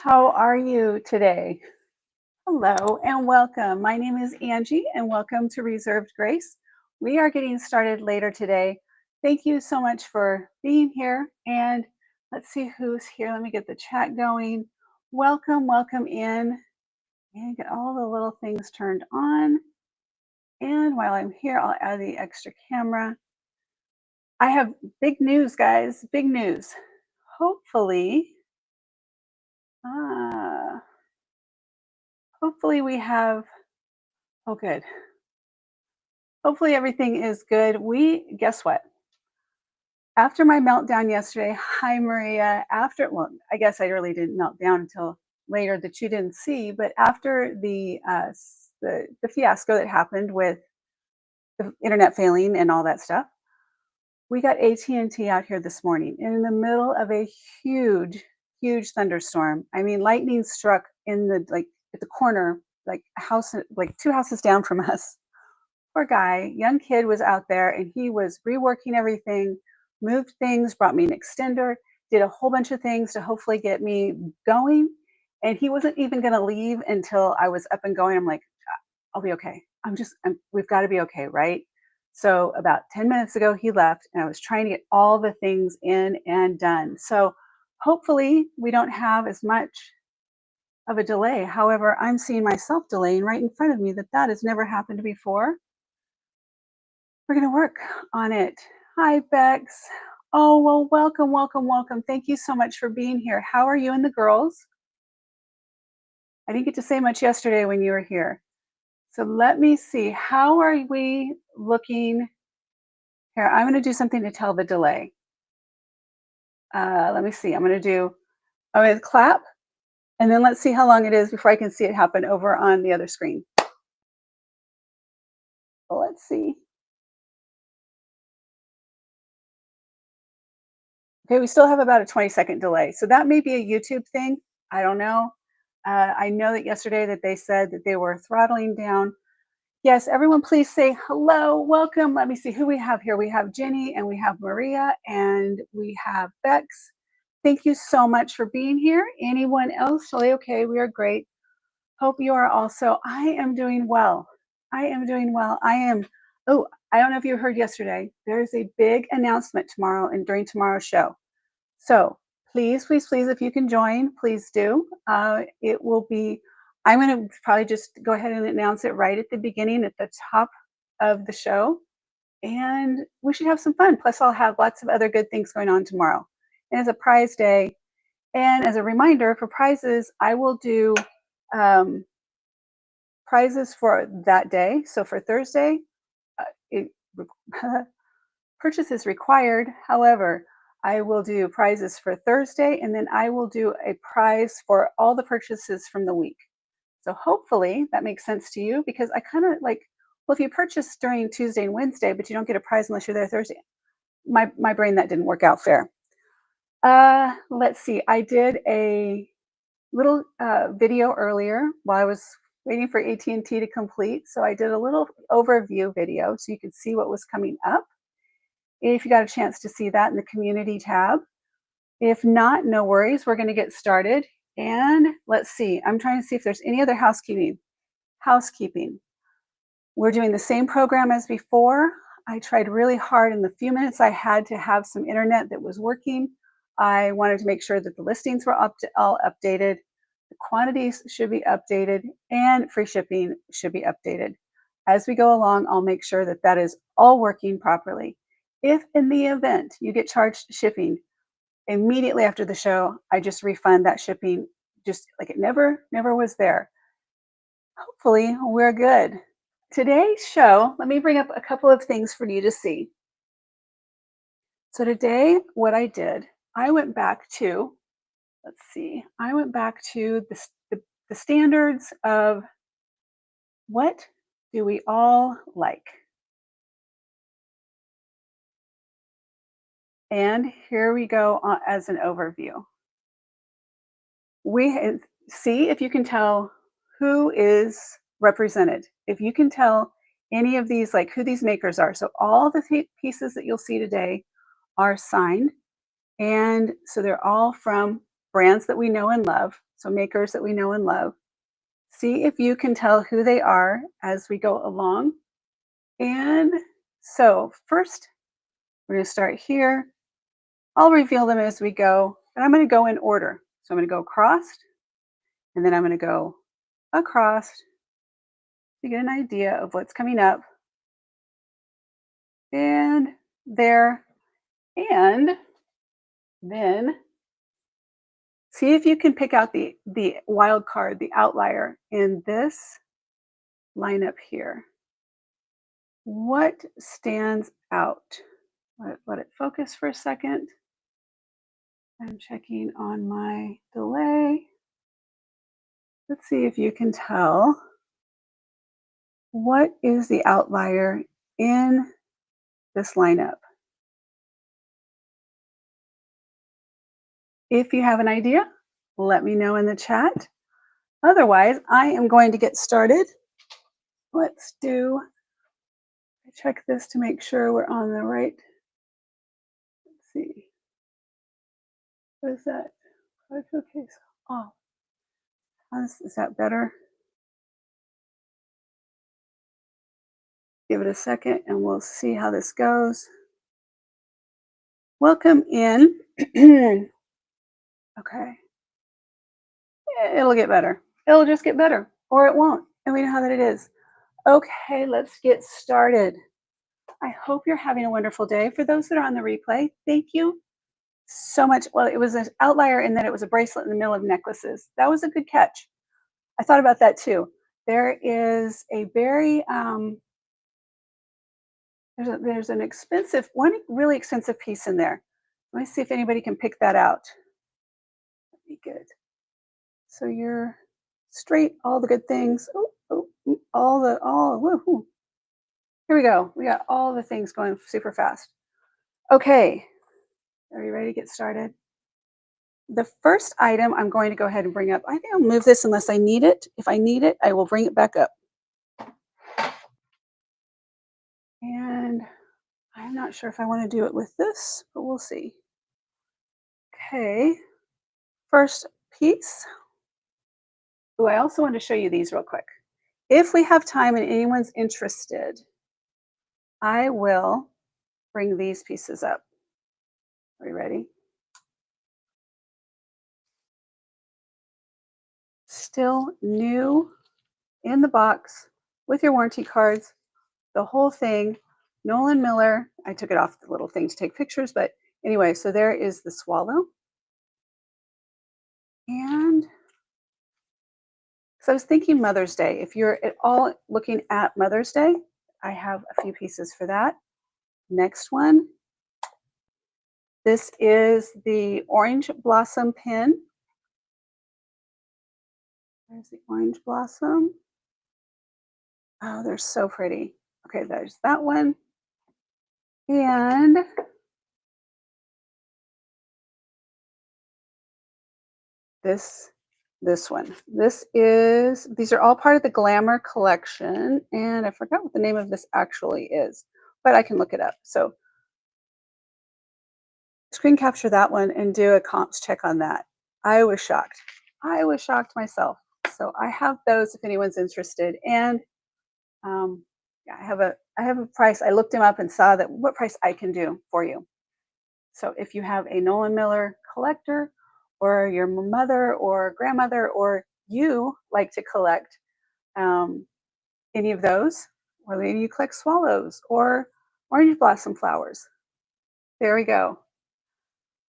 How are you today? Hello and welcome. My name is Angie and welcome to Reserved Grace. We are getting started later today. Thank you so much for being here. And let's see who's here. Let me get the chat going. Welcome, welcome in. And get all the little things turned on. And while I'm here, I'll add the extra camera. I have big news, guys. Big news. Hopefully, ah, hopefully we have. Oh, good. Hopefully everything is good. Guess what? After my meltdown yesterday, hi Maria, well, I guess I really didn't melt down until later that you didn't see, but after the fiasco that happened with the internet failing and all that stuff, we got AT&T out here this morning in the middle of a huge, huge thunderstorm. I mean, lightning struck in the like at the corner, like a house, like two houses down from us. Poor guy, young kid was out there and he was reworking everything, moved things, brought me an extender, did a whole bunch of things to hopefully get me going. And he wasn't even going to leave until I was up and going. I'm like, I'll be okay. We've got to be okay, right? So about 10 minutes ago, he left and I was trying to get all the things in and done. So hopefully we don't have as much of a delay. However, I'm seeing myself delaying right in front of me that has never happened before. We're going to work on it. Hi, Bex. Oh, well, welcome, welcome, welcome. Thank you so much for being here. How are you and the girls? I didn't get to say much yesterday when you were here. So let me see. How are we looking? Here, I'm going to do something to tell the delay. Let me see. I'm going to clap, and then let's see how long it is before I can see it happen over on the other screen. Well, let's see. Okay, we still have about a 20-second delay. So that may be a YouTube thing. I don't know. I know that yesterday that they said that they were throttling down. Yes, everyone, please say hello, welcome. Let me see who we have here. We have Jenny and we have Maria and we have Bex. Thank you so much for being here. Anyone else? Shelley, okay, we are great. Hope you are also. I am doing well. I am doing well. Oh, I don't know if you heard yesterday. There's a big announcement tomorrow and during tomorrow's show. So please, please, please, if you can join, please do. It will be, I'm going to probably just go ahead and announce it right at the beginning, at the top of the show. And we should have some fun. Plus, I'll have lots of other good things going on tomorrow. And as a prize day, and as a reminder for prizes, I will do prizes for that day. So for Thursday, it, purchase is required. However, I will do prizes for Thursday, and then I will do a prize for all the purchases from the week. So hopefully that makes sense to you, because I kind of like, well, if you purchase during Tuesday and Wednesday, but you don't get a prize unless you're there Thursday, my brain, that didn't work out fair. Let's see. I did a little video earlier while I was waiting for AT&T to complete. So I did a little overview video so you could see what was coming up. If you got a chance to see that in the community tab. If not, no worries. We're going to get started. And let's see. I'm trying to see if there's any other housekeeping. We're doing the same program as before. I tried really hard in the few minutes I had to have some internet that was working. I wanted to make sure that the listings were all updated, the quantities should be updated, and free shipping should be updated. As we go along, I'll make sure that that is all working properly. If in the event you get charged shipping, immediately after the show, I just refund that shipping just like it never was there. Hopefully we're good. Today's show, let me bring up a couple of things for you to see. So today, what I did, I went back to, the standards of what do we all like. And here we go as an overview. We see if you can tell who is represented. If you can tell any of these, like who these makers are. So all the pieces that you'll see today are signed. And so they're all from brands that we know and love. so makers that we know and love. See if you can tell who they are as we go along. And so, first, we're going to start here. I'll reveal them as we go, and I'm going to go in order. So, I'm going to go across, and then I'm going to go across to get an idea of what's coming up. And there. And then see if you can pick out the wild card, the outlier in this lineup here. What stands out? Let it focus for a second. I'm checking on my delay. Let's see if you can tell what is the outlier in this lineup. If you have an idea, let me know in the chat. Otherwise, I am going to get started. Let's check this to make sure we're on the right. Let's see. What is that? Okay, so is that better? Give it a second and we'll see how this goes. Welcome in. Okay. It'll get better. It'll just get better, or it won't. And we know how that it is. Okay, let's get started. I hope you're having a wonderful day. For those that are on the replay, thank you so much. Well, it was an outlier in that it was a bracelet in the middle of necklaces. That was a good catch. I thought about that too. There is a very there's an expensive one really expensive piece in there. Let me see if anybody can pick that out. That'd be good. So you're straight, all the good things. Woohoo. Here we go. We got all the things going super fast. Okay. Are you ready to get started? The first item I'm going to go ahead and bring up, I think I'll move this unless I need it. If I need it, I will bring it back up. And I'm not sure if I want to do it with this, but we'll see. Okay. First piece. Oh, I also want to show you these real quick. If we have time and anyone's interested, I will bring these pieces up. Are you ready? Still new in the box with your warranty cards, the whole thing. Nolan Miller, I took it off the little thing to take pictures, but anyway, so there is the swallow. And so I was thinking Mother's Day. If you're at all looking at Mother's Day, I have a few pieces for that. Next one. This is the orange blossom pin. There's the orange blossom. Oh, they're so pretty. Okay, there's that one. And this one. These are all part of the Glamour collection, and I forgot what the name of this actually is, but I can look it up. So screen capture that one and do a comps check on that. I was shocked. I was shocked myself. So I have those if anyone's interested. And yeah, I have a price. I looked him up and saw that what price I can do for you. So if you have a Nolan Miller collector, or your mother or grandmother, or you like to collect any of those, or maybe you collect swallows or orange blossom flowers. There we go.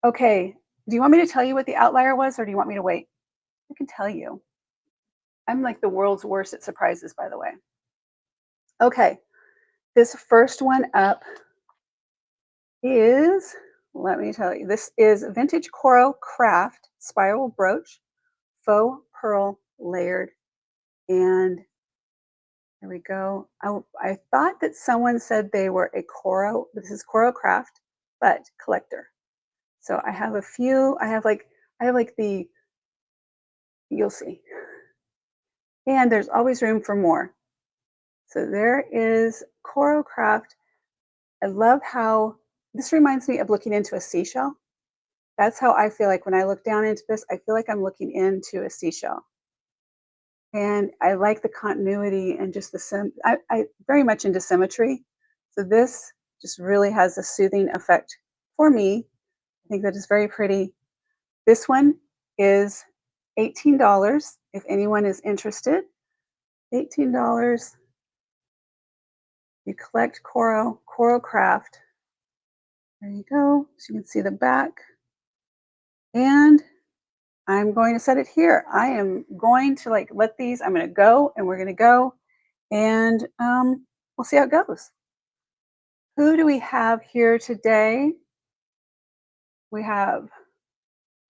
Okay, do you want me to tell you what the outlier was, or do you want me to wait? I can tell you. I'm like the world's worst at surprises, by the way. Okay, this first one up is, let me tell you, this is Vintage Coral Craft Spiral Brooch, Faux Pearl Layered. And there we go. I thought that someone said they were a Coro. This is Coro Craft, but collector. So I have a few. I have like the, you'll see. And there's always room for more. So there is Coro Craft. I love how this reminds me of looking into a seashell. That's how I feel like when I look down into this, I feel like I'm looking into a seashell. And I like the continuity and just I very much into symmetry. So this just really has a soothing effect for me. I think that is very pretty. This one is $18 if anyone is interested. $18. You collect coral craft. There you go. So you can see the back. And I'm going to set it here. I am going to like let these, I'm going to go and we're going to go and we'll see how it goes. Who do we have here today? We have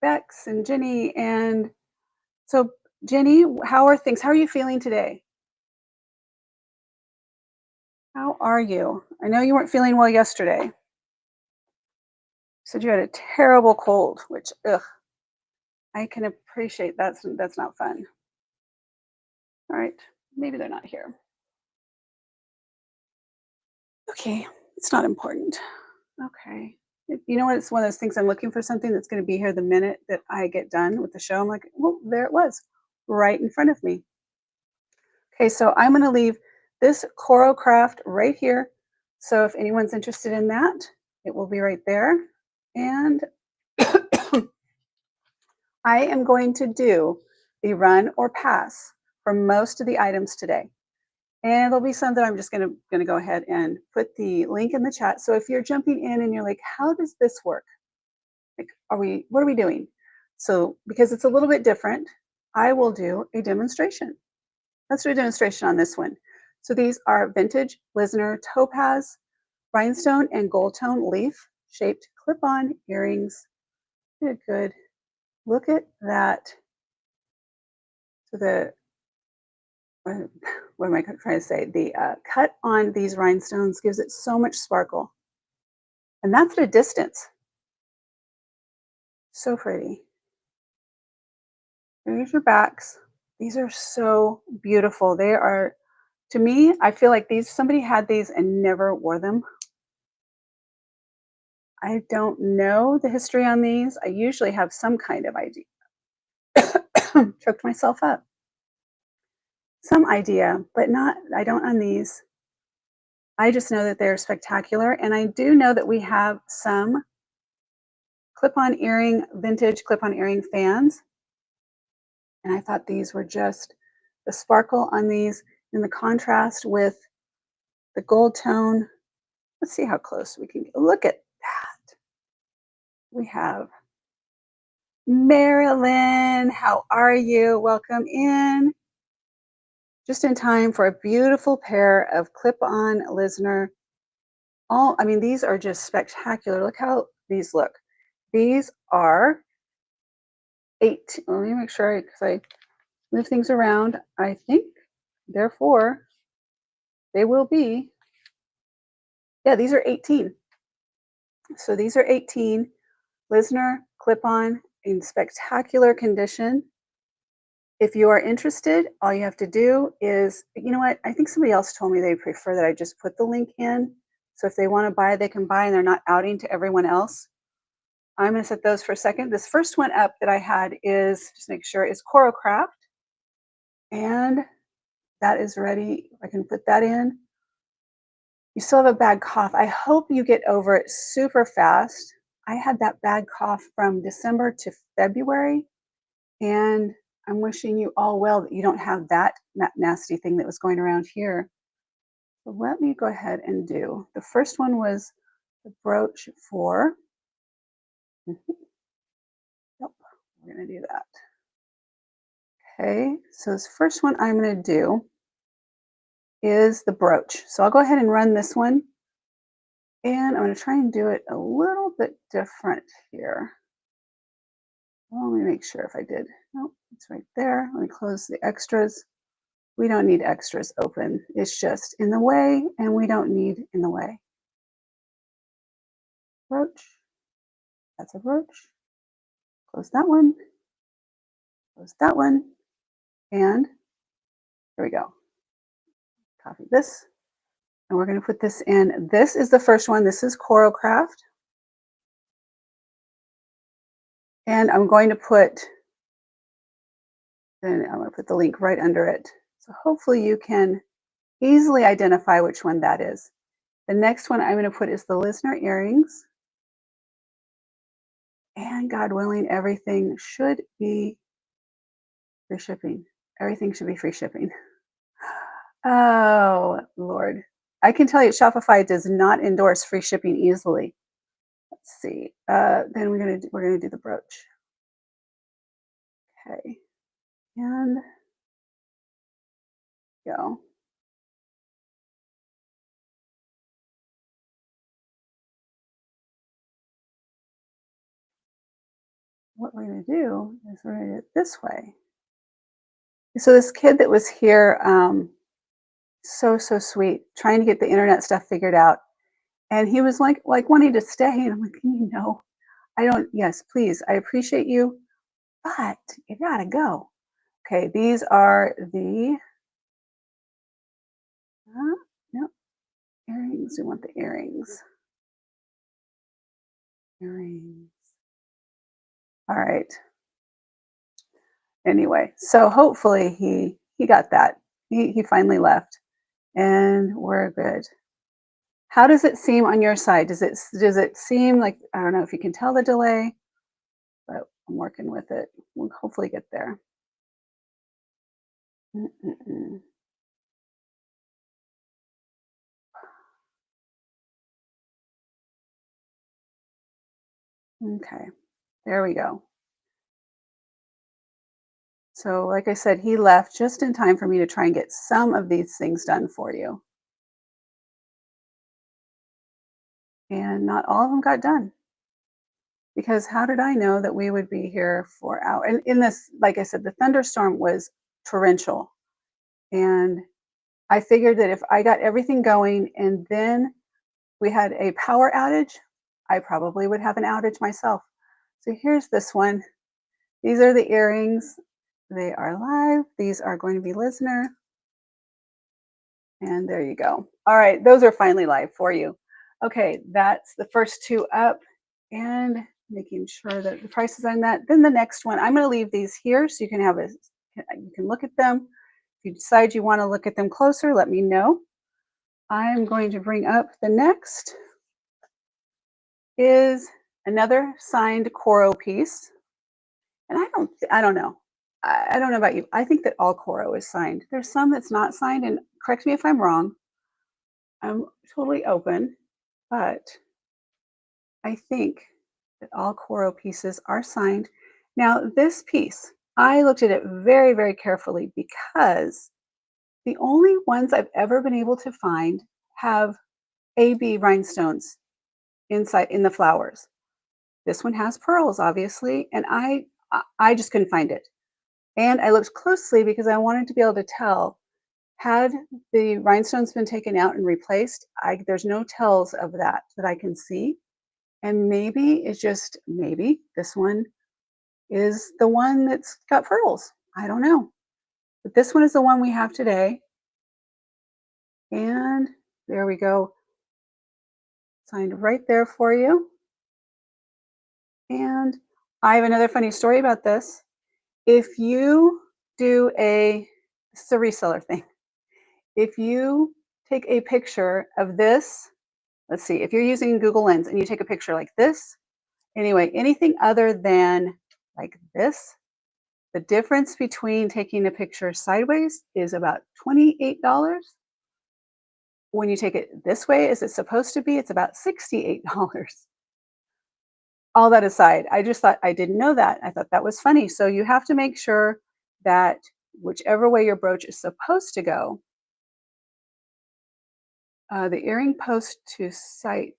Bex and Jenny. And so, Jenny, how are things? How are you feeling today? How are you? I know you weren't feeling well yesterday. You said you had a terrible cold, which, ugh, I can appreciate. That's not fun. All right, maybe they're not here. Okay, it's not important. Okay. You know what? It's one of those things I'm looking for something that's going to be here the minute that I get done with the show. I'm like, well, there it was, right in front of me. Okay, so I'm going to leave this Coral Craft right here. So if anyone's interested in that, it will be right there. And I am going to do the run or pass for most of the items today. And there'll be some that I'm just gonna go ahead and put the link in the chat. So if you're jumping in and you're like, how does this work? Like, what are we doing? So because it's a little bit different, I will do a demonstration. Let's do a demonstration on this one. So these are vintage Lisner topaz, rhinestone, and gold tone leaf shaped clip-on earrings. Good, good. Look at that. So what am I trying to say? The cut on these rhinestones gives it so much sparkle. And that's at a distance. So pretty. There's your backs. These are so beautiful. They are, to me, I feel like somebody had these and never wore them. I don't know the history on these. I usually have some kind of idea. Choked myself up. Some idea, but I don't on these. I just know that they're spectacular. And I do know that we have some vintage clip-on earring fans. And I thought these were just the sparkle on these and the contrast with the gold tone. Let's see how close we can get. Look at that. We have Marilyn. How are you? Welcome in. Just in time for a beautiful pair of clip-on Lisner. I mean, these are just spectacular. Look how these look. These are 8. Let me make sure because I move things around. I think, therefore, they will be. Yeah, these are 18. So these are 18 Lisner clip-on in spectacular condition. If you are interested, all you have to do is, you know what? I think somebody else told me they prefer that I just put the link in. So if they want to buy, they can buy and they're not outing to everyone else. I'm going to set those for a second. This first one up that I had is, just make sure, is Coral Craft. And that is ready. I can put that in. You still have a bad cough. I hope you get over it super fast. I had that bad cough from December to February, and I'm wishing you all well that you don't have that nasty thing that was going around here. So let me go ahead and do. The first one was the brooch for. Yep, we're going to do that. Okay, so this first one I'm going to do is the brooch. So I'll go ahead and run this one. And I'm going to try and do it a little bit different here. Well, let me make sure if I did. Nope, it's right there. Let me close the extras. We don't need extras open. It's just in the way, and we don't need in the way. Brooch. That's a brooch. Close that one. Close that one. And here we go. Copy this. And we're going to put this in. This is the first one. This is Coral Craft. And I'm going to put, and I'm going to put the link right under it. So hopefully you can easily identify which one that is. The next one I'm going to put is the listener earrings. And God willing, everything should be free shipping. Everything should be free shipping. Oh, Lord. I can tell you Shopify does not endorse free shipping easily. Let's see. Then we're gonna do the brooch. Okay. And go. What we're gonna do is we're gonna do it this way. So this kid that was here, so sweet, trying to get the internet stuff figured out. And he was like wanting to stay. And I'm like, no, I don't, yes, please. I appreciate you, but you gotta go. Okay, these are the no earrings. We want the earrings. Earrings. All right. Anyway, so hopefully he got that. He finally left, and we're good. How does it seem on your side? Does it seem like, I don't know if you can tell the delay, but I'm working with it. We'll hopefully get there. Mm-mm-mm. Okay, there we go. So, like I said, he left just in time for me to try and get some of these things done for you. And not all of them got done, because how did I know that we would be here for hours? And in this, like I said, the thunderstorm was torrential. And I figured that if I got everything going and then we had a power outage, I probably would have an outage myself. So here's this one. These are the earrings. They are live. These are going to be listener. And there you go. All right, those are finally live for you. Okay, that's the first two up, and making sure that the price is on that. Then the next one, I'm going to leave these here so you can have a, you can look at them. If you decide you want to look at them closer, let me know. I am going to bring up the next is another signed Coro piece, and I don't know. I don't know about you. I think that all Coro is signed. There's some that's not signed, and correct me if I'm wrong. I'm totally open, but I think that all Coro pieces are signed. Now, this piece, I looked at it very, very carefully because the only ones I've ever been able to find have AB rhinestones inside in the flowers. This one has pearls, obviously, and I just couldn't find it. And I looked closely because I wanted to be able to tell, had the rhinestones been taken out and replaced, there's no tells of that I can see. And maybe it's just maybe this one is the one that's got pearls. I don't know. But this one is the one we have today. And there we go. Signed right there for you. And I have another funny story about this. If you do it's a reseller thing. If you take a picture of this, let's see, if you're using Google Lens and you take a picture like this, anyway, anything other than like this, the difference between taking a picture sideways is about $28. When you take it this way, as it's supposed to be, it's about $68. All that aside, I just thought I didn't know that. I thought that was funny. So you have to make sure that whichever way your brooch is supposed to go, the earring post to sight,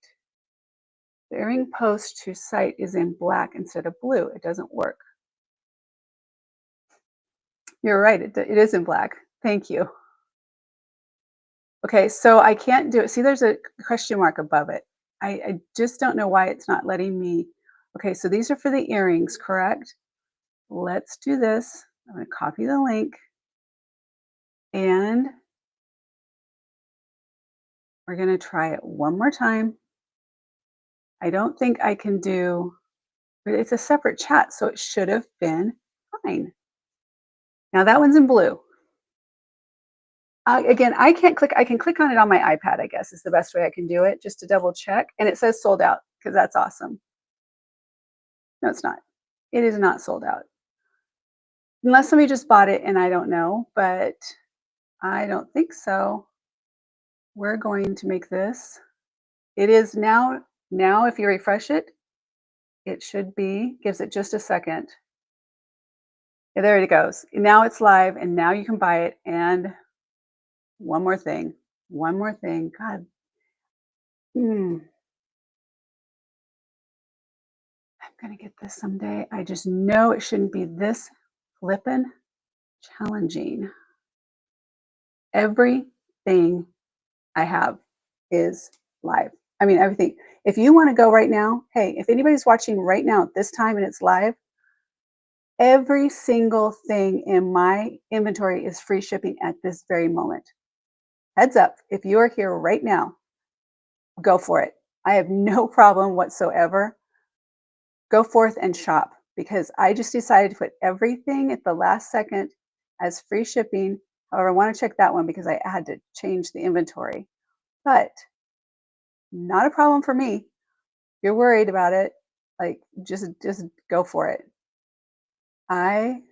the earring post to sight is in black instead of blue. It doesn't work. You're right. It is in black. Thank you. Okay, so I can't do it. See, there's a question mark above it. I just don't know why it's not letting me. Okay, so these are for the earrings, correct? Let's do this. I'm going to copy the link and we're going to try it one more time. I don't think I can do but it's a separate chat, so it should have been fine. Now that one's in blue. Again, I can click on it on my iPad, I guess is the best way I can do it, just to double check. And it says sold out because that's awesome. No, it's not. It is not sold out. Unless somebody just bought it and I don't know, but I don't think so. We're going to make this. It is now if you refresh it, it should be, gives it just a second. Yeah, there it goes. Now it's live and now you can buy it. And one more thing. One more thing. God. Mm, I'm gonna get this someday. I just know it shouldn't be this flippin' challenging. Everything I have is live. I mean, everything. If you want to go right now, hey, if anybody's watching right now at this time and it's live, every single thing in my inventory is free shipping at this very moment. Heads up, if you are here right now, go for it. I have no problem whatsoever. Go forth and shop because I just decided to put everything at the last second as free shipping. However, I want to check that one because I had to change the inventory. But not a problem for me. If you're worried about it, like just go for it. I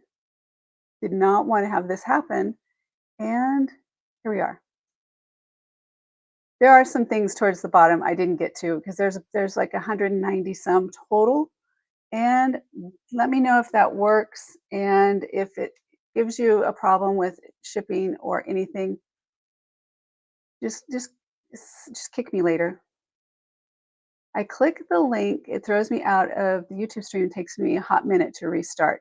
did not want to have this happen, and here we are. There are some things towards the bottom I didn't get to because there's like 190 some total. And let me know if that works and if it gives you a problem with shipping or anything. Just just just kick me later. I click the link, it throws me out of the YouTube stream, takes me a hot minute to restart.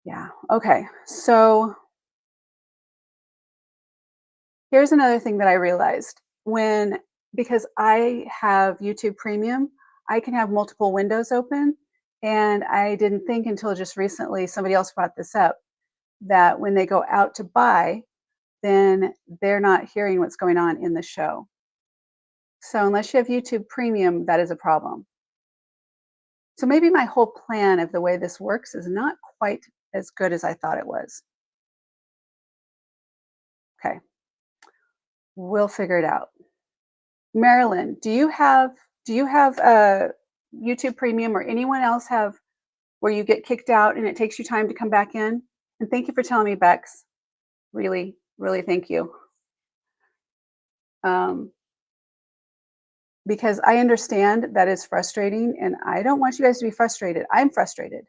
Yeah. Okay. So here's another thing that I realized when because I have YouTube Premium, I can have multiple windows open. And I didn't think until just recently, somebody else brought this up, that when they go out to buy, then they're not hearing what's going on in the show. So unless you have YouTube Premium, that is a problem. So maybe my whole plan of the way this works is not quite as good as I thought it was. Okay, we'll figure it out. Marilyn, do you have a YouTube Premium or anyone else have where you get kicked out and it takes you time to come back in? And thank you for telling me, Bex. Really, really thank you. Um, because I understand that is frustrating and I don't want you guys to be frustrated. I'm frustrated.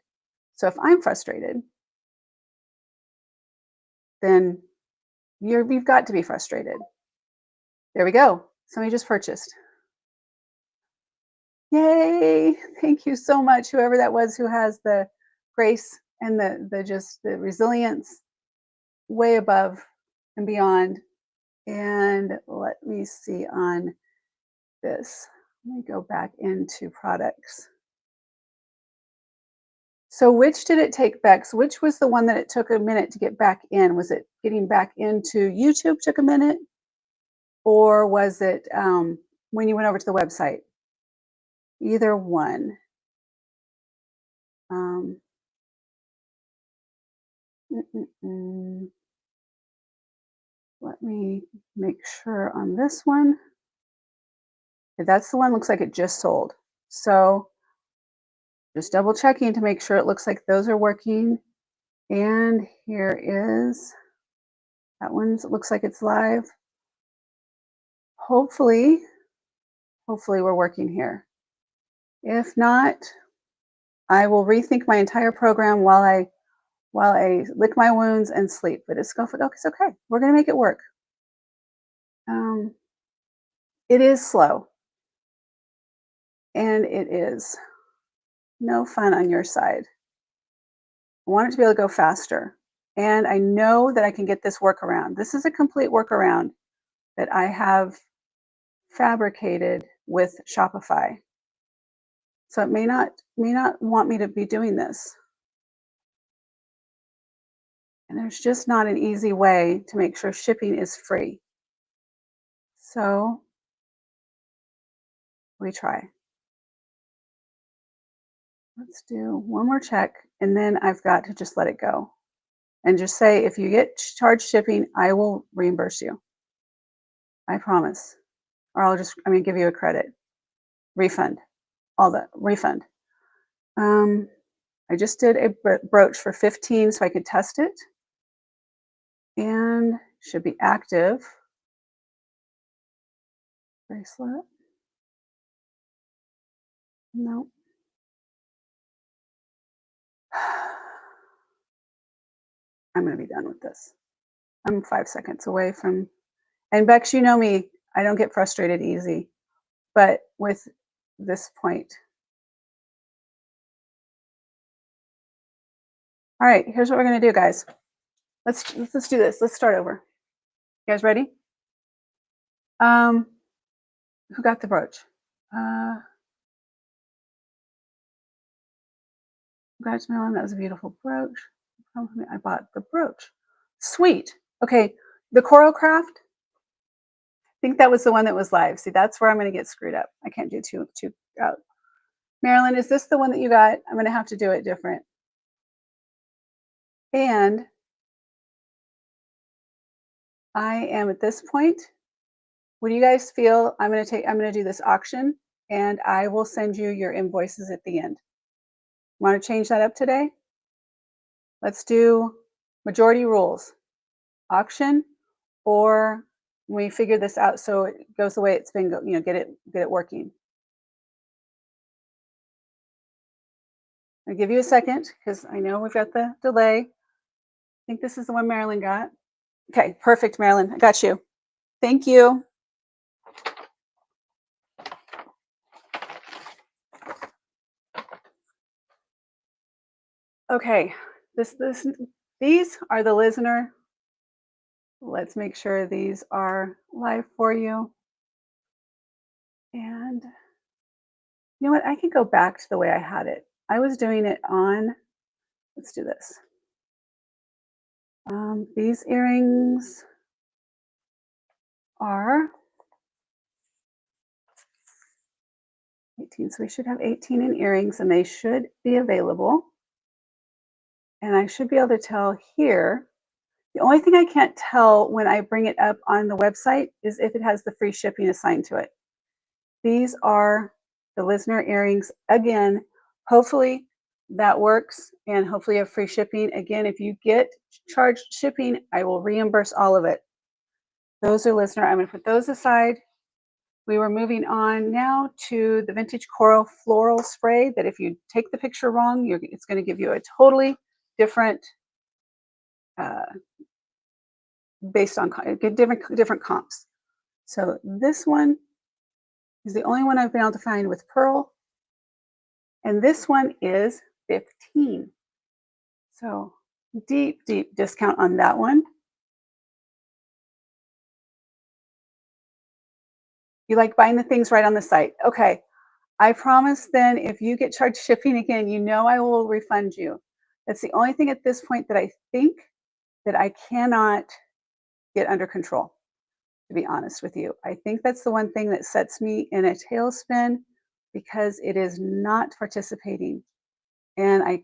So if I'm frustrated, then you've got to be frustrated. There we go. Somebody just purchased. Yay! Thank you so much, whoever that was who has the grace and the just the resilience way above and beyond. And let me see on this. Let me go back into products. So which did it take, Bex? Which was the one that it took a minute to get back in? Was it getting back into YouTube took a minute? Or was it when you went over to the website? Either one. Um, mm, mm, mm. Let me make sure on this one. Okay, that's the one looks like it just sold. So just double checking to make sure it looks like those are working. And here is that one. Looks like it's live. Hopefully, hopefully we're working here. If not, I will rethink my entire program while I lick my wounds and sleep. But it's okay. We're gonna make it work. Um, it is slow, and it is no fun on your side. I want it to be able to go faster, and I know that I can get this workaround. This is a complete workaround that I have fabricated with Shopify. So it may not want me to be doing this. And there's just not an easy way to make sure shipping is free. So we try. Let's do one more check, and then I've got to just let it go and just say, if you get charged shipping, I will reimburse you. I promise. Or give you a credit, refund, all the refund. Um, I just did a brooch for 15 so I could test it and should be active. Bracelet. No. I'm going to be done with this. I'm 5 seconds away from, and Bex, you know me, I don't get frustrated easy, but with this point. All right, here's what we're going to do, guys. Let's do this. Let's start over. You guys ready? Who got the brooch? Congrats, Marilyn. That was a beautiful brooch. I bought the brooch. Sweet. Okay, the coral craft. I think that was the one that was live. See, that's where I'm going to get screwed up. I can't do two. Marilyn, is this the one that you got? I'm going to have to do it different. And I am at this point. What do you guys feel? I'm going to do this auction, and I will send you your invoices at the end. Want to change that up today? Let's do majority rules. Auction, or we figure this out so it goes the way it's been, get it working. I'll give you a second because I know we've got the delay. I think this is the one Marilyn got. Okay, perfect, Marilyn. I got you. Thank you. Okay, these are the listener. Let's make sure these are live for you. And you know what? I can go back to the way I had it. I was doing it on, let's do this. These earrings are 18. So we should have 18 in earrings and they should be available. And I should be able to tell here. The only thing I can't tell when I bring it up on the website is if it has the free shipping assigned to it. These are the listener earrings. Again, hopefully that works and hopefully you have free shipping. Again, if you get charged shipping, I will reimburse all of it. Those are listener. I'm going to put those aside. We were moving on now to the vintage coral floral spray that if you take the picture wrong, it's going to give you a totally different, based on different comps. So this one is the only one I've been able to find with pearl. And this one is 15. So deep discount on that one. You like buying the things right on the site. Okay. I promise then if you get charged shipping again, you know I will refund you. That's the only thing at this point that I think that I cannot get under control, to be honest with you. I think that's the one thing that sets me in a tailspin because it is not participating. And I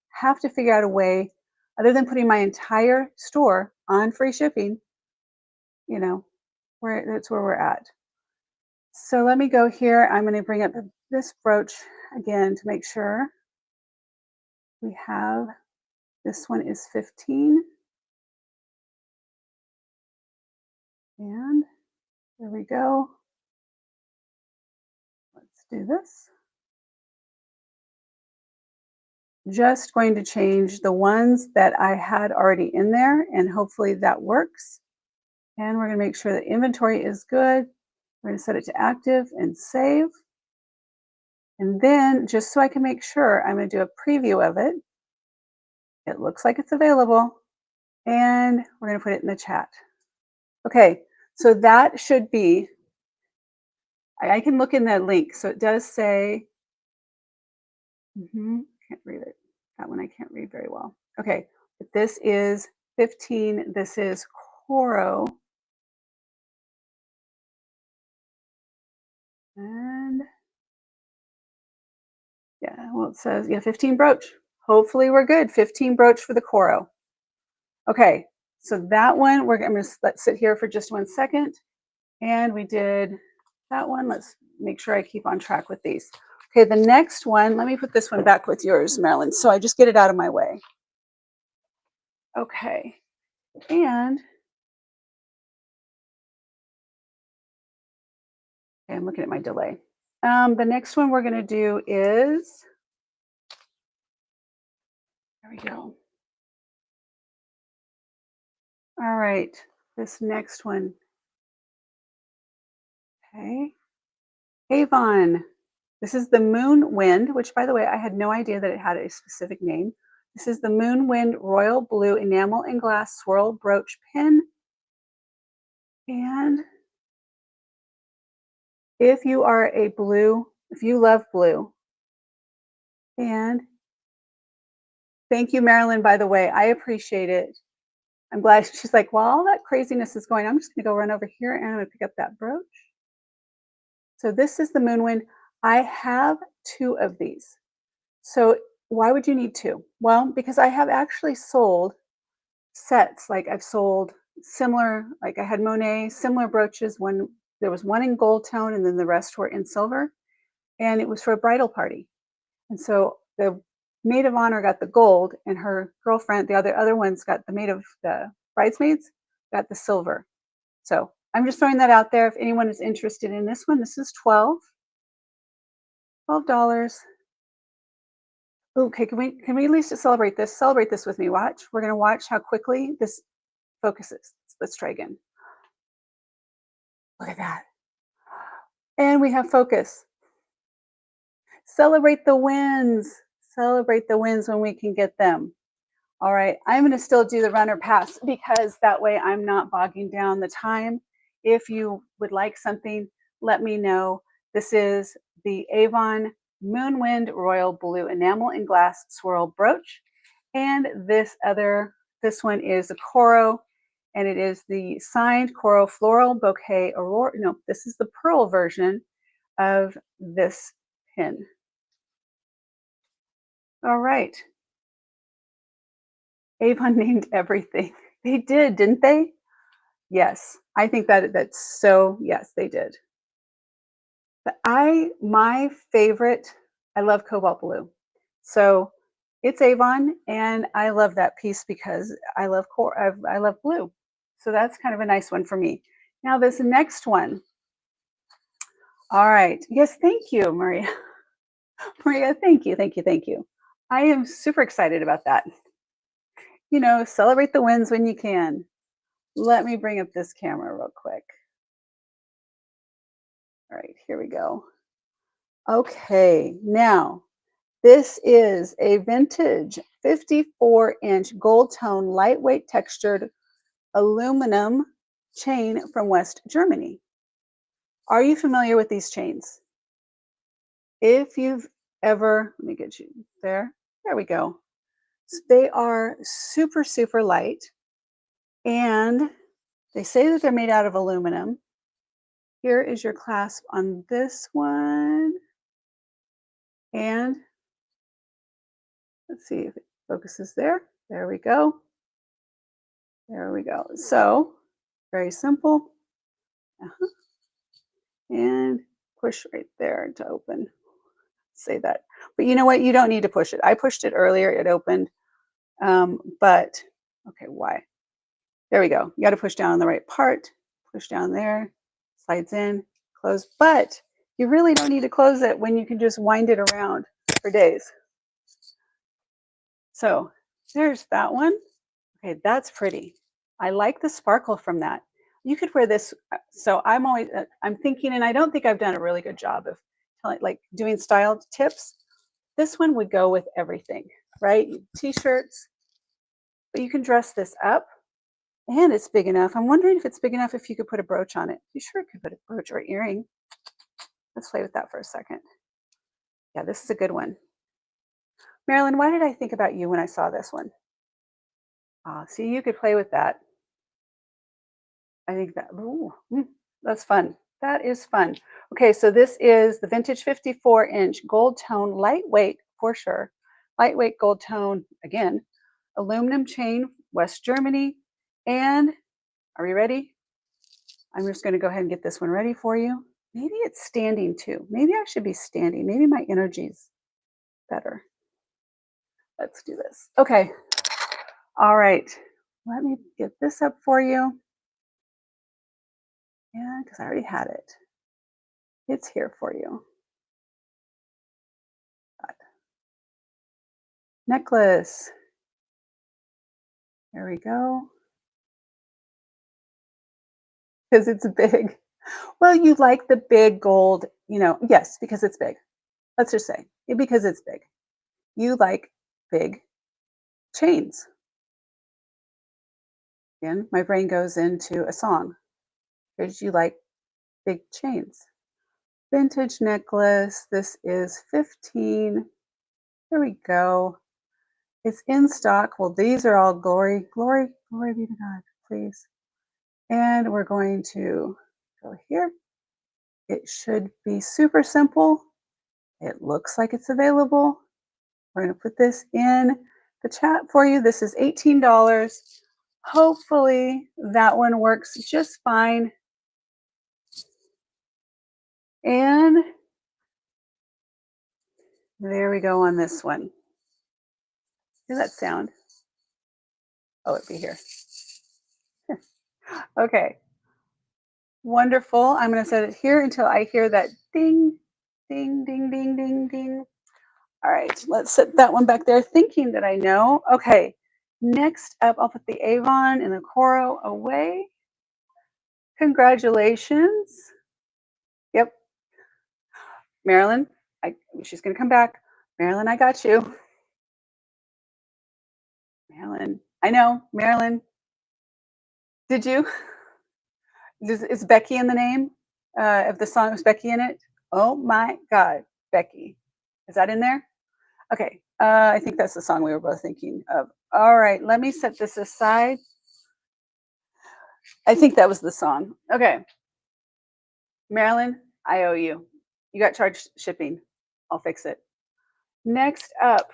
have to figure out a way, other than putting my entire store on free shipping, that's where we're at. So let me go here. I'm going to bring up this brooch again to make sure we have, this one is 15. And there we go. Let's do this. Just going to change the ones that I had already in there and hopefully that works. And we're going to make sure that inventory is good. We're going to set it to active and save. And then just so I can make sure, I'm going to do a preview of it. It looks like it's available. And we're going to put it in the chat. Okay, so that should be, I can look in the link. So it does say, can't read it. That one I can't read very well. Okay, but this is 15. This is Coro. And Yeah, well, it says, yeah, 15 brooch. Hopefully we're good. 15 brooch for the Coro. Okay, so that one, I'm going to let sit here for just 1 second. And we did that one. Let's make sure I keep on track with these. Okay, the next one, let me put this one back with yours, Marilyn, so I just get it out of my way. Okay, and okay, I'm looking at my delay. The next one we're going to do is, there we go. All right, this next one. Okay, Avon. This is the Moon Wind, which, by the way, I had no idea that it had a specific name. This is the Moon Wind Royal Blue Enamel and Glass Swirl Brooch Pin. And if you are a blue, if you love blue, and thank you, Marilyn, by the way, I appreciate it. I'm glad she's like, while all that craziness is going, I'm just going to go run over here and I'm going to pick up that brooch. So this is the Moonwind. I have two of these. So why would you need two? Well, because I have actually sold sets. Like I've sold similar, like I had Monet, similar brooches. When there was one in gold tone and then the rest were in silver. And it was for a bridal party. And so the maid of honor got the gold, and her girlfriend, the other ones got the maid of the bridesmaids, got the silver. So I'm just throwing that out there. If anyone is interested in this one, this is $12. Okay, can we at least celebrate this? Celebrate this with me. Watch. We're gonna watch how quickly this focuses. Let's try again. Look at that. And we have focus. Celebrate the wins. Celebrate the wins when we can get them. All right, I'm going to still do the runner pass because that way I'm not bogging down the time. If you would like something, let me know. This is the Avon Moonwind Royal Blue Enamel and Glass Swirl Brooch. And this one is a Coro, and it is the signed Coro Floral Bouquet Aurora. No, this is the pearl version of this pin. All right. Avon named everything. They did, didn't they? Yes. I think that's so, yes, they did. But my favorite, I love cobalt blue. So it's Avon, and I love that piece because I love blue. So that's kind of a nice one for me. Now this next one. All right. Yes, thank you, Maria. Maria, thank you, thank you, thank you. I am super excited about that. You know, celebrate the wins when you can. Let me bring up this camera real quick. All right, here we go. Okay, now this is a vintage 54-inch gold tone, lightweight textured aluminum chain from West Germany. Are you familiar with these chains? If you've ever, let me get you there. There we go. So they are super, super light, and they say that they're made out of aluminum. Here is your clasp on this one. And let's see if it focuses there. There we go. There we go. So very simple. Uh-huh. And push right there to open. Say that. But you know what? You don't need to push it. I pushed it earlier. It opened. But okay, why? There we go. You got to push down on the right part. Push down there. Slides in. Close. But you really don't need to close it when you can just wind it around for days. So there's that one. Okay, that's pretty. I like the sparkle from that. You could wear this. So I'm thinking, and I don't think I've done a really good job of like doing style tips. This one would go with everything, right? T-shirts, but you can dress this up, and it's big enough. I'm wondering if it's big enough if you could put a brooch on it. You sure could put a brooch or earring. Let's play with that for a second. Yeah, this is a good one. Marilyn, why did I think about you when I saw this one? See, you could play with that. I think that, ooh, that's fun. That is fun. Okay, so this is the vintage 54-inch gold tone, lightweight for sure. Lightweight gold tone, again, aluminum chain, West Germany. And are you ready? I'm just going to go ahead and get this one ready for you. Maybe it's standing too. Maybe I should be standing. Maybe my energy's better. Let's do this. Okay. All right. Let me get this up for you. Yeah, because I already had it. It's here for you. Necklace. There we go. Because it's big. Well, you like the big gold, yes, because it's big. Let's just say because it's big. You like big chains. Again, my brain goes into a song because you like big chains. Vintage necklace. This is 15. Here we go. It's in stock. Well, these are all glory, glory, glory be to God, please. And we're going to go here. It should be super simple. It looks like it's available. We're going to put this in the chat for you. This is $18. Hopefully that one works just fine. And there we go on this one. Hear that sound? Oh, it'd be here. Okay. Wonderful. I'm going to set it here until I hear that ding, ding, ding, ding, ding, ding. All right, let's set that one back there, thinking that I know. Okay, next up, I'll put the Avon and the Coro away. Congratulations. Yep, Marilyn, she's going to come back. Marilyn, I got you. Marilyn, I know. Marilyn, did you? Is Becky in the name of the song? Was Becky in it? Oh my God, Becky. Is that in there? Okay, I think that's the song we were both thinking of. All right, let me set this aside. I think that was the song. Okay, Marilyn, I owe you. You got charged shipping. I'll fix it. Next up.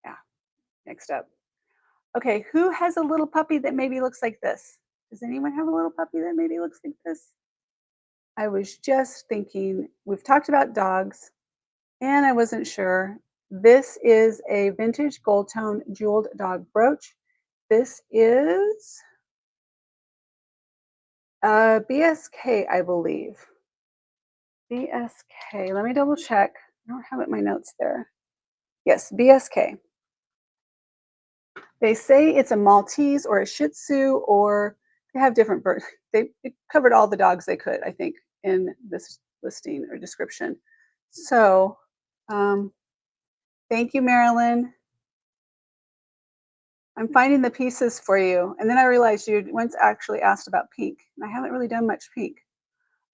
Yeah, next up. Okay, who has a little puppy that maybe looks like this? Does anyone have a little puppy that maybe looks like this? I was just thinking, we've talked about dogs, and I wasn't sure. This is a vintage gold tone jeweled dog brooch. This is BSK, I believe. BSK. Let me double check. I don't have it in my notes there. Yes, BSK. They say it's a Maltese or a Shih Tzu, or they have different They covered all the dogs they could, I think, in this listing or description. So, thank you, Marilyn. I'm finding the pieces for you. And then I realized you once actually asked about pink, and I haven't really done much pink.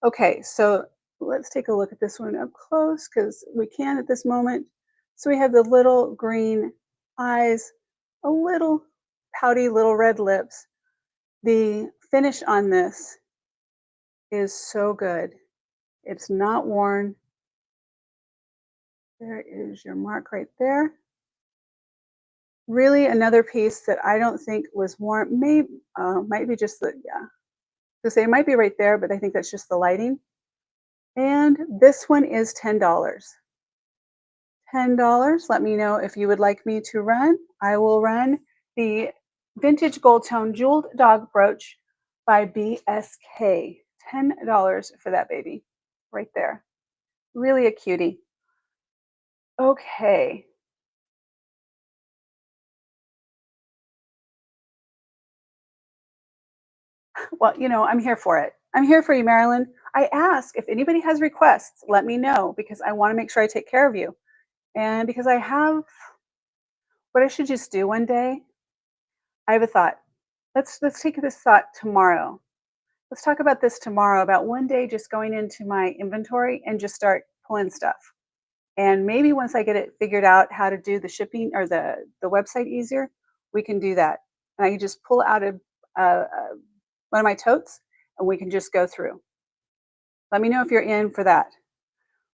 Okay, so let's take a look at this one up close because we can at this moment. So we have the little green eyes, a little pouty little red lips. The finish on this is so good. It's not worn. There is your mark right there. Really another piece that I don't think was worn. Maybe might be just the, yeah. So say it might be right there, but I think that's just the lighting. And this one is $10. $10. Let me know if you would like me to run. I will run the vintage gold tone jeweled dog brooch by BSK. $10 for that baby right there. Really a cutie. Okay. Well, I'm here for it. I'm here for you, Marilyn. I ask if anybody has requests, let me know because I want to make sure I take care of you. And because I have what I should just do one day, I have a thought. Let's take this thought tomorrow. Let's talk about this tomorrow about one day just going into my inventory and just start pulling stuff. And maybe once I get it figured out how to do the shipping or the website easier, we can do that. And I can just pull out one of my totes and we can just go through. Let me know if you're in for that.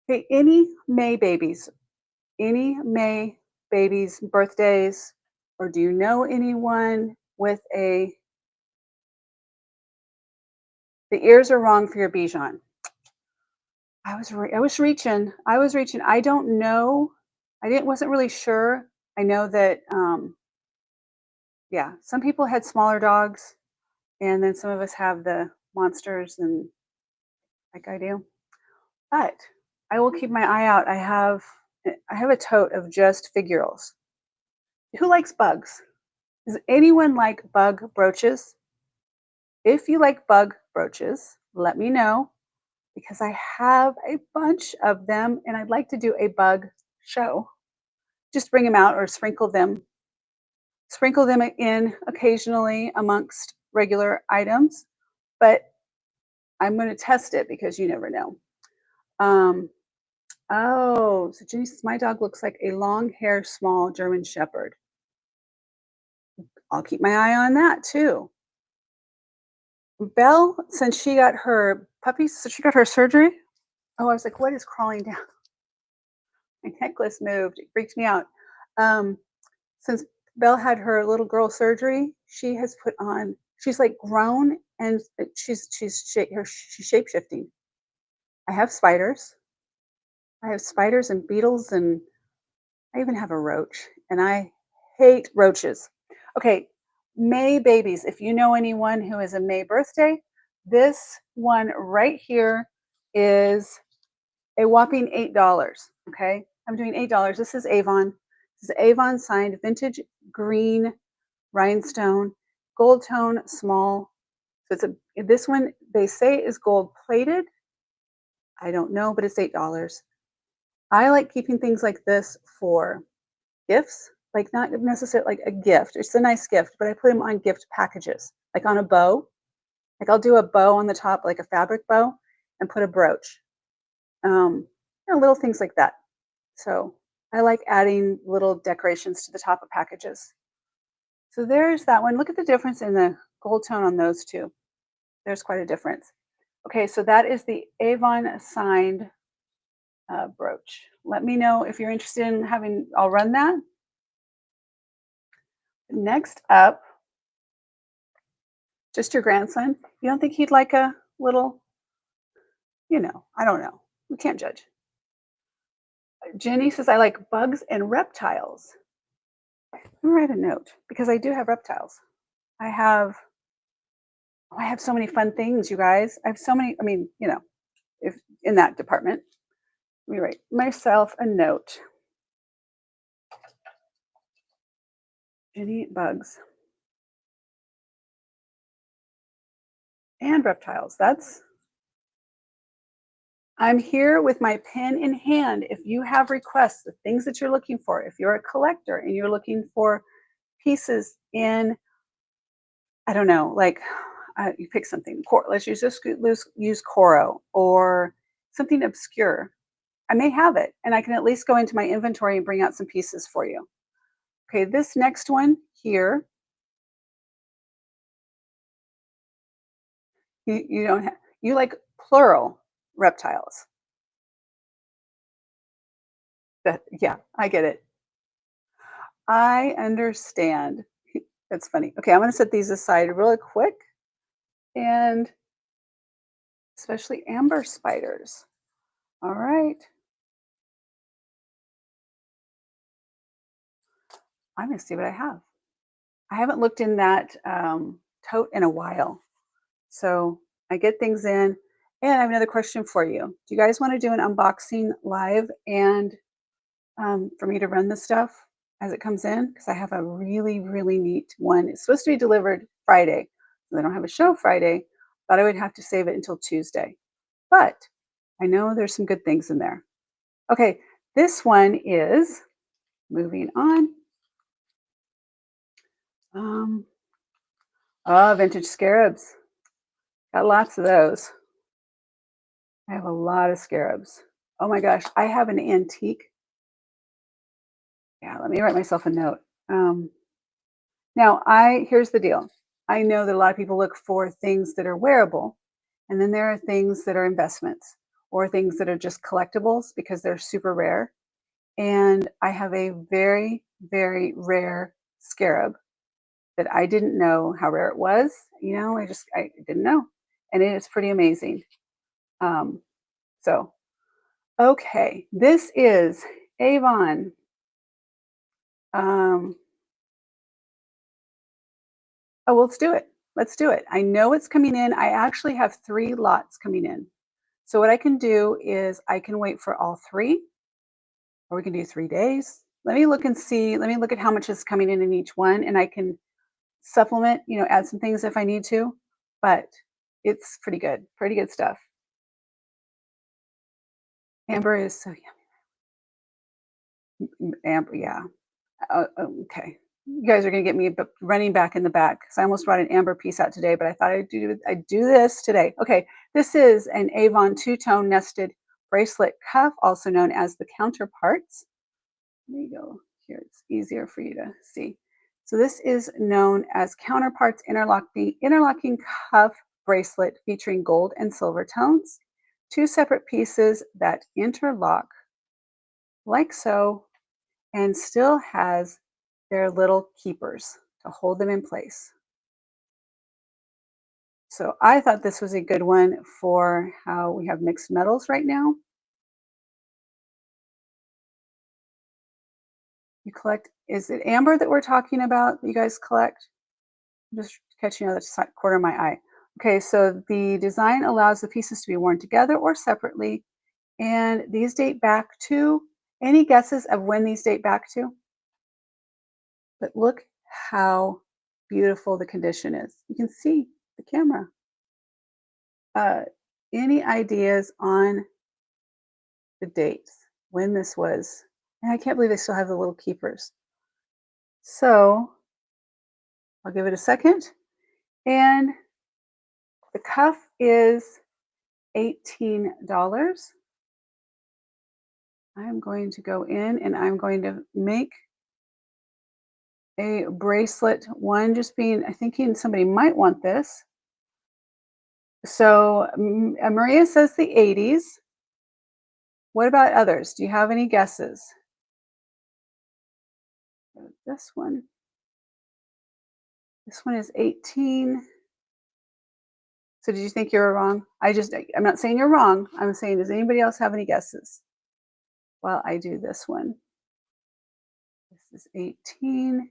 Okay, any May babies' birthdays, or do you know anyone with a the ears are wrong for your Bichon? I was reaching. I don't know. I didn't wasn't really sure. I know that yeah, some people had smaller dogs, and then some of us have the monsters and like I do. But I will keep my eye out. I have a tote of just figurals. Who likes bugs? Does anyone like bug brooches? If you like bug brooches, let me know because I have a bunch of them and I'd like to do a bug show. Just bring them out or sprinkle them in occasionally amongst regular items, but I'm going to test it because you never know. Um, oh, so Jenny says my dog looks like a long hair, small German Shepherd. I'll keep my eye on that too. Belle, since she got her puppies, so she got her surgery. Oh, I was like, what is crawling down? My necklace moved. It freaked me out. Um, since Belle had her little girl surgery, she has put on. She's like grown and she's shape shifting. I have spiders. I have spiders and beetles, and I even have a roach. And I hate roaches. Okay, May babies. If you know anyone who is a May birthday, this one right here is a whopping $8. Okay, I'm doing $8. This is Avon. This is Avon signed vintage green rhinestone, gold tone, small. So it's a this one they say is gold plated. I don't know, but it's $8. I like keeping things like this for gifts, like not necessarily like a gift. It's a nice gift, but I put them on gift packages, like on a bow. Like I'll do a bow on the top, like a fabric bow, and put a brooch. Little things like that. So I like adding little decorations to the top of packages. So there's that one. Look at the difference in the gold tone on those two. There's quite a difference. Okay, so that is the Avon signed brooch. Let me know if you're interested in having, I'll run that. Next up, just your grandson. You don't think he'd like a little, I don't know. We can't judge. Jenny says, I like bugs and reptiles. Let me write a note because I do have reptiles. I have I have so many fun things, you guys. I have so many, if in that department. Let me write myself a note. Jenny bugs and reptiles. I'm here with my pen in hand. If you have requests, the things that you're looking for, if you're a collector and you're looking for pieces in, I don't know, like you pick something. Let's use Coro or something obscure. I may have it, and I can at least go into my inventory and bring out some pieces for you. Okay, this next one here, you don't have. You like plural reptiles. Yeah, I get it. I understand. That's funny. Okay, I'm going to set these aside really quick, and especially amber spiders. All right. I'm going to see what I have. I haven't looked in that tote in a while. So I get things in. And I have another question for you. Do you guys want to do an unboxing live and for me to run the stuff as it comes in? Because I have a really, really neat one. It's supposed to be delivered Friday. So they don't have a show Friday. Thought I would have to save it until Tuesday. But I know there's some good things in there. Okay, this one is moving on. Vintage scarabs. Got lots of those. I have a lot of scarabs. Oh my gosh, I have an antique. Yeah, let me write myself a note. Now, here's the deal. I know that a lot of people look for things that are wearable. And then there are things that are investments or things that are just collectibles because they're super rare. And I have a very, very rare scarab that I didn't know how rare it was. I didn't know. And it is pretty amazing. Um, so, okay, this is Avon. Um, oh, well, let's do it. Let's do it. I know it's coming in. I actually have 3 lots coming in. So what I can do is I can wait for all 3, or we can do 3 days. Let me look and see. Let me look at how much is coming in each one, and I can supplement, add some things if I need to. But it's pretty good stuff. Amber is so amber, yeah. Okay. You guys are gonna get me running back in the back because I almost brought an amber piece out today, but I thought I'd do this today. Okay, this is an Avon two-tone nested bracelet cuff, also known as the counterparts. There you go. Here, it's easier for you to see. So this is known as counterparts interlocking cuff bracelet featuring gold and silver tones. 2 separate pieces that interlock like so and still has their little keepers to hold them in place. So I thought this was a good one for how we have mixed metals right now. You collect, is it amber that we're talking about that you guys collect? I'm just catching out the corner of my eye. Okay, so the design allows the pieces to be worn together or separately. And these date back to, any guesses of when these date back to? But look how beautiful the condition is. You can see the camera. Uh, any ideas on the dates when this was? And I can't believe they still have the little keepers. So I'll give it a second. And the cuff is $18. I'm going to go in and I'm going to make a bracelet. One just being, I thinking somebody might want this. So Maria says the 80s. What about others? Do you have any guesses? This one. This one is 18. So did you think you were wrong? I'm not saying you're wrong. I'm saying, does anybody else have any guesses? Well, I do this one. This is 18.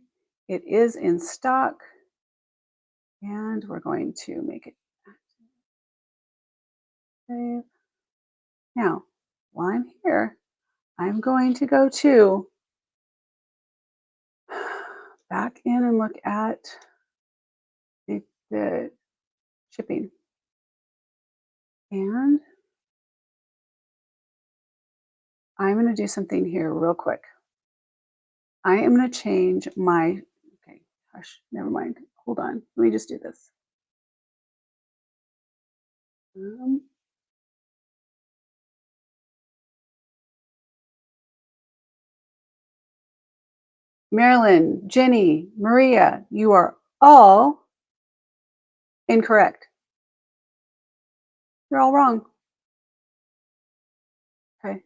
It is in stock. And we're going to make it save. Now, while I'm here, I'm going to go to back in and look at the shipping. And I'm going to do something here real quick. I am going to change my, okay, hush, never mind. Hold on. Let me just do this. Um, Marilyn, Jenny, Maria, you are all incorrect. You're all wrong. Okay,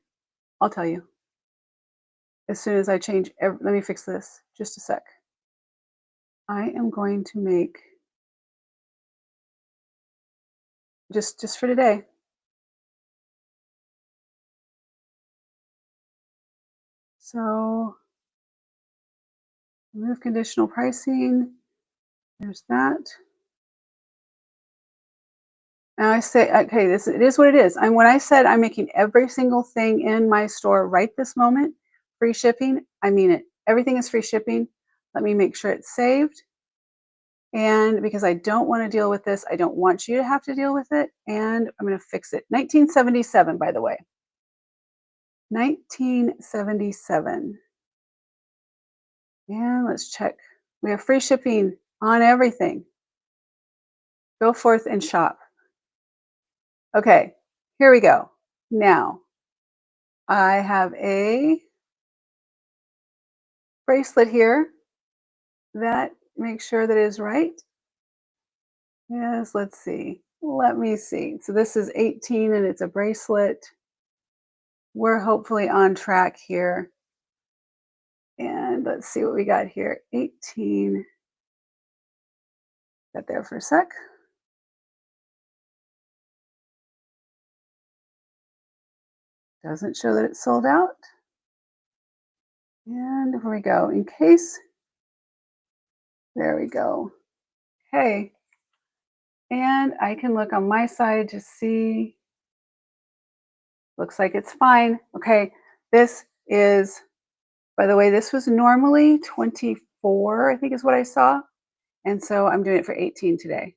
I'll tell you. As soon as I change, let me fix this. Just a sec. I am going to make, just for today, so remove conditional pricing. There's that. And I say, okay, it is what it is. And when I said I'm making every single thing in my store right this moment free shipping, I mean it. Everything is free shipping. Let me make sure it's saved. And because I don't want to deal with this, I don't want you to have to deal with it. And I'm going to fix it. 1977, by the way. 1977. And let's check. We have free shipping on everything. Go forth and shop. Okay, here we go. Now, I have a bracelet here that makes sure that it is right. Yes, let's see. Let me see. So this is 18 and it's a bracelet. We're hopefully on track here. And let's see what we got here. 18. Got there for a sec. Doesn't show that it's sold out. And here we go. In case, there we go. Okay. And I can look on my side to see. Looks like it's fine. Okay. This is, by the way, this was normally 24, I think is what I saw. And so I'm doing it for 18 today.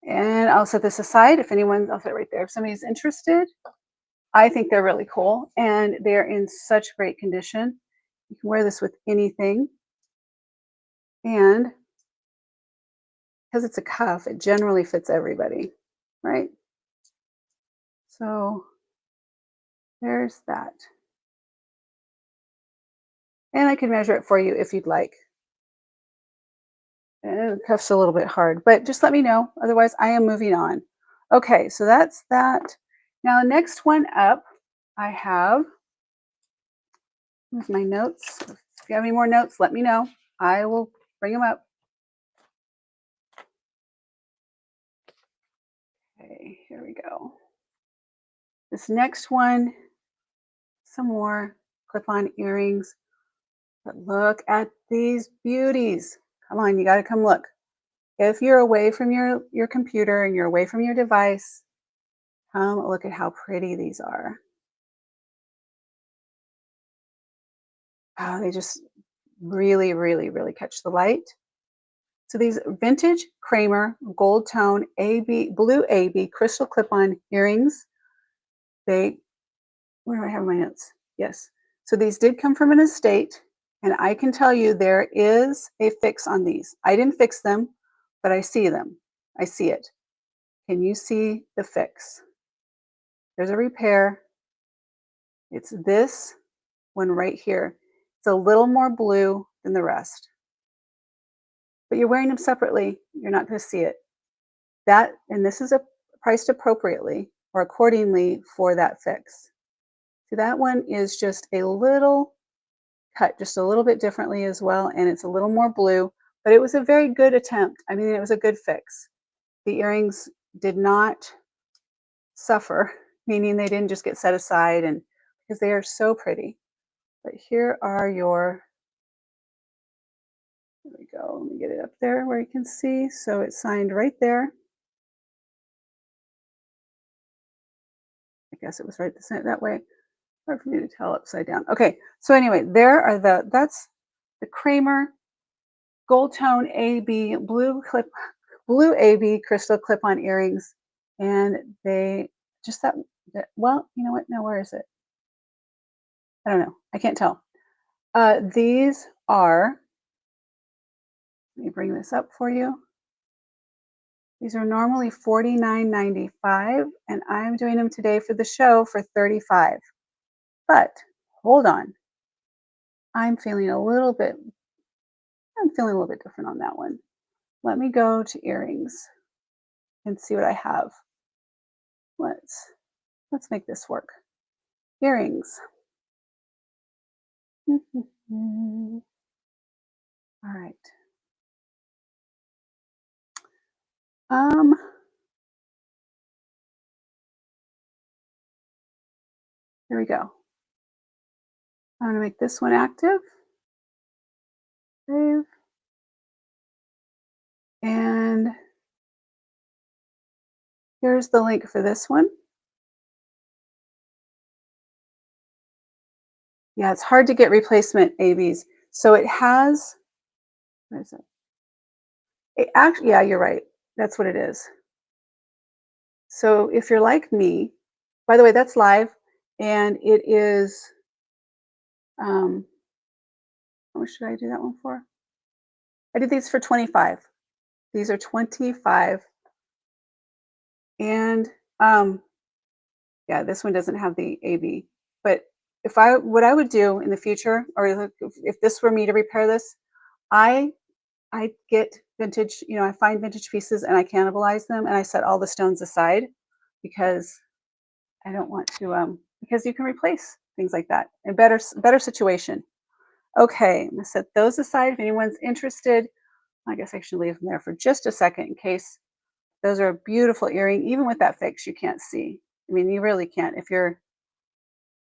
And I'll set this aside if anyone, I'll set it right there. If somebody's interested, I think they're really cool and they're in such great condition. You can wear this with anything. And because it's a cuff, it generally fits everybody, right? So there's that. And I can measure it for you if you'd like. And the cuff's a little bit hard, but just let me know. Otherwise, I am moving on. Okay, so that's that. Now, next one up, I have, here's my notes. If you have any more notes, let me know. I will bring them up. Okay, here we go. This next one, some more clip-on earrings. But look at these beauties. Come on, you got to come look. If you're away from your computer and you're away from your device, come look at how pretty these are. Oh, they just really, really, really catch the light. So these vintage Kramer gold tone AB, blue AB crystal clip-on earrings. They, where do I have my notes? Yes. So these did come from an estate, and I can tell you there is a fix on these. I didn't fix them, but I see them. I see it. Can you see the fix? There's a repair. It's this one right here. It's a little more blue than the rest. But you're wearing them separately. You're not going to see it. That, and this is priced appropriately or accordingly for that fix. So that one is just a little cut just a little bit differently as well, and it's a little more blue, but it was a very good attempt. I mean, it was a good fix. The earrings did not suffer, meaning they didn't just get set aside, and because they are so pretty. But here are your, there we go, let me get it up there where you can see. So it's signed right there. I guess it was right that way. Hard for me to tell upside down. Okay, so anyway, there are that's the Kramer gold tone AB blue AB crystal clip-on earrings, and they just that well, you know what? Now where is it? I don't know. I can't tell. These are. Let me bring this up for you. These are normally $49.95, and I'm doing them today for the show for $35. But hold on, I'm feeling a little bit. I'm feeling a little bit different on that one. Let me go to earrings and see what I have. Let's make this work. Earrings. All right. Um, here we go. I'm gonna make this one active. Save. And here's the link for this one. Yeah, it's hard to get replacement ABs. So it has, where is it? It actually, yeah, you're right. That's what it is. So if you're like me, by the way, that's live, and it is, how much should I do that one for? I did these for 25. These are 25. And yeah, this one doesn't have the AB. But what I would do in the future, or if this were me to repair this, I get vintage, I find vintage pieces and I cannibalize them and I set all the stones aside because I don't want to because you can replace things like that in better situation. Okay, I'm gonna set those aside. If anyone's interested, I guess I should leave them there for just a second in case those are a beautiful earring. Even with that fix, you can't see. I mean, you really can't. If you're,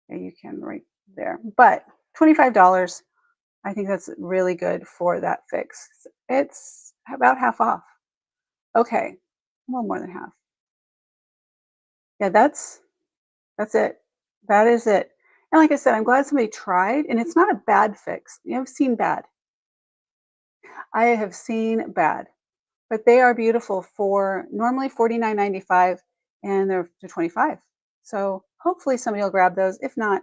yeah, you can right there. But $25, I think that's really good for that fix. It's about half off. Okay, a little more than half. Yeah, that's it. That is it. And like I said, I'm glad somebody tried, and it's not a bad fix. I've seen bad. I have seen bad, but they are beautiful for normally 49.95, and they're 25. So hopefully somebody will grab those. If not,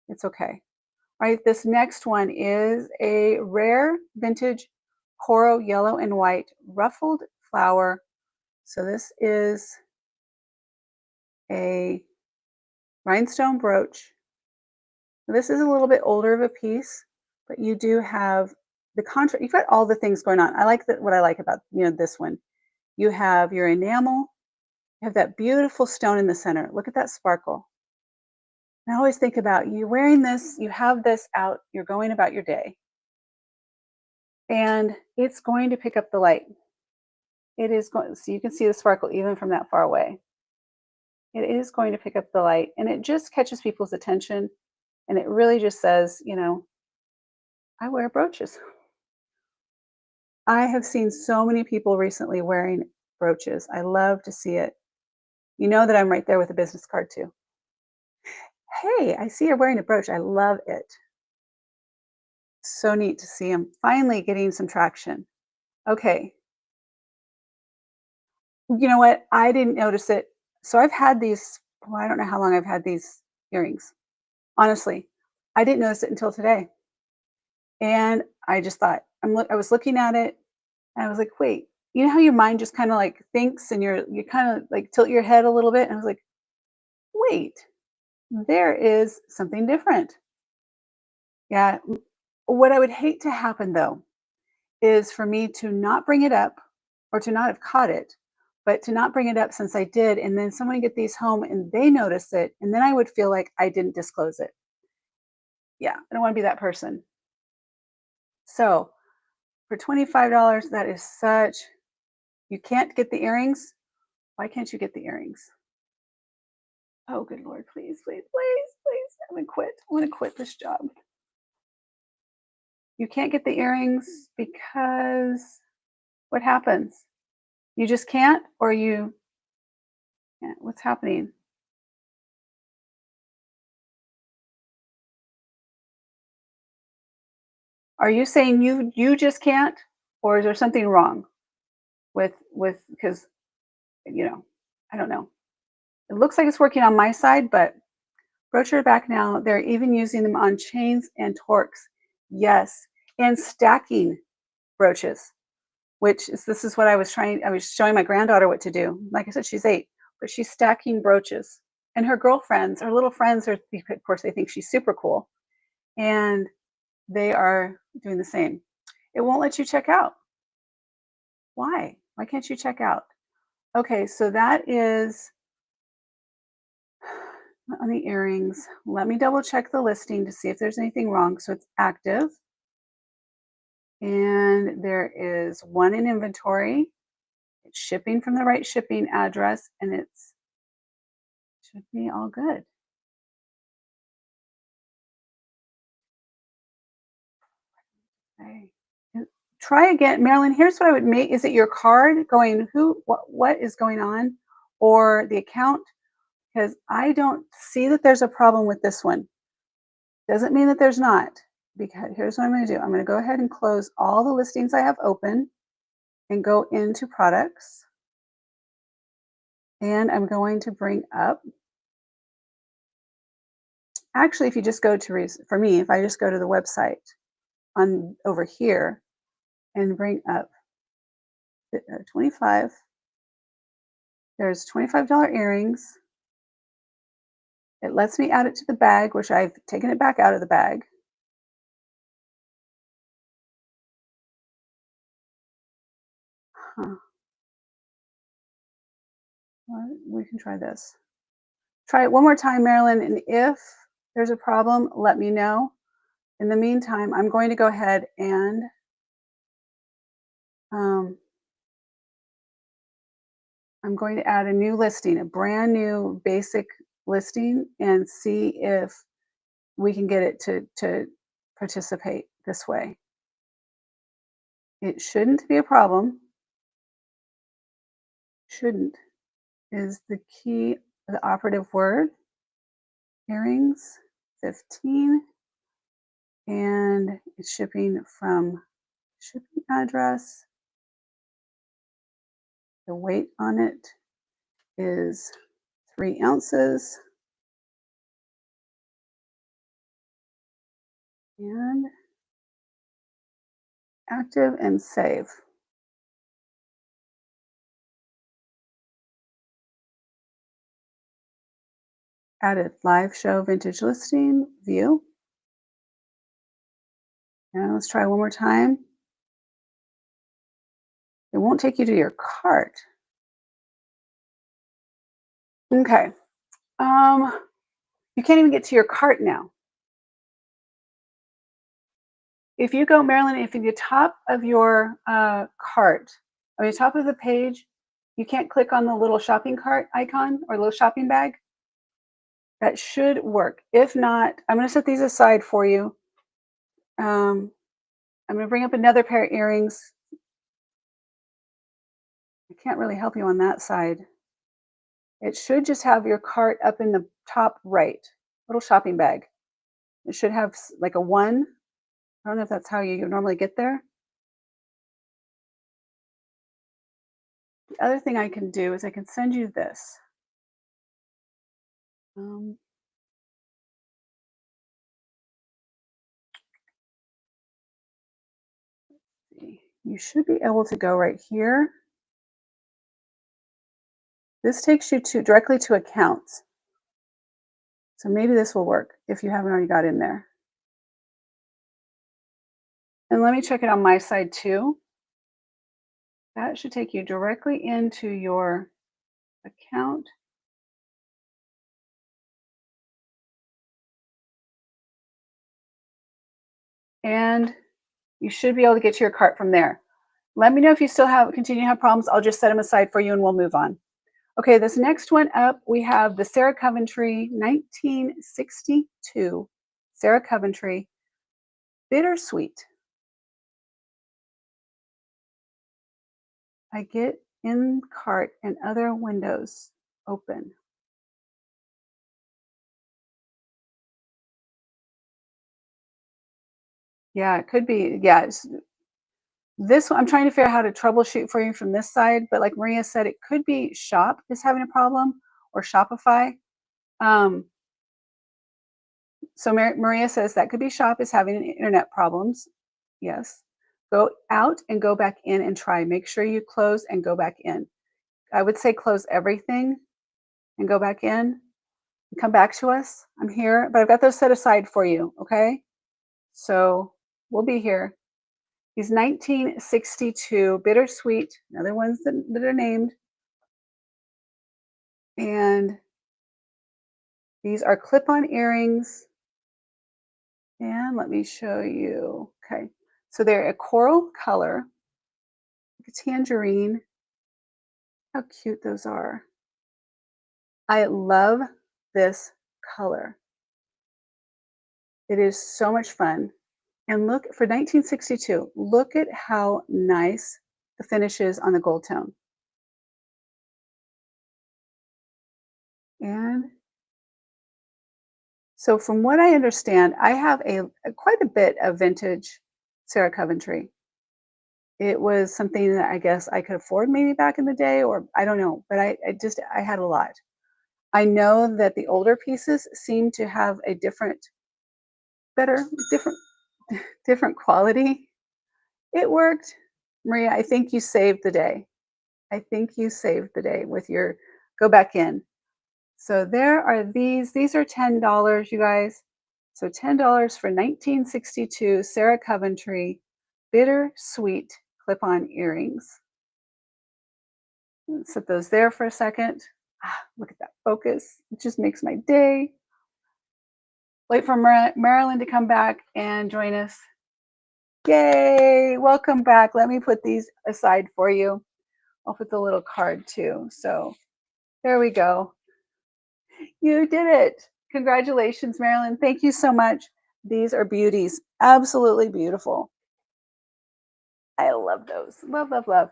it's okay. All right, this next one is a rare vintage coral yellow and white ruffled flower. So this is a rhinestone brooch. This is a little bit older of a piece, but you do have the contrast. You've got all the things going on. I like that. What I like about this one, you have your enamel. You have that beautiful stone in the center. Look at that sparkle. And I always think about you wearing this. You have this out. You're going about your day, and it's going to pick up the light. It is going. So you can see the sparkle even from that far away. It is going to pick up the light, and it just catches people's attention. And it really just says, I wear brooches. I have seen so many people recently wearing brooches. I love to see it. You know that I'm right there with a business card too. Hey, I see you're wearing a brooch. I love it. So neat to see him finally getting some traction. Okay. You know what? I didn't notice it. So I've had these, well, I don't know how long I've had these earrings. Honestly, I didn't notice it until today. And I just thought, I was looking at it and I was like, wait, you know how your mind just kind of like thinks and you kind of like tilt your head a little bit. And I was like, wait, there is something different. Yeah. What I would hate to happen though is for me to not bring it up or to not have caught it, but to not bring it up since I did. And then someone get these home and they notice it. And then I would feel like I didn't disclose it. Yeah. I don't want to be that person. So for $25, that is such, you can't get the earrings. Why can't you get the earrings? Oh, good Lord, please, please, please, please. I'm gonna quit. I'm gonna quit this job. You can't get the earrings because what happens? You just can't, or you can't. What's happening? Are you saying you just can't, or is there something wrong with because I don't know. It looks like it's working on my side, but brooch are back now. They're even using them on chains and torques. Yes, and stacking brooches. Which is this is what I was showing my granddaughter what to do. Like I said, she's 8, but she's stacking brooches. And her girlfriends, her little friends are of course, they think she's super cool, and they are doing the same. It won't let you check out. Why? Why can't you check out? Okay, so that is on the earrings. Let me double check the listing to see if there's anything wrong. So it's active, and there is one in inventory. It's shipping from the right shipping address, and it's should be all good. Okay. Try again, Marilyn. Here's what I would make. Is it your card going? What is going on, or the account? Because I don't see that there's a problem with this one. Doesn't mean that there's not. Because here's what I'm going to do. I'm going to go ahead and close all the listings I have open and go into products. And I'm going to bring up. Actually, if you just go to for me, if I just go to the website on over here and bring up 25. There's $25 earrings. It lets me add it to the bag, which I've taken it back out of the bag. Huh. Well, we can try this. Try it one more time, Marilyn, and if there's a problem, let me know. In the meantime, I'm going to go ahead and um, I'm going to add a new listing, a brand new basic listing, and see if we can get it to participate this way. It shouldn't be a problem. Shouldn't is the key, the operative word. Earrings, 15, and it's shipping from shipping address. The weight on it is 3 ounces. And active and save. Added live show vintage listing, view. And let's try one more time. It won't take you to your cart. Okay. You can't even get to your cart now. If you go, Marilyn, if in the top of your cart, on the top of the page, you can't click on the little shopping cart icon or little shopping bag, that should work. If not, I'm going to set these aside for you. I'm going to bring up another pair of earrings. I can't really help you on that side. It should just have your cart up in the top right, little shopping bag. It should have like a 1. I don't know if that's how you normally get there. The other thing I can do is I can send you this. Um, you should be able to go right here. This takes you to directly to accounts. So maybe this will work if you haven't already got in there. And let me check it on my side too. That should take you directly into your account. And you should be able to get to your cart from there. Let me know if you still continue to have problems. I'll just set them aside for you and we'll move on. Okay, this next one up, we have the Sarah Coventry 1962 Sarah Coventry Bittersweet. I get in cart and other windows open. Yeah, it could be. Yeah, this one, I'm trying to figure out how to troubleshoot for you from this side, but like Maria said, it could be Shop is having a problem or Shopify. Um, so Maria says that could be Shop is having internet problems. Yes. Go out and go back in and try. Make sure you close and go back in. I would say close everything and go back in and come back to us. I'm here, but I've got those set aside for you. Okay. So we'll be here. These 1962 Bittersweet, another ones that are named. And these are clip-on earrings. And let me show you. Okay. So they're a coral color, like a tangerine. How cute those are. I love this color. It is so much fun. And look, for 1962, look at how nice the finish is on the gold tone. And so from what I understand, I have quite a bit of vintage Sarah Coventry. It was something that I guess I could afford maybe back in the day, or I don't know, but I had a lot. I know that the older pieces seem to have a better, different, different quality. It worked. Maria, I think you saved the day. I think you saved the day with your go back in. So there are these. These are $10, you guys. So $10 for 1962 Sarah Coventry Bittersweet clip-on earrings. Let's set those there for a second. Look at that focus. It just makes my day. Wait for Marilyn to come back and join us. Yay! Welcome back. Let me put these aside for you. I'll put the little card too. So there we go. You did it. Congratulations, Marilyn. Thank you so much. These are beauties. Absolutely beautiful. I love those. Love, love, love.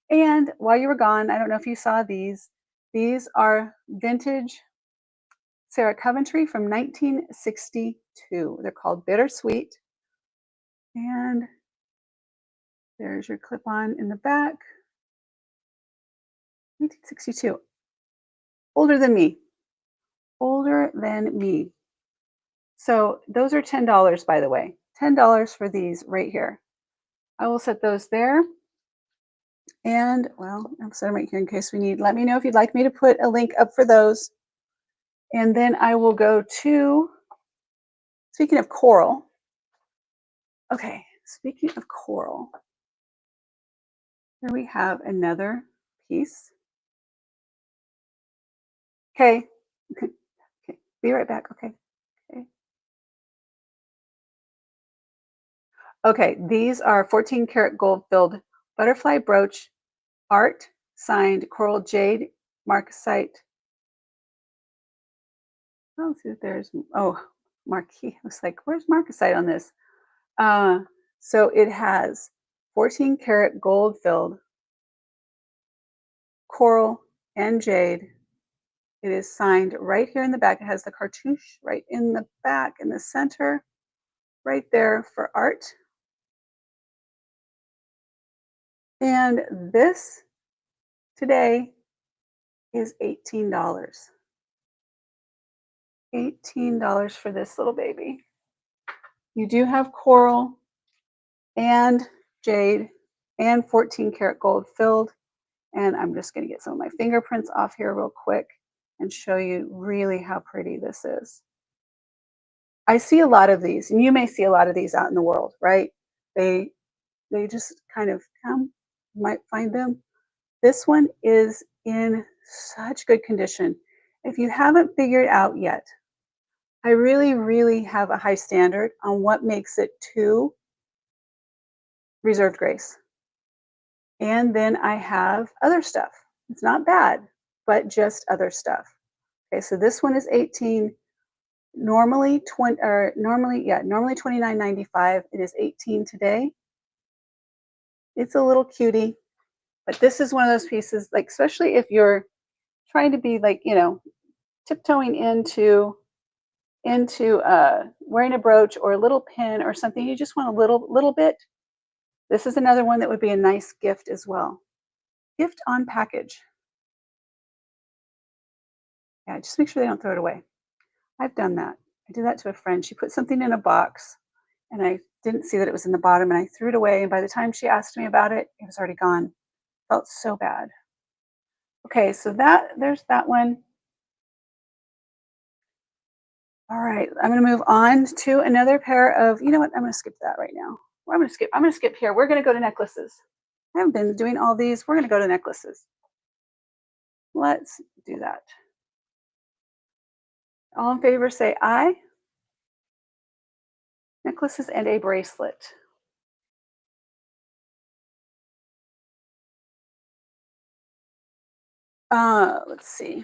And while you were gone, I don't know if you saw these. These are vintage Sarah Coventry from 1962. They're called Bittersweet. And there's your clip on in the back. 1962. Older than me. Older than me. So those are $10, by the way. $10 for these right here. I will set those there. And well, I'll set them right here in case we need. Let me know if you'd like me to put a link up for those. And then I will go to, speaking of coral. Okay, speaking of coral, here we have another piece. Okay, okay, be right back. Okay, okay. Okay, these are 14 karat gold filled butterfly brooch art signed coral jade marcasite. Oh, see, there's marquee. I was like, where's marcasite on this? Uh, so it has 14 karat gold filled coral and jade. It is signed right here in the back. It has the cartouche right in the back in the center, right there for art. And this today is $18. $18 for this little baby. You do have coral and jade and 14 karat gold filled. And I'm just going to get some of my fingerprints off here real quick and show you really how pretty this is. I see a lot of these, and you may see a lot of these out in the world, right? They just kind of come, you might find them. This one is in such good condition. If you haven't figured out yet, I really, really have a high standard on what makes it to reserved grace. And then I have other stuff. It's not bad, but just other stuff. Okay, so this one is 18. Normally normally $29.95. It is 18 today. It's a little cutie, but this is one of those pieces, like especially if you're trying to be like, tiptoeing into wearing a brooch or a little pin or something. You just want a little bit. This is another one that would be a nice gift as well. Gift on package. Yeah, just make sure they don't throw it away. I've done that. I did that to a friend. She put something in a box and I didn't see that it was in the bottom and I threw it away. And by the time she asked me about it, it was already gone. Felt so bad. Okay, so there's that one. All right, I'm going to move on to another pair of, you know what? I'm going to skip that right now. Well, I'm going to skip here. We're going to go to necklaces. I haven't been doing all these. We're going to go to necklaces. Let's do that. All in favor say aye. Necklaces and a bracelet. Let's see.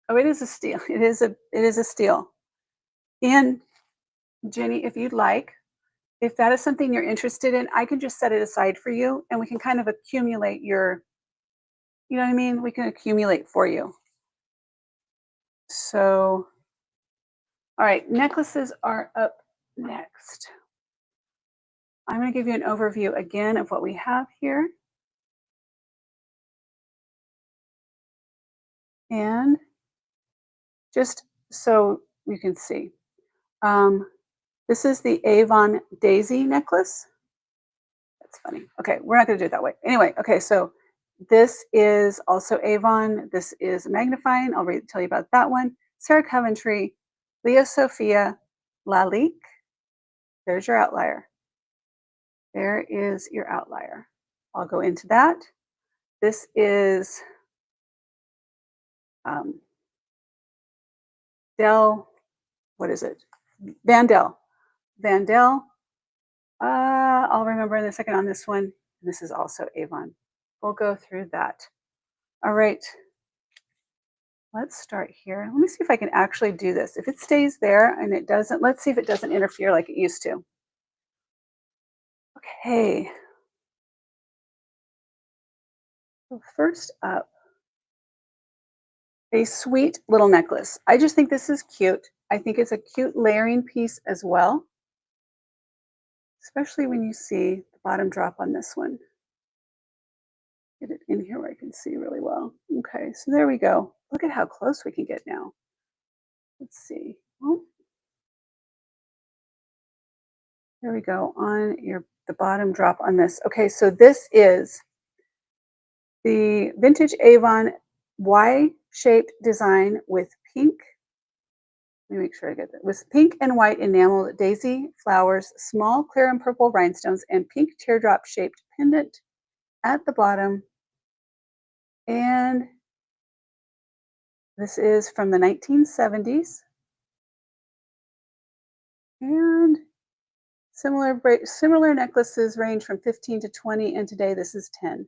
Oh, it is a steal. It is a steal. And Jenny, if you'd like, if that is something you're interested in, I can just set it aside for you and we can kind of accumulate you know what I mean? We can accumulate for you. So, all right, necklaces are up next. I'm going to give you an overview again of what we have here. And just so you can see, this is the Avon Daisy necklace. That's funny. Okay, we're not going to do it that way. Anyway, okay, so this is also Avon. This is magnifying. I'll tell you about that one. Sarah Coventry, Leah Sophia, Lalique. There's your outlier. There is your outlier. I'll go into that. This is um, Dell, what is it? Vandel. Vandel. I'll remember in a second on this one. This is also Avon. We'll go through that. All right. Let's start here. Let me see if I can actually do this. If it stays there and it doesn't, let's see if it doesn't interfere like it used to. Okay. So first up, a sweet little necklace. I just think this is cute. I think it's a cute layering piece as well, especially when you see the bottom drop on this one. Get it in here where I can see really well. Okay, so there we go. Look at how close we can get now. Let's see. Oh, there we go on the bottom drop on this. Okay, so this is the vintage Avon Y-shaped design with pink. Let me make sure I get that. With pink and white enameled daisy flowers, small clear and purple rhinestones, and pink teardrop shaped pendant at the bottom. And this is from the 1970s. And similar necklaces range from 15 to 20, and today this is 10.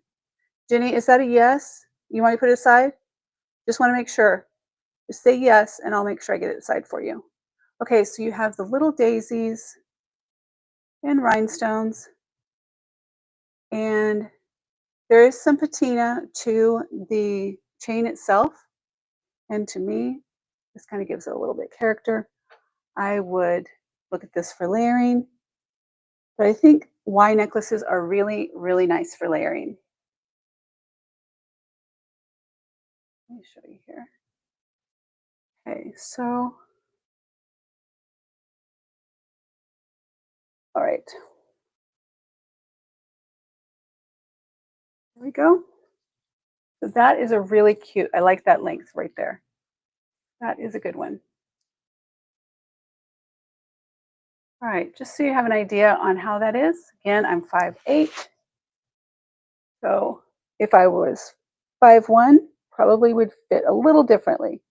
Jenny, is that a yes? You want to put it aside? Just want to make sure. Just say yes, and I'll make sure I get it aside for you. Okay, so you have the little daisies and rhinestones, and there is some patina to the chain itself. And to me, this kind of gives it a little bit of character. I would look at this for layering, but I think Y necklaces are really, really nice for layering. Let me show you here. Okay, so, all right. There we go. So that is a really cute, I like that length right there. That is a good one. All right, just so you have an idea on how that is. Again, I'm 5'8". So if I was 5'1", probably would fit a little differently.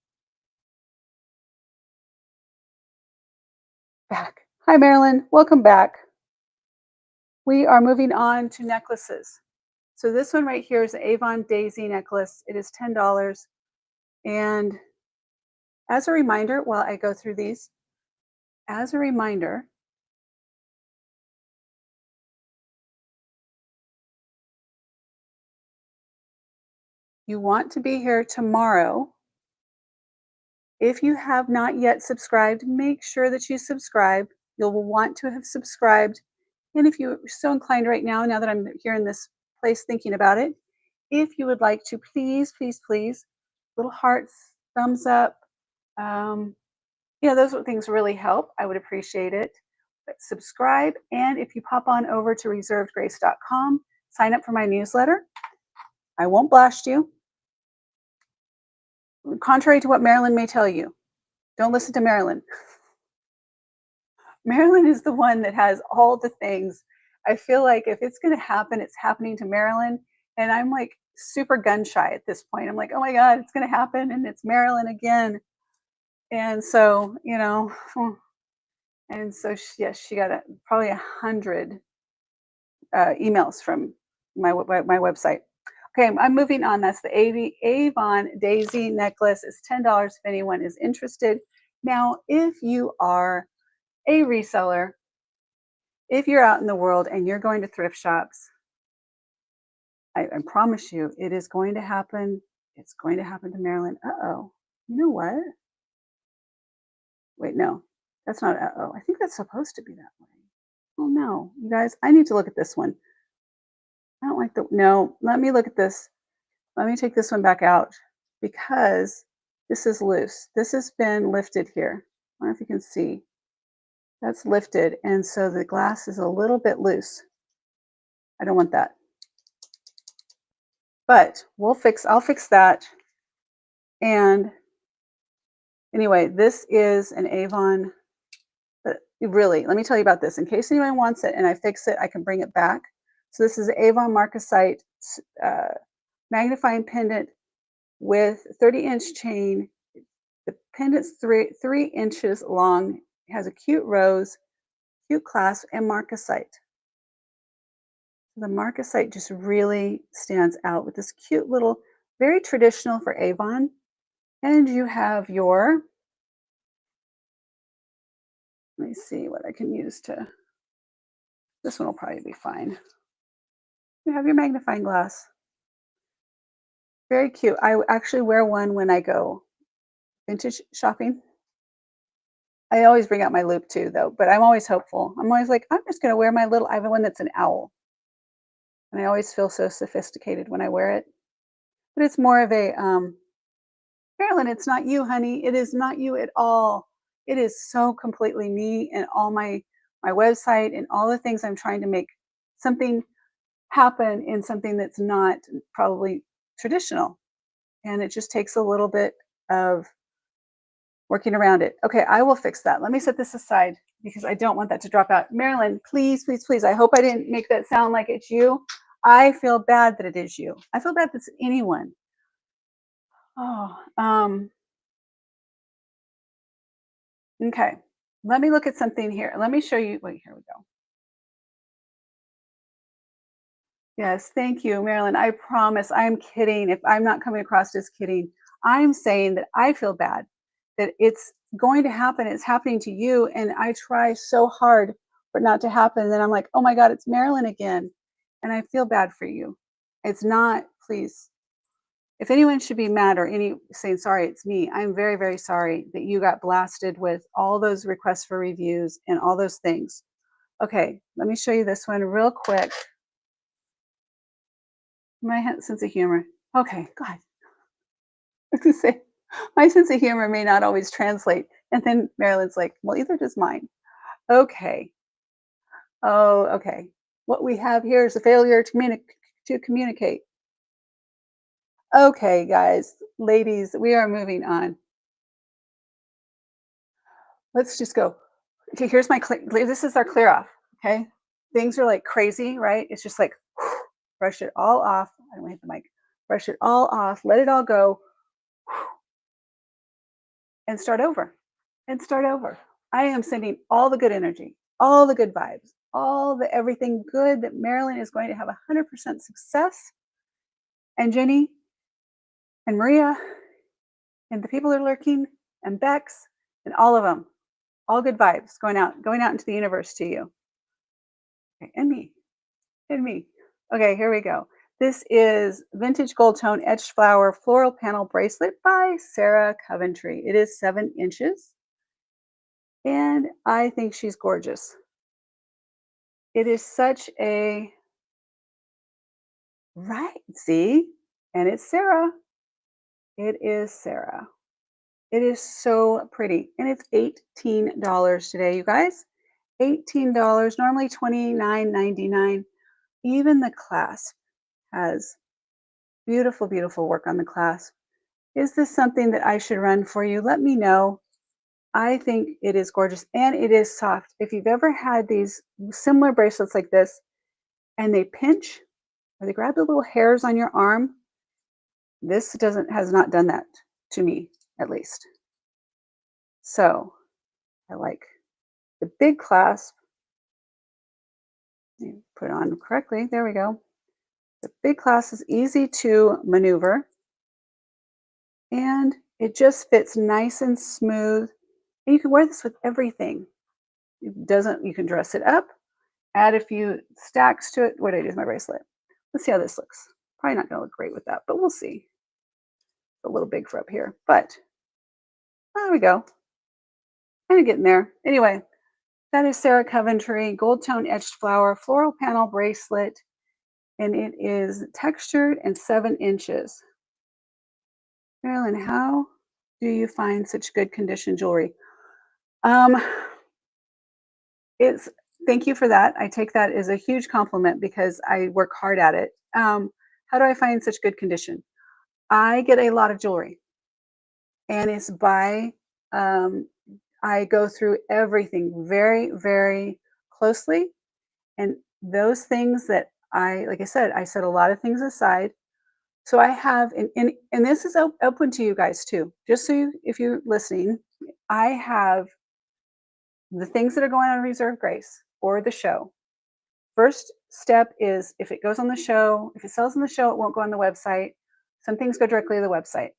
Back. Hi, Marilyn. Welcome back. We are moving on to necklaces. So this one right here is an Avon Daisy necklace. It is $10. And as a reminder, while I go through these, as a reminder, you want to be here tomorrow. If you have not yet subscribed, make sure that you subscribe. You'll want to have subscribed. And if you're so inclined right now, now that I'm here in this place thinking about it, if you would like to, please, please, please, little hearts, thumbs up. Those things really help. I would appreciate it. But subscribe. And if you pop on over to reservedgrace.com, sign up for my newsletter. I won't blast you. Contrary to what Marilyn may tell you, don't listen to Marilyn. Marilyn is the one that has all the things. I feel like if it's going to happen, it's happening to Marilyn. And I'm like super gun shy at this point. I'm like, oh my God, it's going to happen. And it's Marilyn again. And so, and so, she got probably 100 emails from my website. Okay, I'm moving on. That's the Avon Daisy necklace. It's $10 if anyone is interested. Now, if you are a reseller, if you're out in the world and you're going to thrift shops, I promise you it is going to happen. It's going to happen to Marilyn. Uh-oh. You know what? Wait, no. That's not uh-oh. I think that's supposed to be that way. Oh, no. You guys, I need to look at this one. I don't like no, let me look at this. Let me take this one back out because this is loose. This has been lifted here. I don't know if you can see. That's lifted, and so the glass is a little bit loose. I don't want that. But I'll fix that. And anyway, this is an Avon, but really, let me tell you about this. In case anyone wants it and I fix it, I can bring it back. So this is Avon Marcasite uh, magnifying pendant with 30-inch chain. The pendant's three inches long, has a cute rose, cute clasp, and marcasite. The marcasite just really stands out with this cute little, very traditional for Avon. And you have your, let me see what I can use to, this one will probably be fine. You have your magnifying glass. Very cute. I actually wear one when I go vintage shopping. I always bring out my loop too, though, but I'm always hopeful. I'm always like, I'm just going to wear my little, I have one that's an owl. And I always feel so sophisticated when I wear it. But it's more of a, Carolyn, it's not you, honey. It is not you at all. It is so completely me and all my website and all the things I'm trying to make something happen in something that's not probably traditional. And it just takes a little bit of working around it. Okay, I will fix that. Let me set this aside because I don't want that to drop out. Marilyn, please, please, please. I hope I didn't make that sound like it's you. I feel bad that it is you. I feel bad that it's anyone. Oh, okay. Let me look at something here. Let me show you. Wait, here we go. Yes, thank you, Marilyn. I promise I'm kidding. If I'm not coming across as kidding, I'm saying that I feel bad that it's going to happen. It's happening to you. And I try so hard for it not to happen. And then I'm like, oh my God, it's Marilyn again. And I feel bad for you. It's not, please. If anyone should be mad or any saying sorry, it's me. I'm very, very sorry that you got blasted with all those requests for reviews and all those things. Okay, let me show you this one real quick. My sense of humor. Okay, God. I was gonna say, my sense of humor may not always translate. And then Marilyn's like, well, either does mine. Okay. Oh, okay. What we have here is a failure to communicate. Okay, guys, ladies, we are moving on. Let's just go. Okay, here's my clear. This is our clear off. Okay. Things are like crazy, right? It's just like brush it all off. I don't want to hit the mic. Brush it all off. Let it all go and start over. And start over. I am sending all the good energy, all the good vibes, all the everything good that Marilyn is going to have 100% success. And Jenny and Maria and the people that are lurking and Bex and all of them, all good vibes going out into the universe to you. Okay, and me, and me. Okay, here we go. This is Vintage Gold Tone Etched Flower Floral Panel Bracelet by Sarah Coventry. It is 7 inches. And I think she's gorgeous. It is such a right, see? And it's Sarah. It is Sarah. It is so pretty. And it's $18 today, you guys. $18, normally $29.99. Even the clasp has beautiful, beautiful work on the clasp. Is this something that I should run for you? Let me know. I think it is gorgeous and it is soft. If you've ever had these similar bracelets like this and they pinch or they grab the little hairs on your arm, this has not done that to me, at least. So I like the big clasp. Put it on correctly. There we go. The big clasp is easy to maneuver and it just fits nice and smooth. And you can wear this with everything. You can dress it up, add a few stacks to it. What do I do with my bracelet? Let's see how this looks. Probably not going to look great with that, but we'll see. A little big for up here, but there we go. Kind of getting there. Anyway, that is Sarah Coventry Gold Tone Etched Flower Floral Panel Bracelet, and it is textured and 7 inches. Marilyn, how do you find such good condition jewelry? Um, it's Thank you for that. I take that as a huge compliment because I work hard at it. How do I find such good condition? I get a lot of jewelry, and it's by I go through everything very, very closely. And those things that Like I said, I set a lot of things aside. So I have, and this is open to you guys too. Just so you, if you're listening, I have the things that are going on Reserve Grace or the show. First step is if it goes on the show, if it sells on the show, it won't go on the website. Some things go directly to the website.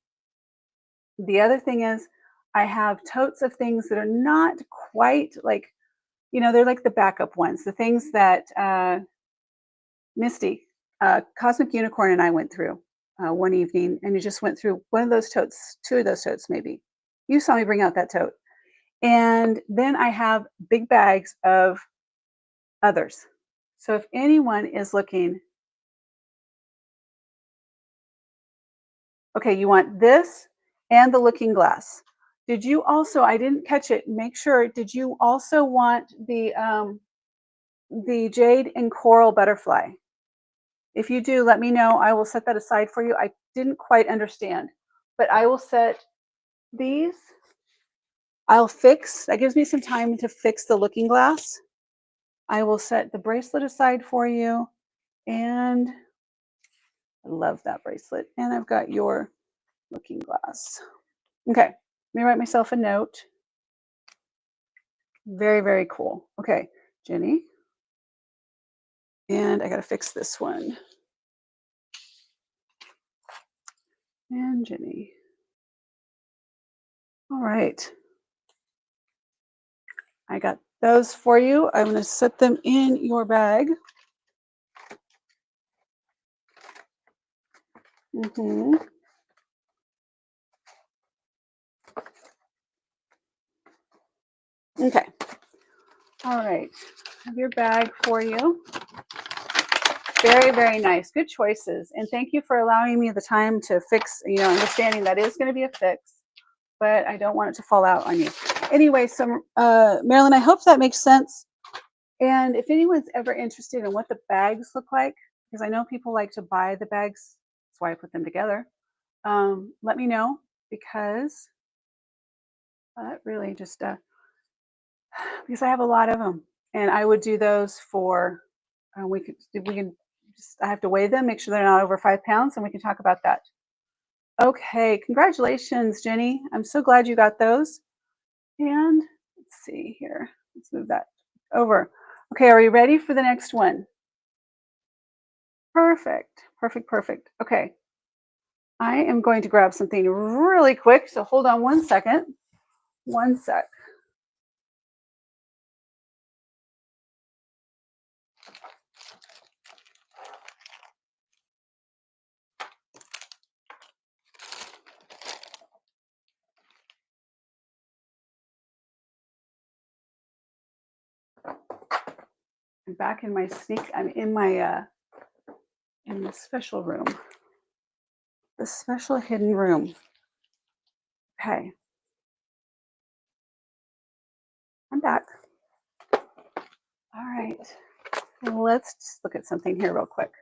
The other thing is I have totes of things that are not quite like, they're like the backup ones, the things that Misty, Cosmic Unicorn, and I went through one evening, and you just went through one of those totes, two of those totes, maybe. You saw me bring out that tote. And then I have big bags of others. So if anyone is looking, okay, you want this and the looking glass. Did you also, I didn't catch it, make sure, did you also want the jade and coral butterfly? If you do, let me know. I will set that aside for you. I didn't quite understand, but I will set these. That gives me some time to fix the looking glass. I will set the bracelet aside for you. And I love that bracelet. And I've got your looking glass. Okay, let me write myself a note. Very, very cool. Okay, Jenny. And I got to fix this one. And Jenny. All right. I got those for you. I'm going to set them in your bag. Okay. All right. I have your bag for you. Very, very nice. Good choices. And thank you for allowing me the time to fix, understanding that is going to be a fix, but I don't want it to fall out on you. Anyway, so Marilyn, I hope that makes sense. And if anyone's ever interested in what the bags look like, because I know people like to buy the bags, that's why I put them together. Let me know, because really just because I have a lot of them, and I would do those for we can just, I have to weigh them, make sure they're not over 5 pounds, and we can talk about that. Okay, congratulations, Jenny. I'm so glad you got those. And let's see here. Let's move that over. Okay, are you ready for the next one? Perfect, perfect, perfect. Okay, I am going to grab something really quick, so hold on one second. One sec. I'm back in my I'm in my in the special room. The special hidden room. Okay. I'm back. All right. Let's just look at something here real quick.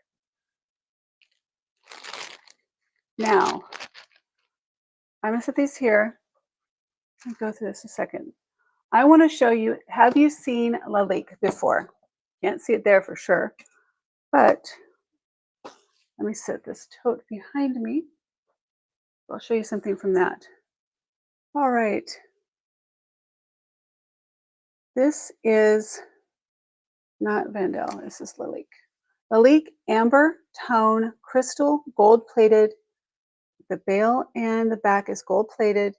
Now, I'm going to set these here. I'll go through this a second. I want to show you, have you seen Lalique before? Can't see it there for sure, but let me set this tote behind me. I'll show you something from that. All right. This is not Vandal. This is Lalique. Lalique Amber Tone Crystal Gold Plated. The bail and the back is gold plated.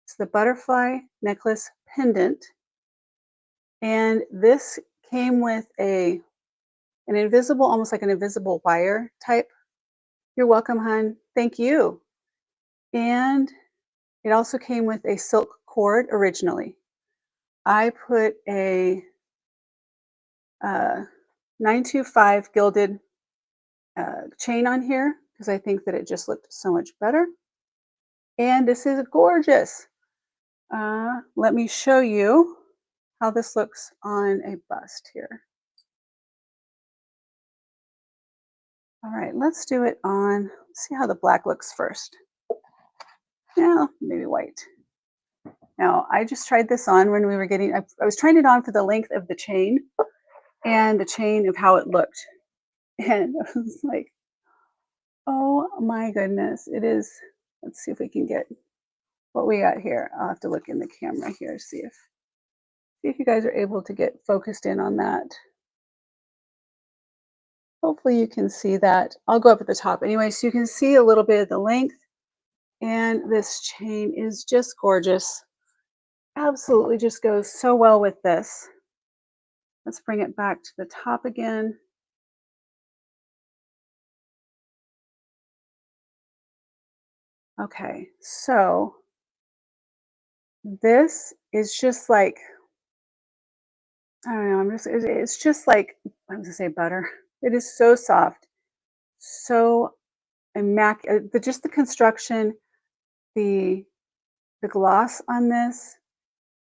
It's the butterfly necklace pendant. And this came with an invisible, almost like an invisible wire type. You're welcome, hun. Thank you. And it also came with a silk cord originally. I put a 925 gilded chain on here because I think that it just looked so much better. And this is gorgeous. Let me show you how this looks on a bust here. All right, let's do it on, let's see how the black looks first. Now, maybe white. Now, I just tried this on when we were getting, I was trying it on for the length of the chain and the chain of how it looked. And I was like, oh my goodness. It is. Let's see if we can get what we got here. I'll have to look in the camera here, see if you guys are able to get focused in on that. Hopefully you can see that. I'll go up at the top anyway, so you can see a little bit of the length. And this chain is just gorgeous. Absolutely just goes so well with this. Let's bring it back to the top again. Okay, so this is just like, I don't know, it's just like, I'm gonna say butter. It is so soft, so just the construction, the the gloss on this,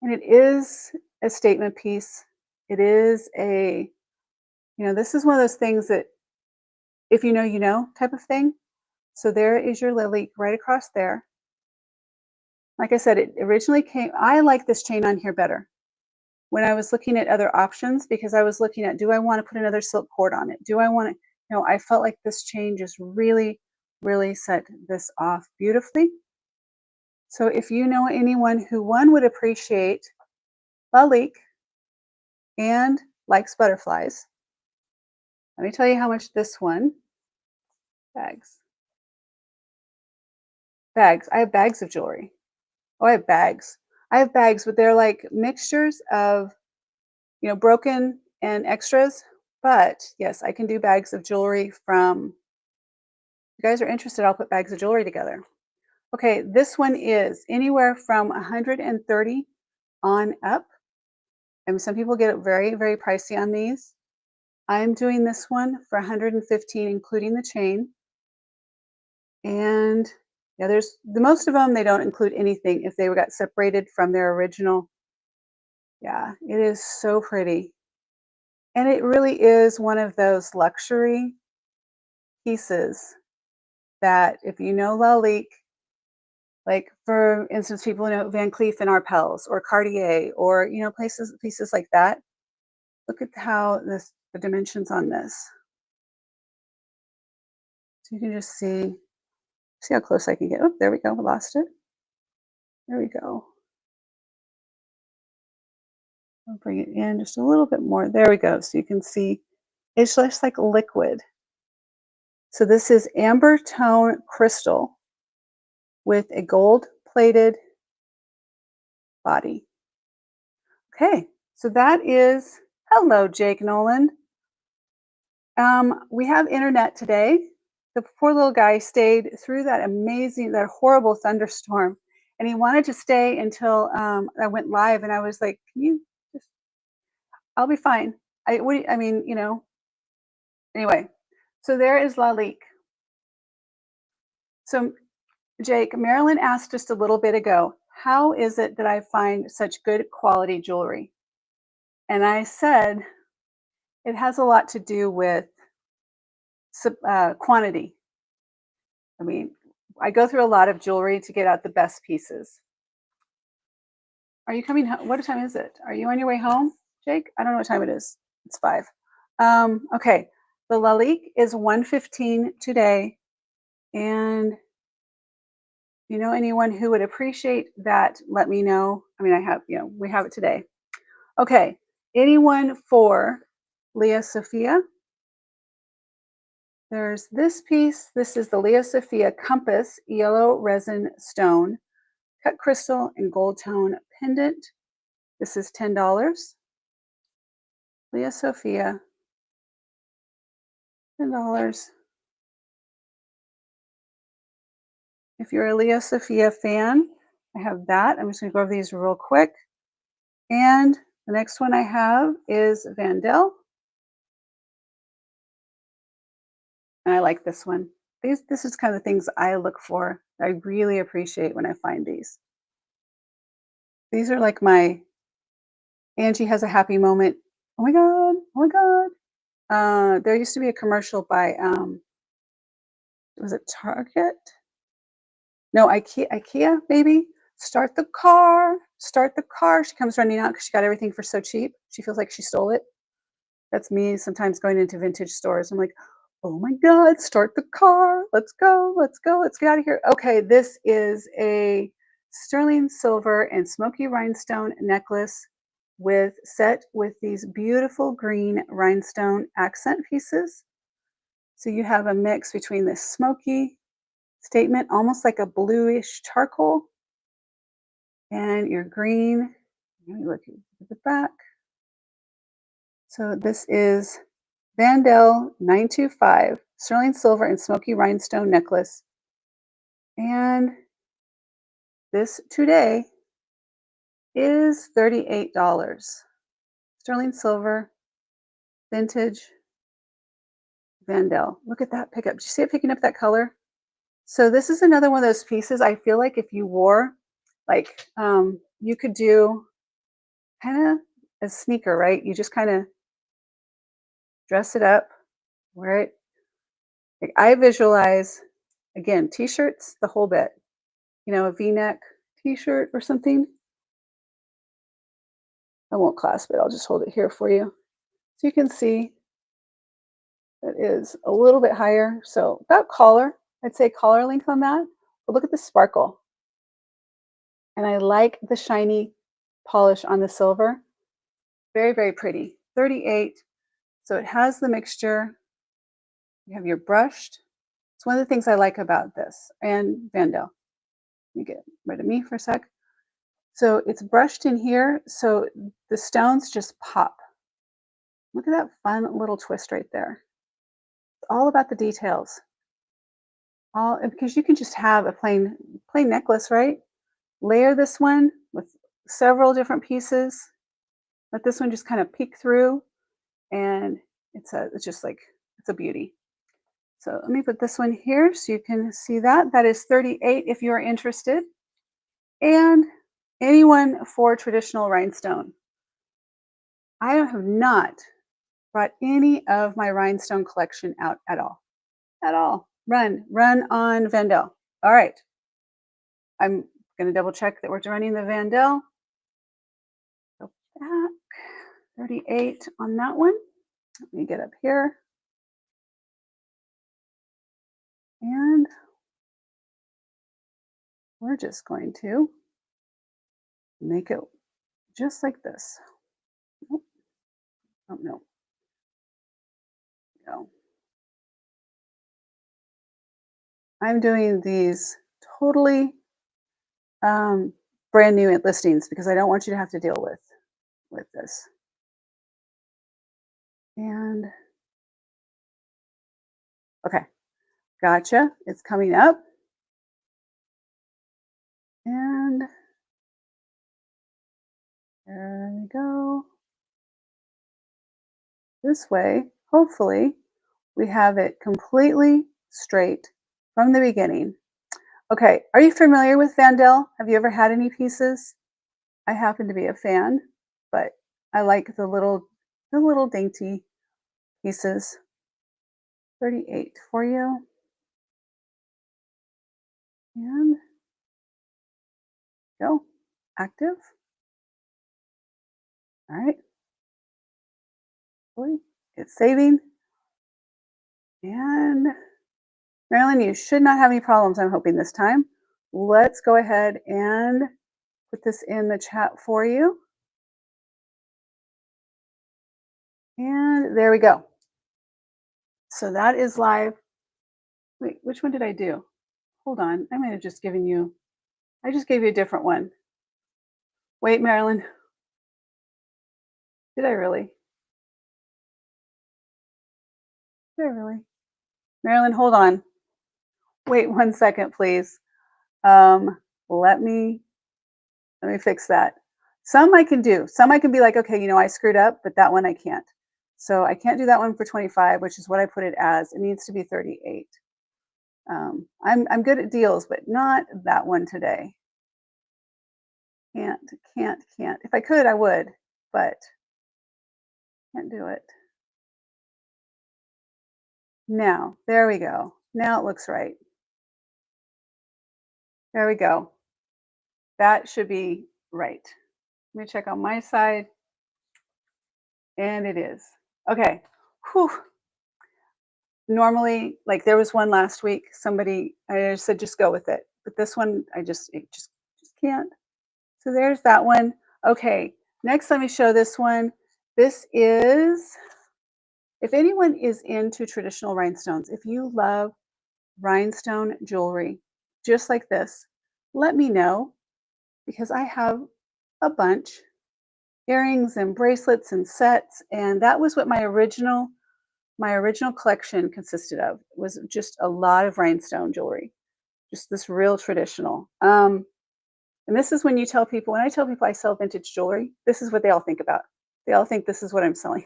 and it is a statement piece. It is a, this is one of those things that if you know, you know type of thing. So there is your lily right across there. Like I said, it originally came, I like this chain on here better when I was looking at other options because I was looking at, do I want to put another silk cord on it? Do I want to, I felt like this chain just really, really set this off beautifully. So if you know anyone who one would appreciate Lalique and likes butterflies, let me tell you how much this one bags. Bags. I have bags of jewelry. Oh, I have bags. I have bags, but they're like mixtures of, broken and extras. But yes, I can do bags of jewelry from, if you guys are interested, I'll put bags of jewelry together. Okay, this one is anywhere from 130 on up. I mean, some people get it very, very pricey on these. I'm doing this one for 115, including the chain. And yeah, there's the most of them, they don't include anything if they got separated from their original. Yeah, it is so pretty. And it really is one of those luxury pieces that if you know Lalique, like for instance, people know Van Cleef and Arpels or Cartier or pieces like that. Look at how the dimensions on this. So you can just see how close I can get. Oh, there we go. I lost it. There we go. I'll bring it in just a little bit more. There we go. So you can see it's just like liquid. So this is amber tone crystal with a gold plated body. Okay, so that is, hello, Jake Nolan. We have internet today. The poor little guy stayed through that horrible thunderstorm, and he wanted to stay until I went live. And I was like, "Can you? Just, I'll be fine." I mean, Anyway, so there is Lalique. So, Jake, Marilyn asked just a little bit ago, "How is it that I find such good quality jewelry?" And I said, it has a lot to do with quantity. I mean, I go through a lot of jewelry to get out the best pieces. Are you coming home? What time is it? Are you on your way home, Jake? I don't know what time it is. It's 5. Okay. The Lalique is 115 today. And you know anyone who would appreciate that, let me know. I mean, we have it today. Okay. Anyone for Leah Sophia? There's this piece. This is the Leah Sophia Compass Yellow Resin Stone Cut Crystal and Gold Tone Pendant. This is $10. Leah Sophia, $10. If you're a Leah Sophia fan, I have that. I'm just going to go over these real quick. And the next one I have is Vandel. And I like this one. This is kind of the things I look for. I really appreciate when I find these. These are like my Angie has a happy moment. Oh my God. Oh my God. There used to be a commercial by, was it Target? No, IKEA maybe? "Start the car, start the car." She comes running out because she got everything for so cheap. She feels like she stole it. That's me sometimes going into vintage stores. I'm like, "Oh my god, start the car. Let's go, let's go, let's get out of here." Okay, this is a sterling silver and smoky rhinestone necklace set with these beautiful green rhinestone accent pieces. So you have a mix between this smoky statement, almost like a bluish charcoal, and your green. Let me look at the back. So this is Vandel 925 sterling silver and smoky rhinestone necklace. And this today is $38. Sterling silver, vintage Vandel. Look at that pickup. Did you see it picking up that color? So this is another one of those pieces I feel like if you wore, like you could do kind of a sneaker, right? You just kind of dress it up, wear it. Like I visualize, again, t-shirts, the whole bit. A V-neck t-shirt or something. I won't clasp it. I'll just hold it here for you. So you can see that is a little bit higher. So about collar, I'd say collar length on that. But look at the sparkle. And I like the shiny polish on the silver. Very, very pretty. 38. So it has the mixture. You have your brushed. It's one of the things I like about this and Vandel. Let me get rid of me for a sec. So it's brushed in here, so the stones just pop. Look at that fun little twist right there. It's all about the details. All because you can just have a plain necklace, right? Layer this one with several different pieces. Let this one just kind of peek through, and it's just like it's a beauty. So let me put this one here so you can see that. That is 38 if you are interested. And anyone for traditional rhinestone. I have not brought any of my rhinestone collection out at all. At all. Run on Vandel. All right. I'm going to double check that we're running the Vandel. Go back. 38 on that one. Let me get up here. And we're just going to make it just like this. Oh, no. No. I'm doing these totally brand new listings because I don't want you to have to deal with this. And okay, gotcha. It's coming up. And there we go. This way, hopefully, we have it completely straight from the beginning. Okay, are you familiar with Vandel? Have you ever had any pieces? I happen to be a fan, but I like the little dainty pieces. 38 for you. And go. Active. All right. It's saving. And Marilyn, you should not have any problems, I'm hoping this time. Let's go ahead and put this in the chat for you. And there we go. So that is live. Wait, which one did I do? Hold on. I might have just given you, I just gave you a different one. Wait, Marilyn. Did I really? Did I really? Marilyn, hold on. Wait 1 second, please. Um, let me fix that. Some I can do. Some I can be like, okay, I screwed up, but that one I can't. So I can't do that one for 25, which is what I put it as. It needs to be 38. I'm good at deals, but not that one today. Can't. If I could, I would, but can't do it. Now, there we go. Now it looks right. There we go. That should be right. Let me check on my side. And it is. Okay. Whew. Normally, like there was one last week, somebody I just said just go with it. But this one I just can't. So there's that one. Okay. Next let me show this one. This is if anyone is into traditional rhinestones, if you love rhinestone jewelry just like this, let me know because I have a bunch earrings and bracelets and sets and that was what my original collection consisted of was just a lot of rhinestone jewelry, just this real traditional. And this is when you tell people, when I tell people I sell vintage jewelry, this is what they all think about. They all think this is what I'm selling.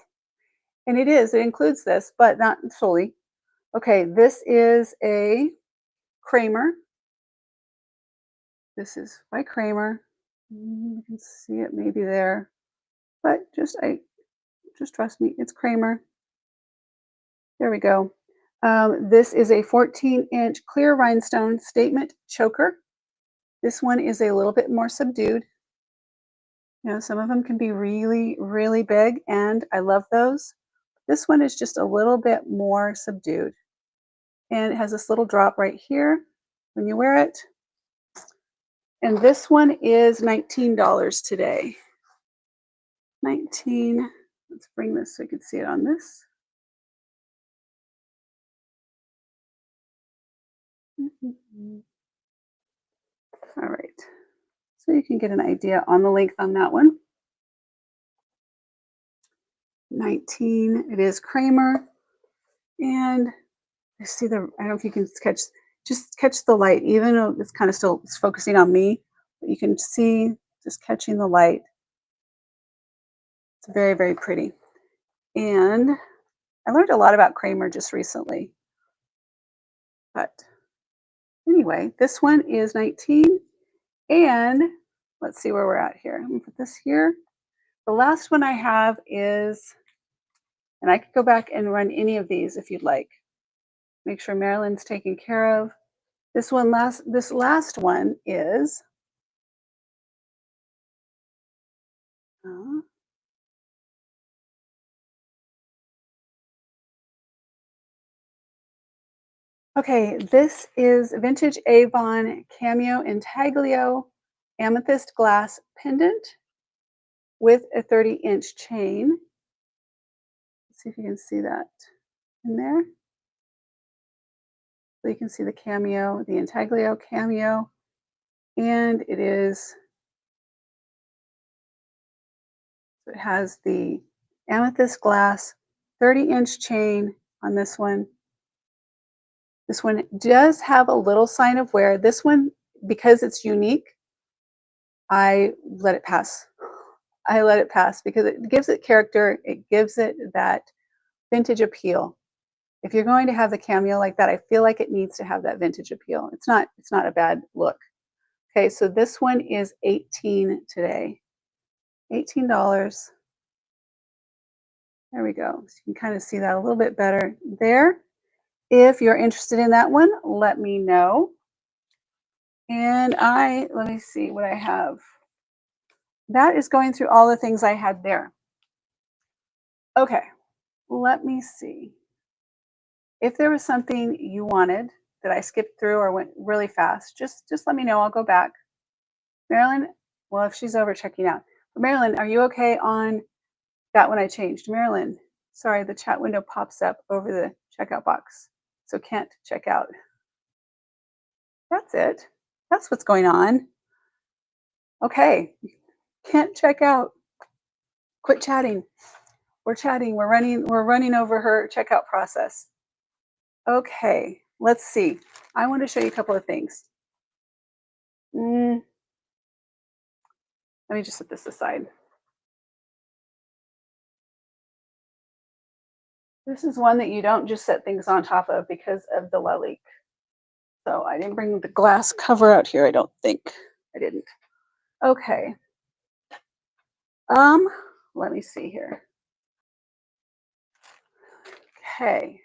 And it is, it includes this, but not solely. Okay, this is a Kramer. This is by Kramer. You can see it maybe there, but just trust me, it's Kramer. There we go. This is a 14-inch clear rhinestone statement choker. This one is a little bit more subdued. You know, some of them can be really, really big, and I love those. This one is just a little bit more subdued. And it has this little drop right here when you wear it. And this one is $19 today. 19. Let's bring this so you can see it on this. All right. So you can get an idea on the length on that one. 19. It is Kramer. And I see the, I don't know if you can catch the light, even though it's kind of still it's focusing on me, but you can see just catching the light. It's very, very pretty. And I learned a lot about Kramer just recently. But anyway, this one is 19. And let's see where we're at here. I'm gonna put this here. The last one I have is, and I could go back and run any of these if you'd like. Make sure Marilyn's taken care of. This last one is uh, okay, this is vintage Avon cameo intaglio amethyst glass pendant with a 30-inch chain. Let's see if you can see that in there. So you can see the cameo, the intaglio cameo, and it has the amethyst glass 30-inch chain on this one. This one does have a little sign of wear. This one, because it's unique, I let it pass. I let it pass because it gives it character. It gives it that vintage appeal. If you're going to have the cameo like that, I feel like it needs to have that vintage appeal. It's not a bad look. Okay, so this one is 18 today. $18. There we go. So you can kind of see that a little bit better there. If you're interested in that one, let me know. And let me see what I have. That is going through all the things I had there. Okay, let me see. If there was something you wanted that I skipped through or went really fast, just let me know. I'll go back. Marilyn, well, if she's over checking out. But Marilyn, are you okay on that one I changed? Marilyn, sorry, the chat window pops up over the checkout box. So can't check out. That's it. That's what's going on. Okay. Can't check out. Quit chatting. We're chatting. We're running over her checkout process. Okay. Let's see. I want to show you a couple of things. Let me just set this aside. This is one that you don't just set things on top of because of the leak. So I didn't bring the glass cover out here, I don't think. I didn't. Okay. Let me see here. Okay.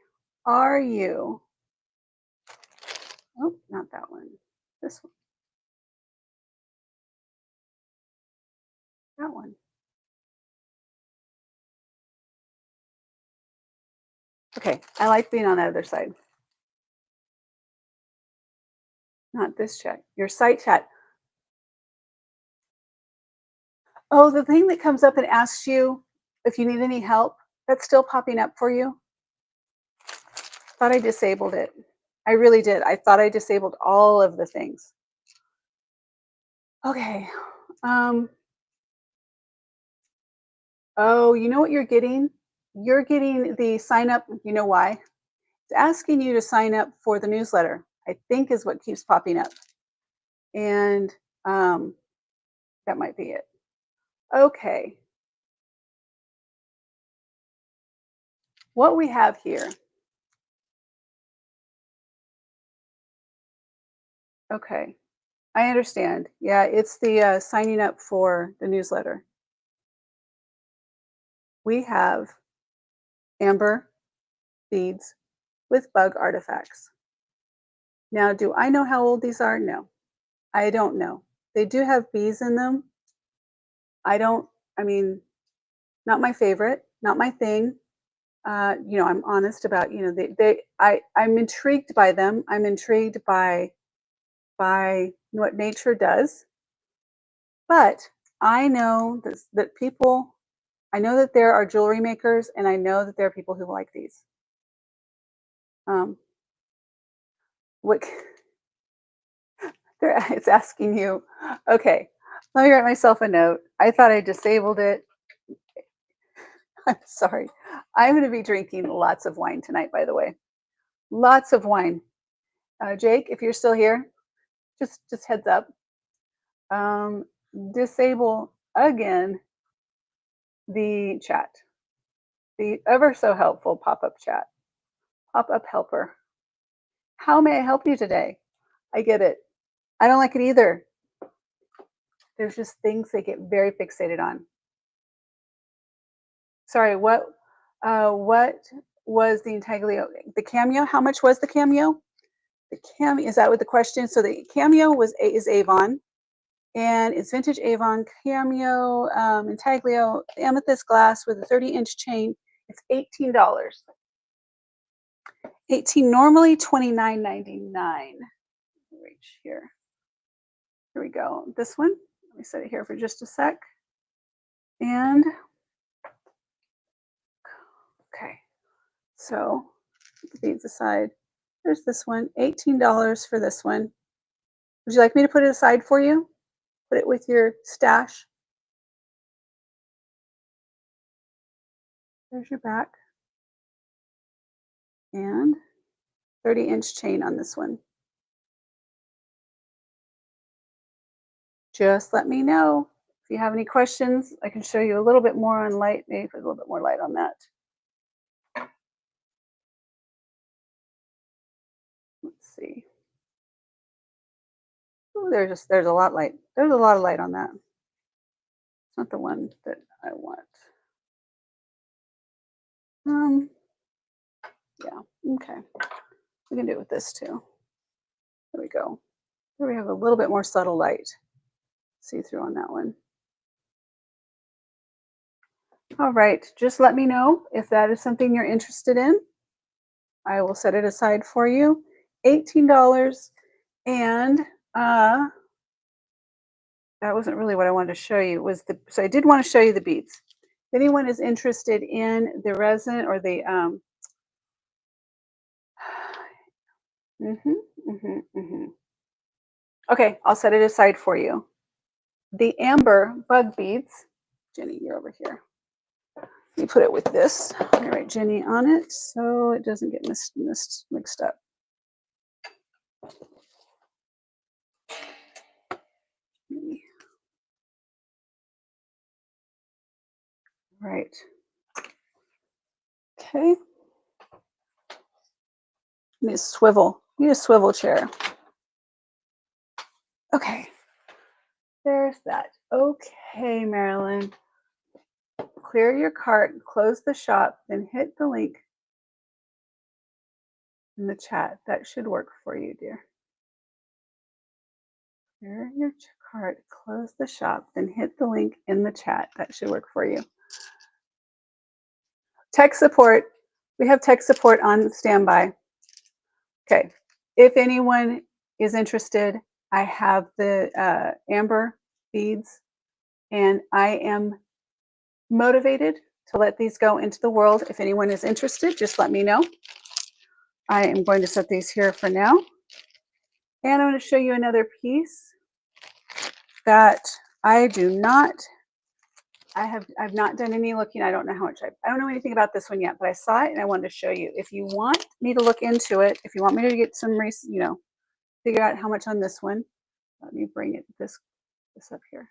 Are you, oh, not that one. This one. That one. Okay, I like being on the other side. Not this chat, your site chat. Oh, the thing that comes up and asks you if you need any help, that's still popping up for you? Thought I disabled it. I really did. I thought I disabled all of the things. Okay. Um, oh, you know what you're getting? You're getting the sign up. You know why? It's asking you to sign up for the newsletter, I think is what keeps popping up. And that might be it. Okay. What we have here. Okay. I understand. Yeah, it's the signing up for the newsletter. We have amber beads with bug artifacts. Now, do I know how old these are? No, I don't know. They do have bees in them. I don't, I mean, not my favorite, not my thing. I'm honest about, I'm intrigued by them. I'm intrigued by what nature does. But I know that people, I know that there are jewelry makers, and I know that there are people who like these. Um, what it's asking you, okay, let me write myself a note. I thought I disabled it. I'm sorry. I'm going to be drinking lots of wine tonight, by the way. Lots of wine. Jake, if you're still here, just heads up. Um, disable again the chat, the ever so helpful pop-up chat, pop-up helper. How may I help you today? I get it. I don't like it either. There's just things they get very fixated on. Sorry, what was the intaglio? The cameo? How much was the cameo? The cameo, is that what the question? So the cameo is Avon, and it's vintage Avon cameo intaglio amethyst glass with a 30-inch chain. It's $18. 18 normally $29.99. Reach here. Here we go. This one. Let me set it here for just a sec. And okay, so put the beads aside. There's this one. $18 for this one. Would you like me to put it aside for you? Put it with your stash. There's your back. And 30-inch chain on this one. Just let me know if you have any questions. I can show you a little bit more on light, maybe put a little bit more light on that. Let's see. Ooh, there's a lot light. There's a lot of light on that. It's not the one that I want. Yeah, okay. We can do it with this too. There we go. Here we have a little bit more subtle light. See through on that one. All right, just let me know if that is something you're interested in. I will set it aside for you. $18. And that wasn't really what I wanted to show you. So I did want to show you the beads. If anyone is interested in the resin or the okay, I'll set it aside for you. The amber bug beads. Jenny, you're over here. Let me put it with this. Let me write Jenny on it so it doesn't get mixed up. Right. Okay. Need a swivel. Need a swivel chair. Okay. There's that. Okay, Marilyn. Clear your cart, close the shop, then hit the link in the chat. That should work for you, dear. Clear your cart, close the shop, then hit the link in the chat. That should work for you. Tech support. We have tech support on standby. Okay. If anyone is interested, I have the amber beads, and I am motivated to let these go into the world. If anyone is interested, just let me know. I am going to set these here for now. And I'm going to show you another piece that I've not done any looking. I don't know how much I don't know anything about this one yet, but I saw it and I wanted to show you. If you want me to look into it, if you want me to get some figure out how much on this one, let me bring this up here.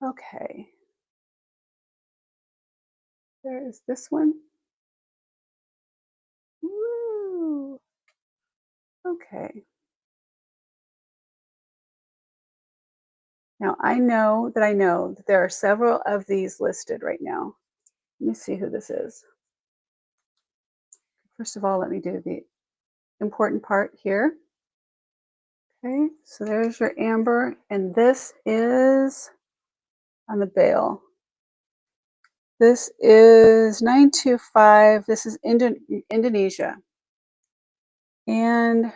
Okay. There is this one. Woo. Okay. Now I know that there are several of these listed right now. Let me see who this is. First of all, let me do the important part here. Okay, so there's your amber, and this is on the bail. This is 925. This is Indonesia. And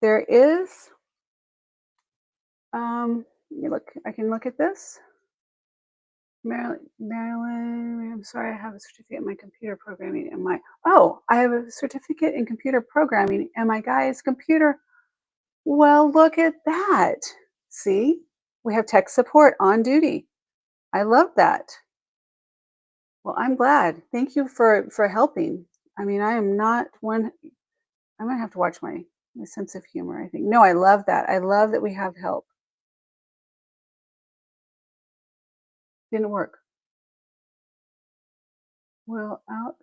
there is, I can look at this. Marilyn, I'm sorry, I have a certificate in my computer programming. I have a certificate in computer programming, and my guy's computer. Well, look at that. See, we have tech support on duty. I love that. Well, I'm glad. Thank you for helping. I mean, I am not one. I'm gonna have to watch my sense of humor, I think. No, I love that. I love that we have help. Didn't work. Well, out.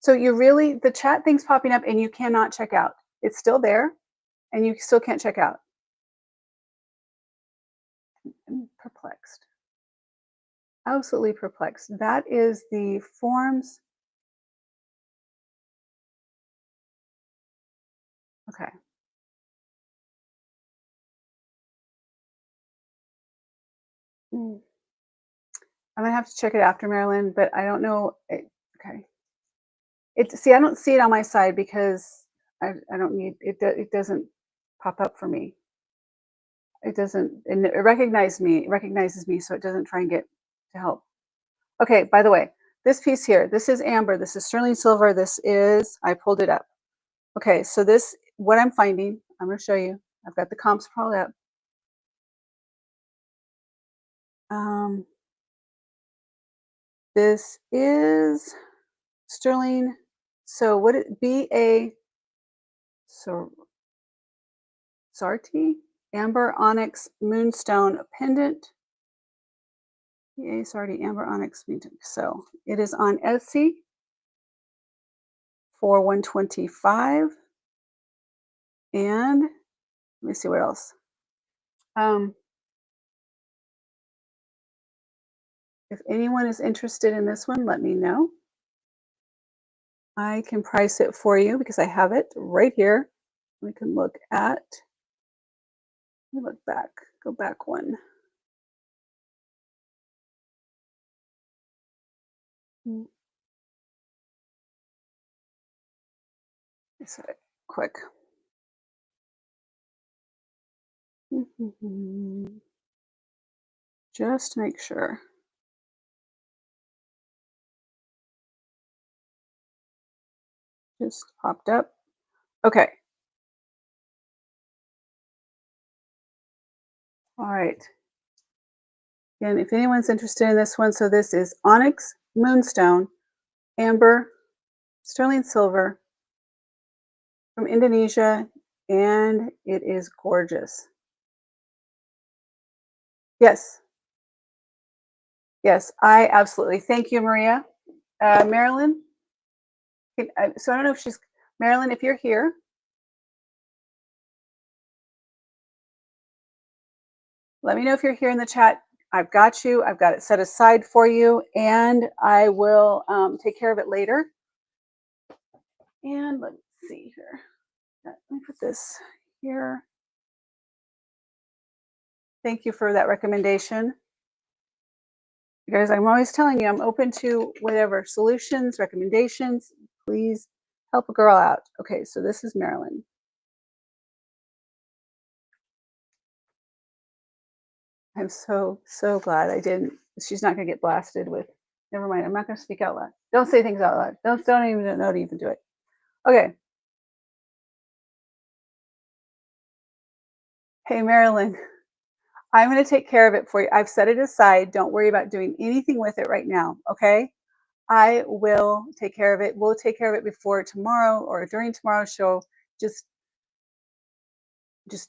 So the chat thing's popping up and you cannot check out. It's still there and you still can't check out. I'm perplexed. Absolutely perplexed. That is the forms. Okay. I'm gonna have to check it after, Marilyn, but I don't know. Okay. I don't see it on my side because I don't need it. It doesn't pop up for me. It doesn't, and it recognizes me, so it doesn't try and get to help. Okay. By the way, this piece here, this is amber. This is sterling silver. I pulled it up. Okay. So what I'm finding, I'm going to show you. I've got the comps pulled up. This is sterling. So would it be a Sarti amber onyx moonstone pendant? Sarti amber onyx pendant. So it is on Etsy for $125. And let me see what else. If anyone is interested in this one, let me know. I can price it for you because I have it right here. We can look at, let me look back, go back one. Set it quick. Just to make sure. Just popped up. Okay. All right. And if anyone's interested in this one, so this is onyx moonstone, amber, sterling silver from Indonesia, and it is gorgeous. Yes. Yes, I absolutely. Thank you, Maria. Marilyn, so I don't know if Marilyn, if you're here. Let me know if you're here in the chat. I've got you. I've got it set aside for you, and I will take care of it later. And let's see here. Let me put this here. Thank you for that recommendation. Guys, I'm always telling you, I'm open to whatever solutions, recommendations. Please help a girl out. Okay, so this is Marilyn. I'm so glad I didn't. She's not going to get blasted with. Never mind. I'm not going to speak out loud. Don't say things out loud. Don't even know to even do it. Okay. Hey, Marilyn, I'm going to take care of it for you. I've set it aside. Don't worry about doing anything with it right now. Okay. I will take care of it. We'll take care of it before tomorrow or during tomorrow's show. Just just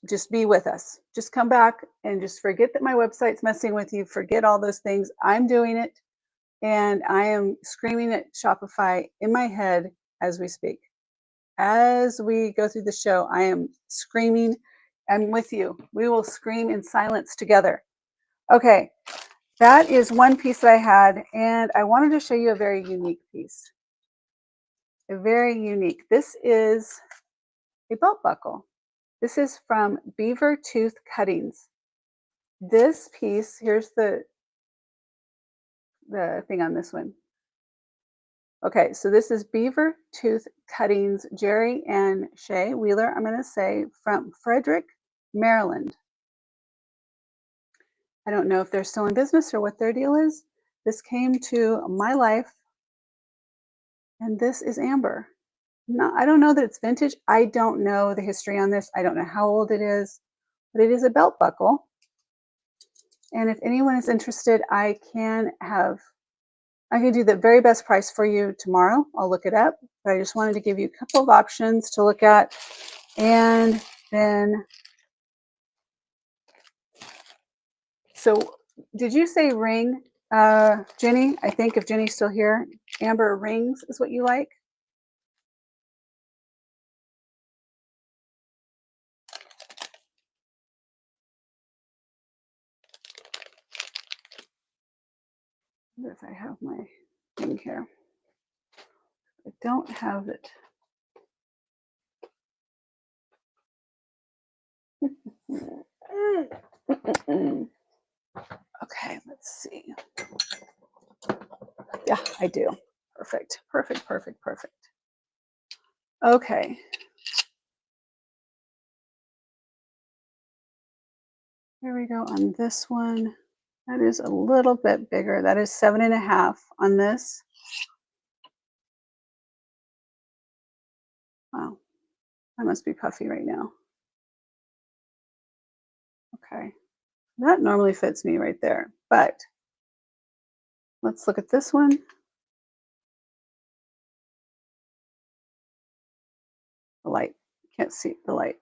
just be with us. Just come back and just forget that my website's messing with you. Forget all those things. I'm doing it and I am screaming at Shopify in my head as we speak. As we go through the show, I am screaming. I'm with you. We will scream in silence together. Okay, that is one piece that I had, and I wanted to show you a very unique piece. A very unique. This is a belt buckle. This is from Beaver Tooth Cuttings. This piece, here's the thing on this one. Okay, so this is Beaver Tooth Cuttings, Jerry and Shay Wheeler, I'm going to say, from Frederick, Maryland. I don't know if they're still in business or what their deal is. This came to my life, and this is amber. No, I don't know that it's vintage. I don't know the history on this. I don't know how old it is, but it is a belt buckle. And if anyone is interested, I can do the very best price for you tomorrow. I'll look it up, but I just wanted to give you a couple of options to look at. And then, so did you say ring, Jenny? I think if Jenny's still here, amber rings is what you like? If I have my thing here. I don't have it. Okay, let's see. Yeah, I do. Perfect, perfect, perfect, perfect. Okay. Here we go on this one. That is a little bit bigger. That is 7.5 on this. Wow, I must be puffy right now. Okay, that normally fits me right there, but let's look at this one. The light, can't see the light.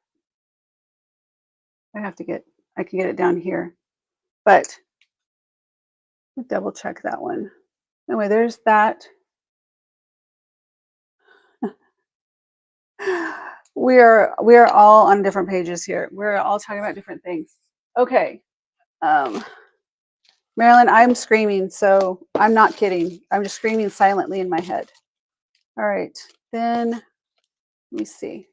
I can get it down here, but double check that one. Anyway, there's that. We are all on different pages here. We're all talking about different things. Okay. Marilyn, I'm screaming, so I'm not kidding. I'm just screaming silently in my head. All right, then let me see.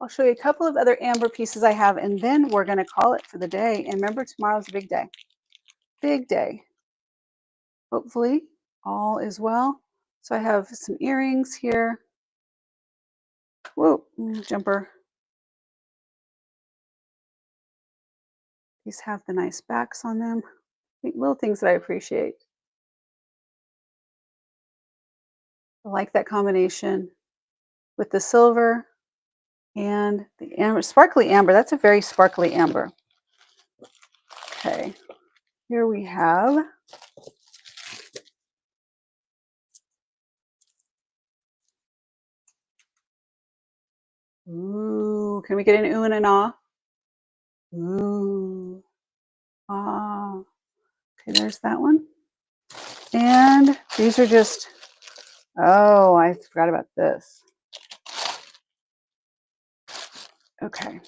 I'll show you a couple of other amber pieces I have, and then we're going to call it for the day. And remember, tomorrow's a big day. Big day. Hopefully, all is well. So I have some earrings here. Whoa, jumper. These have the nice backs on them. Little things that I appreciate. I like that combination with the silver and the amber, sparkly amber. That's a very sparkly amber. Okay, here we have ooh, can we get an ooh and an ah? Ooh, ah. Okay, there's that one. And these are just, oh, I forgot about this. Okay.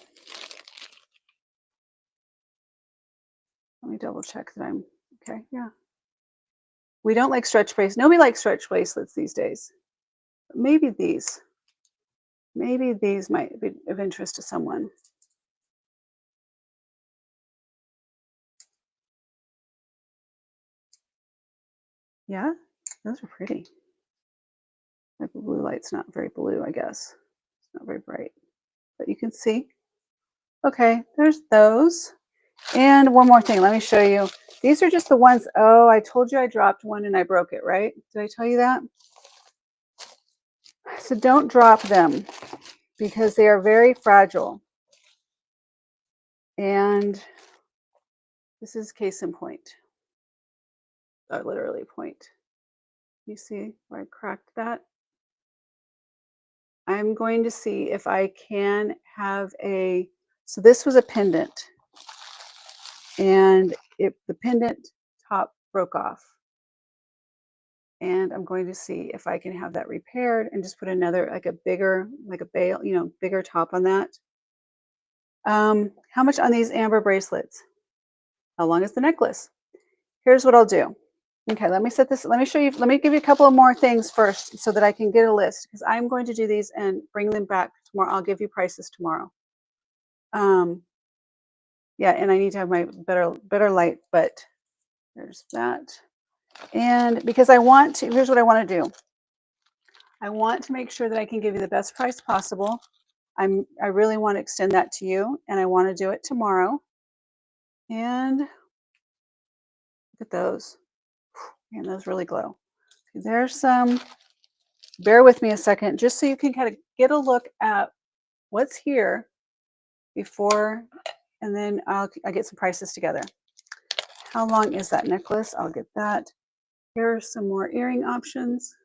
Let me double check that I'm, okay, yeah. We don't like stretch bracelets. Nobody likes stretch bracelets these days. But maybe these might be of interest to someone. Yeah, those are pretty. Like the blue light's not very blue, I guess. It's not very bright, but you can see. Okay, there's those. And one more thing, let me show you. These are just the ones, oh, I told you I dropped one and I broke it, right? Did I tell you that? So don't drop them because they are very fragile. And this is case in point, literally point. You see where I cracked that? I'm going to see if I can have so this was a pendant and the pendant top broke off. And I'm going to see if I can have that repaired and just put another, like a bigger, like a bail, bigger top on that. How much on these amber bracelets? How long is the necklace? Here's what I'll do. Okay, let me set this. Let me show you. Let me give you a couple of more things first so that I can get a list because I'm going to do these and bring them back tomorrow. I'll give you prices tomorrow. Um, yeah, and I need to have my better light, but there's that. And because I want to, here's what I want to do. I want to make sure that I can give you the best price possible. I really want to extend that to you, and I want to do it tomorrow. And look at those. Man, those really glow. There's some. Bear with me a second, just so you can kind of get a look at what's here before, and then I get some prices together. How long is that necklace? I'll get that. Here are some more earring options.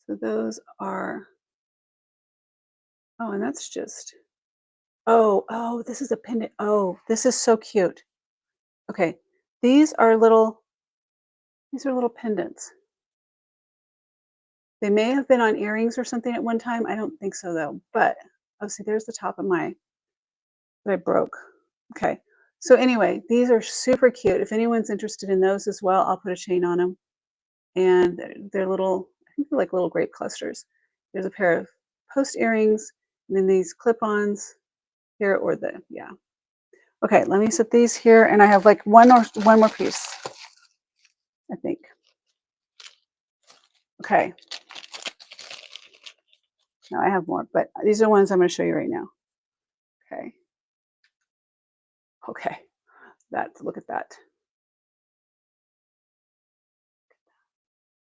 So those are, oh, and that's just, oh, this is a pendant. Oh, this is so cute. Okay, these are little pendants. They may have been on earrings or something at one time. I don't think so though. But oh, see, there's the top of my that I broke. Okay. So anyway, these are super cute. If anyone's interested in those as well, I'll put a chain on them. And they're little, I think they're like little grape clusters. There's a pair of post earrings, and then these clip-ons here, or yeah. Okay, let me set these here, and I have like one more piece, I think. Okay. No, I have more, but these are the ones I'm going to show you right now. Okay. Okay. Look at that.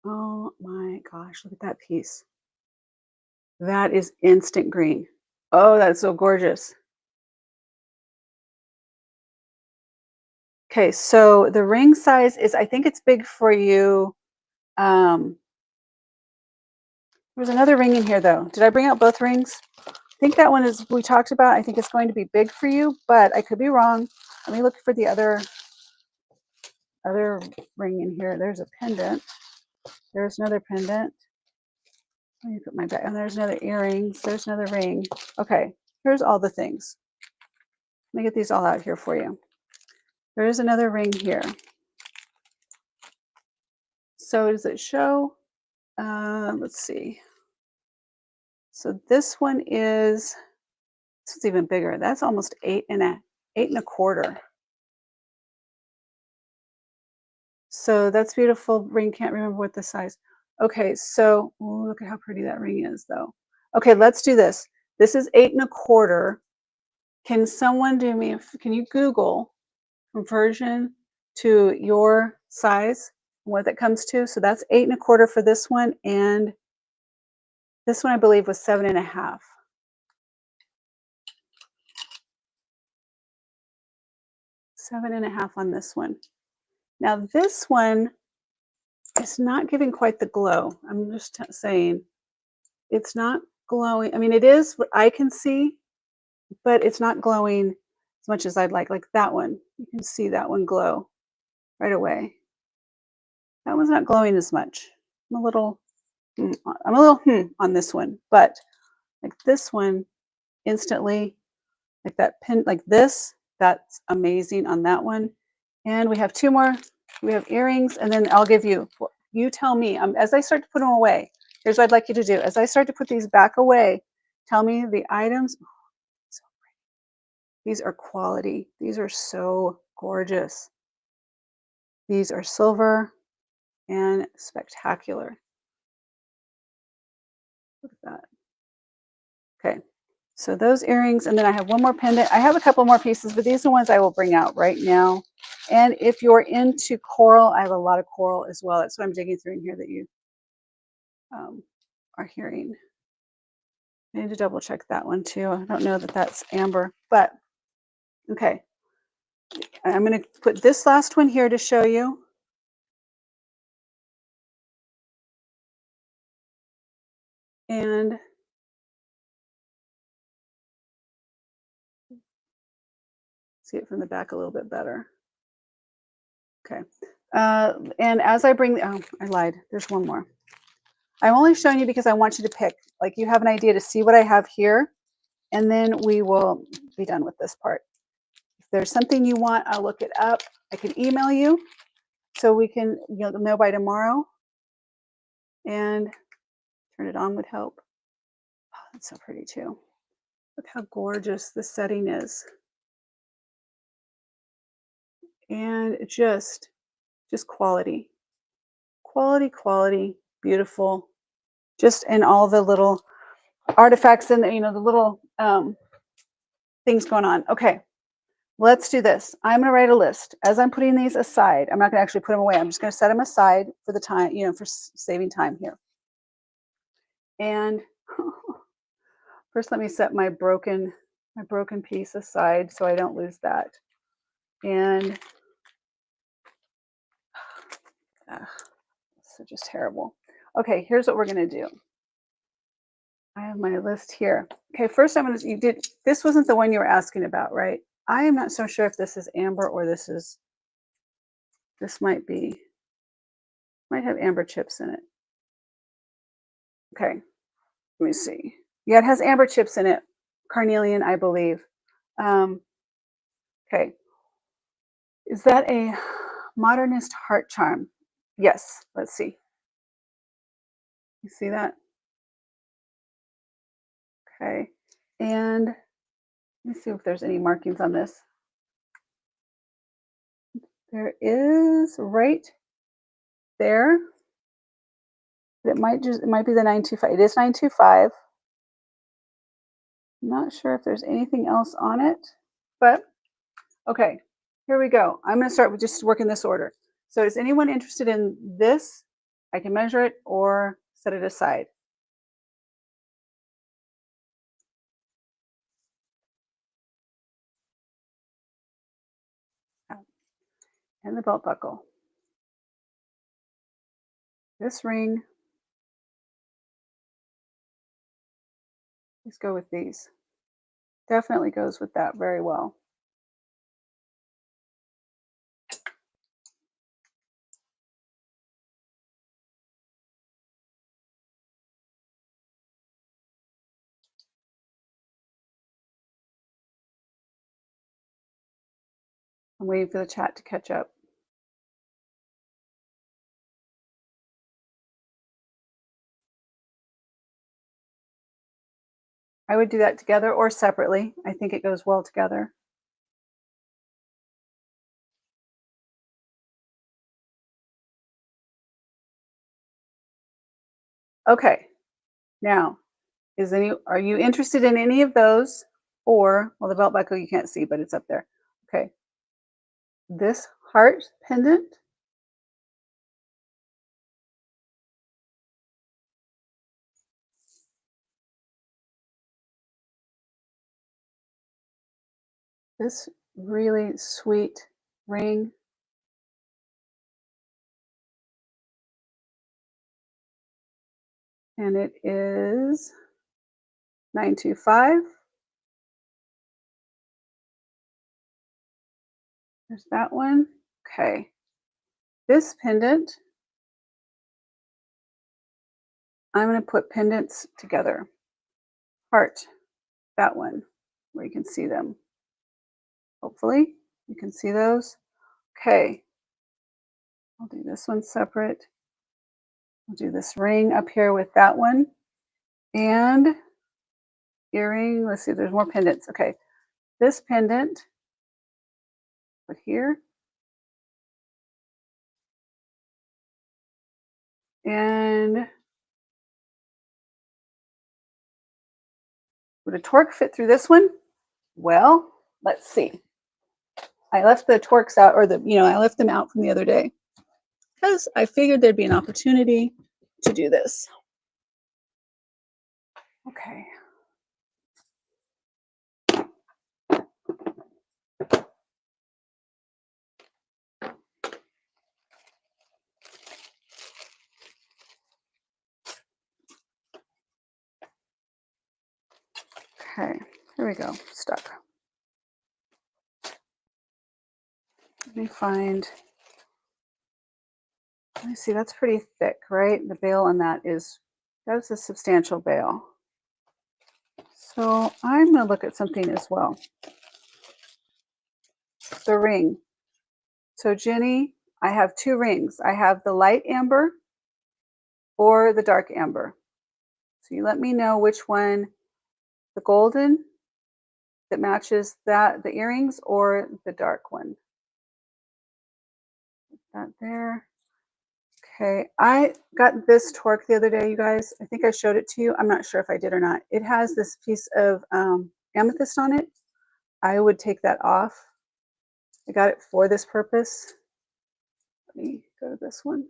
Oh my gosh, look at that piece. That is instant green. Oh, that's so gorgeous. Okay, so the ring size is, I think it's big for you. Um, there's another ring in here though. Did I bring out both rings? I think that one is, we talked about, I think it's going to be big for you, but I could be wrong. Let me look for the other ring in here. There's a pendant. There's another pendant. Let me put my back, and there's another earrings. There's another ring. Okay, here's all the things. Let me get these all out here for you. There is another ring here. So does it show? Let's see. So this one is, this is even bigger. That's almost 8 and a quarter. So that's beautiful. Ring, can't remember what the size. Okay, so look at how pretty that ring is though. Okay, let's do this. This is 8 and a quarter. Can someone do me, can you Google conversion to your size, what that comes to? So that's 8 and a quarter for this one. And this one I believe was 7 and a half. 7 and a half on this one. Now this one is not giving quite the glow. I'm just saying, it's not glowing. I mean, it is what I can see, but it's not glowing as much as I'd like. Like that one, you can see that one glow right away. That one's not glowing as much. I'm a little on this one, but like this one instantly, like that pin, like this, that's amazing on that one. And we have two more. We have earrings, and then I'll give you, you tell me, as I start to put them away, here's what I'd like you to do. As I start to put these back away, tell me the items. Oh, so pretty. These are quality. These are so gorgeous. These are silver and spectacular. Look at that. Okay. So those earrings, and then I have one more pendant. I have a couple more pieces, but these are ones I will bring out right now. And if you're into coral, I have a lot of coral as well. That's what I'm digging through in here that you um, are hearing. I need to double check that one too. I don't know that that's amber, but okay. I'm going to put this last one here to show you. And see it from the back a little bit better. Okay. And as I bring, oh, I lied. There's one more. I'm only showing you because I want you to pick. Like you have an idea to see what I have here, and then we will be done with this part. If there's something you want, I'll look it up. I can email you so we can, you'll know by tomorrow. And turn it on would help. Oh, that's so pretty too. Look how gorgeous the setting is. And just quality. Quality, quality, beautiful. Just in all the little artifacts and the little things going on. Okay, let's do this. I'm going to write a list. As I'm putting these aside, I'm not going to actually put them away. I'm just going to set them aside for the time, for saving time here. And first, let me set my broken piece aside so I don't lose that. And so just terrible. Okay, here's what we're going to do. I have my list here. Okay, first I'm going to, this wasn't the one you were asking about, right? I am not so sure if this is amber or this might have amber chips in it. Okay, let me see. Yeah, it has amber chips in it. Carnelian, I believe. Okay. Is that a modernist heart charm? Yes, let's see. You see that? Okay. And let me see if there's any markings on this. There is right there. It might be the 925. It is 925. I'm not sure if there's anything else on it, but okay, here we go. I'm going to start with just work in this order. So is anyone interested in this? I can measure it or set it aside. And the belt buckle. This ring. Let's go with these. Definitely goes with that very well. I'm waiting for the chat to catch up. I would do that together or separately. I think it goes well together. Okay. Now, are you interested in any of those? Or, well, the belt buckle you can't see, but it's up there. Okay. This heart pendant. This really sweet ring. And it is 925. There's that one. Okay. This pendant, I'm going to put pendants together. Heart, that one, where you can see them. Hopefully, you can see those. Okay. I'll do this one separate. I'll do this ring up here with that one. And earring. Let's see if there's more pendants. Okay. This pendant, put here. And would a torque fit through this one? Well, let's see. I left the torques out, or I left them out from the other day because I figured there'd be an opportunity to do this. Okay. Okay, here we go. Stuck. Let me find. Let me see. That's pretty thick, right? The bail on that's a substantial bail. So I'm going to look at something as well. The ring. So Jenny, I have two rings. I have the light amber or the dark amber. So you let me know which one, the golden that matches the earrings, or the dark one. Put that there. Okay, I got this torque the other day, you guys. I think I showed it to you. I'm not sure if I did or not. It has this piece of amethyst on it. I would take that off. I got it for this purpose. Let me go to this one.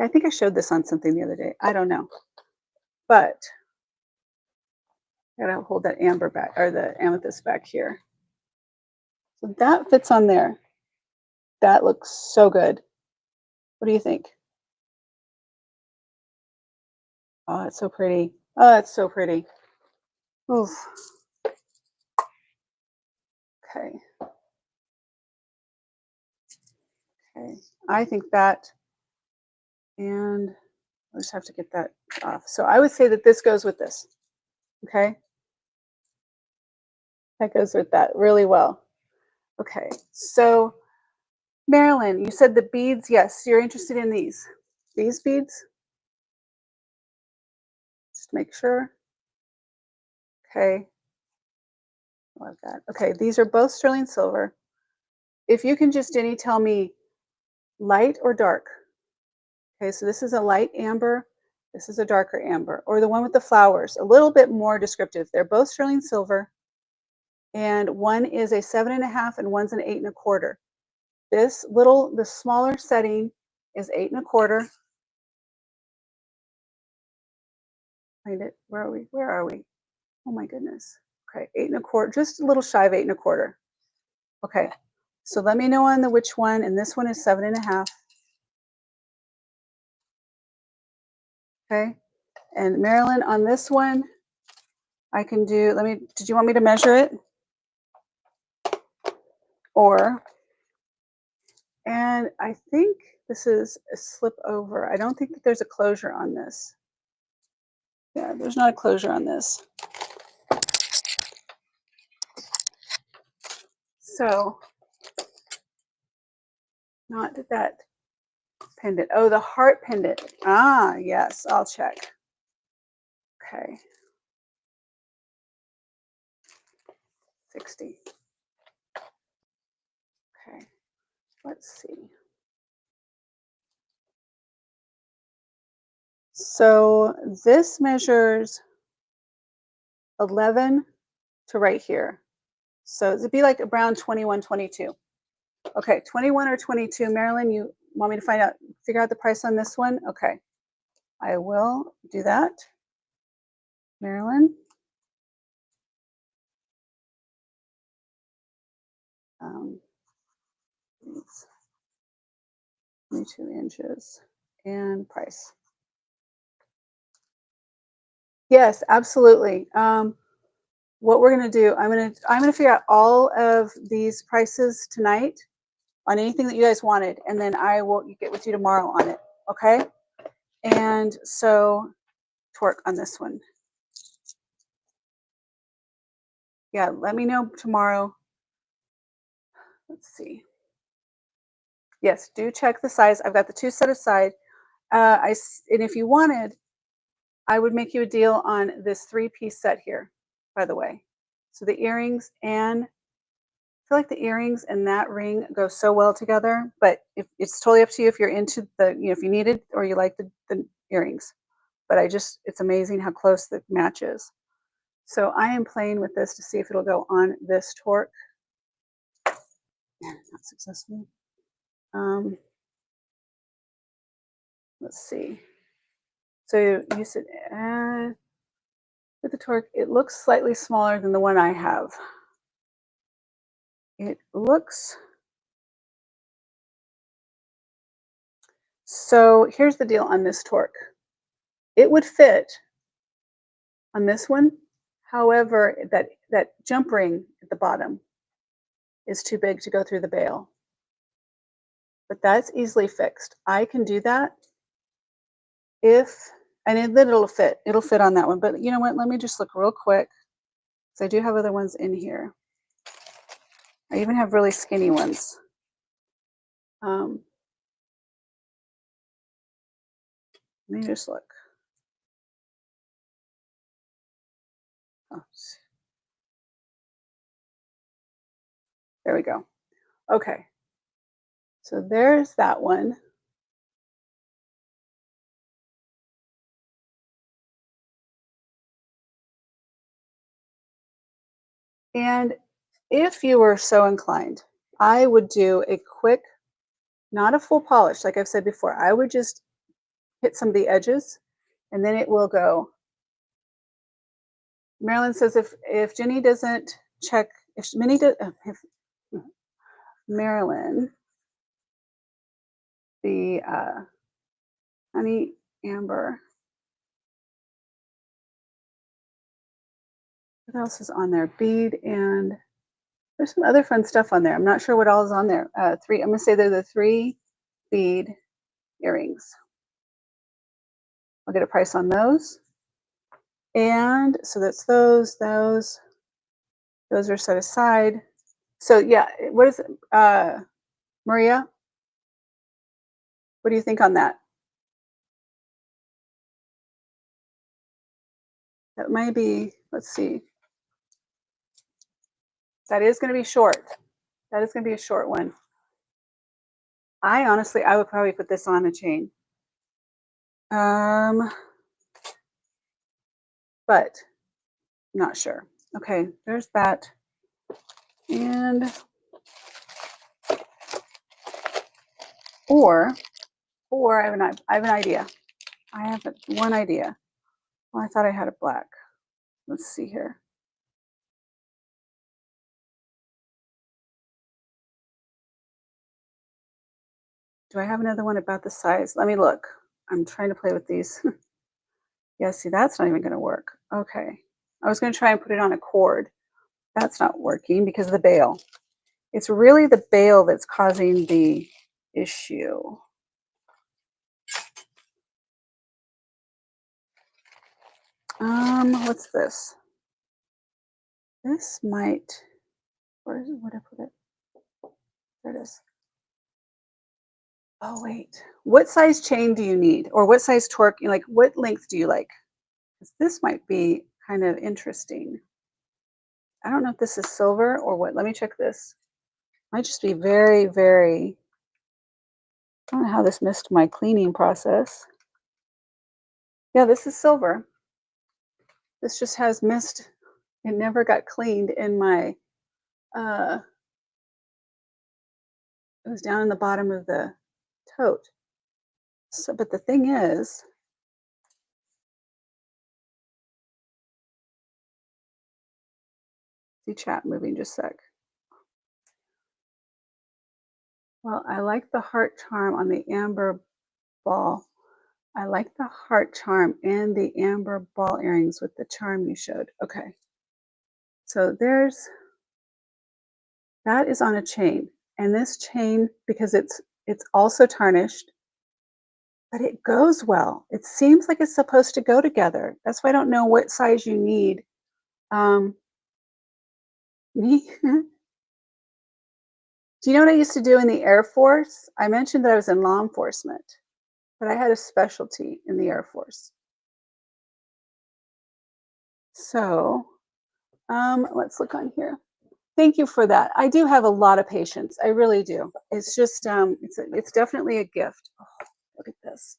I think I showed this on something the other day. I don't know. But I gotta hold that amber back, or the amethyst back here. So that fits on there. That looks so good. What do you think? Oh, it's so pretty. Oh, it's so pretty. Oof. Okay. Okay. I think that, and I just have to get that off. So I would say that this goes with this. Okay. That goes with that really well. Okay. So Marilyn, you said the beads. Yes, you're interested in these. These beads? Just make sure. Okay. Like that. Okay, these are both sterling silver. If you can just, Jenny, tell me light or dark. Okay, so this is a light amber. This is a darker amber, or the one with the flowers, a little bit more descriptive. They're both sterling silver, and one is a 7.5 and one's an 8.25. The smaller setting is 8.25. Find it. Where are we? Where are we? Oh my goodness. Okay, 8.25, just a little shy of 8.25. Okay, so let me know on the which one, and this one is 7.5. Okay, and Marilyn, on this one, I can do, did you want me to measure it? And I think this is a slip over. I don't think that there's a closure on this. Yeah, there's not a closure on this. So, not that pendant. Oh, the heart pendant. Ah, yes, I'll check. Okay. 60. Okay, let's see. So this measures 11 to right here. So it'd be like around 21, 22. Okay, 21 or 22. Marilyn, you want me to figure out the price on this one? Okay, I will do that. Marilyn. 22 inches and price. Yes, absolutely. What we're going to do, I'm going to figure out all of these prices tonight on anything that you guys wanted, and then I will get with you tomorrow on it. Okay? And so torque on this one. Yeah, let me know tomorrow. Let's see. Yes, do check the size. I've got the two set aside. And if you wanted, I would make you a deal on this three-piece set here, by the way. So the earrings and I feel like the earrings and that ring go so well together, but if it's totally up to you if you're into the, if you need it or you like the earrings. But it's amazing how close the match is. So I am playing with this to see if it'll go on this torque. Not successfully. Um, let's see. So you said with the torque, it looks slightly smaller than the one I have. It looks so. Here's the deal on this torque. It would fit on this one. However, that jump ring at the bottom is too big to go through the bail. But that's easily fixed. I can do that if then it'll fit. It'll fit on that one. But you know what? Let me just look real quick because I do have other ones in here. I even have really skinny ones. Let me just look. Oh, there we go. Okay. So there's that one. And if you were so inclined, I would do a quick, not a full polish, like I've said before. I would just hit some of the edges and then it will go. Marilyn says if Jenny doesn't check, if Marilyn, the honey amber, what else is on there? Bead, and there's some other fun stuff on there. I'm not sure what all is on there. I'm gonna say they're the 3 bead earrings. I'll get a price on those. And so that's those are set aside. So yeah, what is it? Maria, what do you think on that? That might be, let's see. That is going to be short. That is going to be a short one. I would probably put this on a chain. But not sure. Okay, there's that. And or I have an idea. I have one idea. Well, I thought I had a black. Let's see here. Do I have another one about the size? Let me look. I'm trying to play with these. Yeah, see, that's not even going to work. Okay. I was going to try and put it on a cord. That's not working because of the bail. It's really the bail that's causing the issue. What's this? This might, where would I put it? There it is. Oh, wait. What size chain do you need? Or what size torque? Like, what length do you like? 'Cause this might be kind of interesting. I don't know if this is silver or what. Let me check this. Might just be very, very, I don't know how this missed my cleaning process. Yeah, this is silver. This just has missed. It never got cleaned in my, it was down in the bottom of the tote. So, but the thing is, see chat moving just a sec. Well, I like the heart charm on the amber ball. I like the heart charm and the amber ball earrings with the charm you showed. Okay. So that is on a chain. And this chain, because it's also tarnished, but it goes well. It seems like it's supposed to go together. That's why I don't know what size you need. Me? Do you know what I used to do in the Air Force? I mentioned that I was in law enforcement, but I had a specialty in the Air Force. So, let's look on here. Thank you for that. I do have a lot of patience. I really do. It's just, it's definitely a gift. Oh, look at this.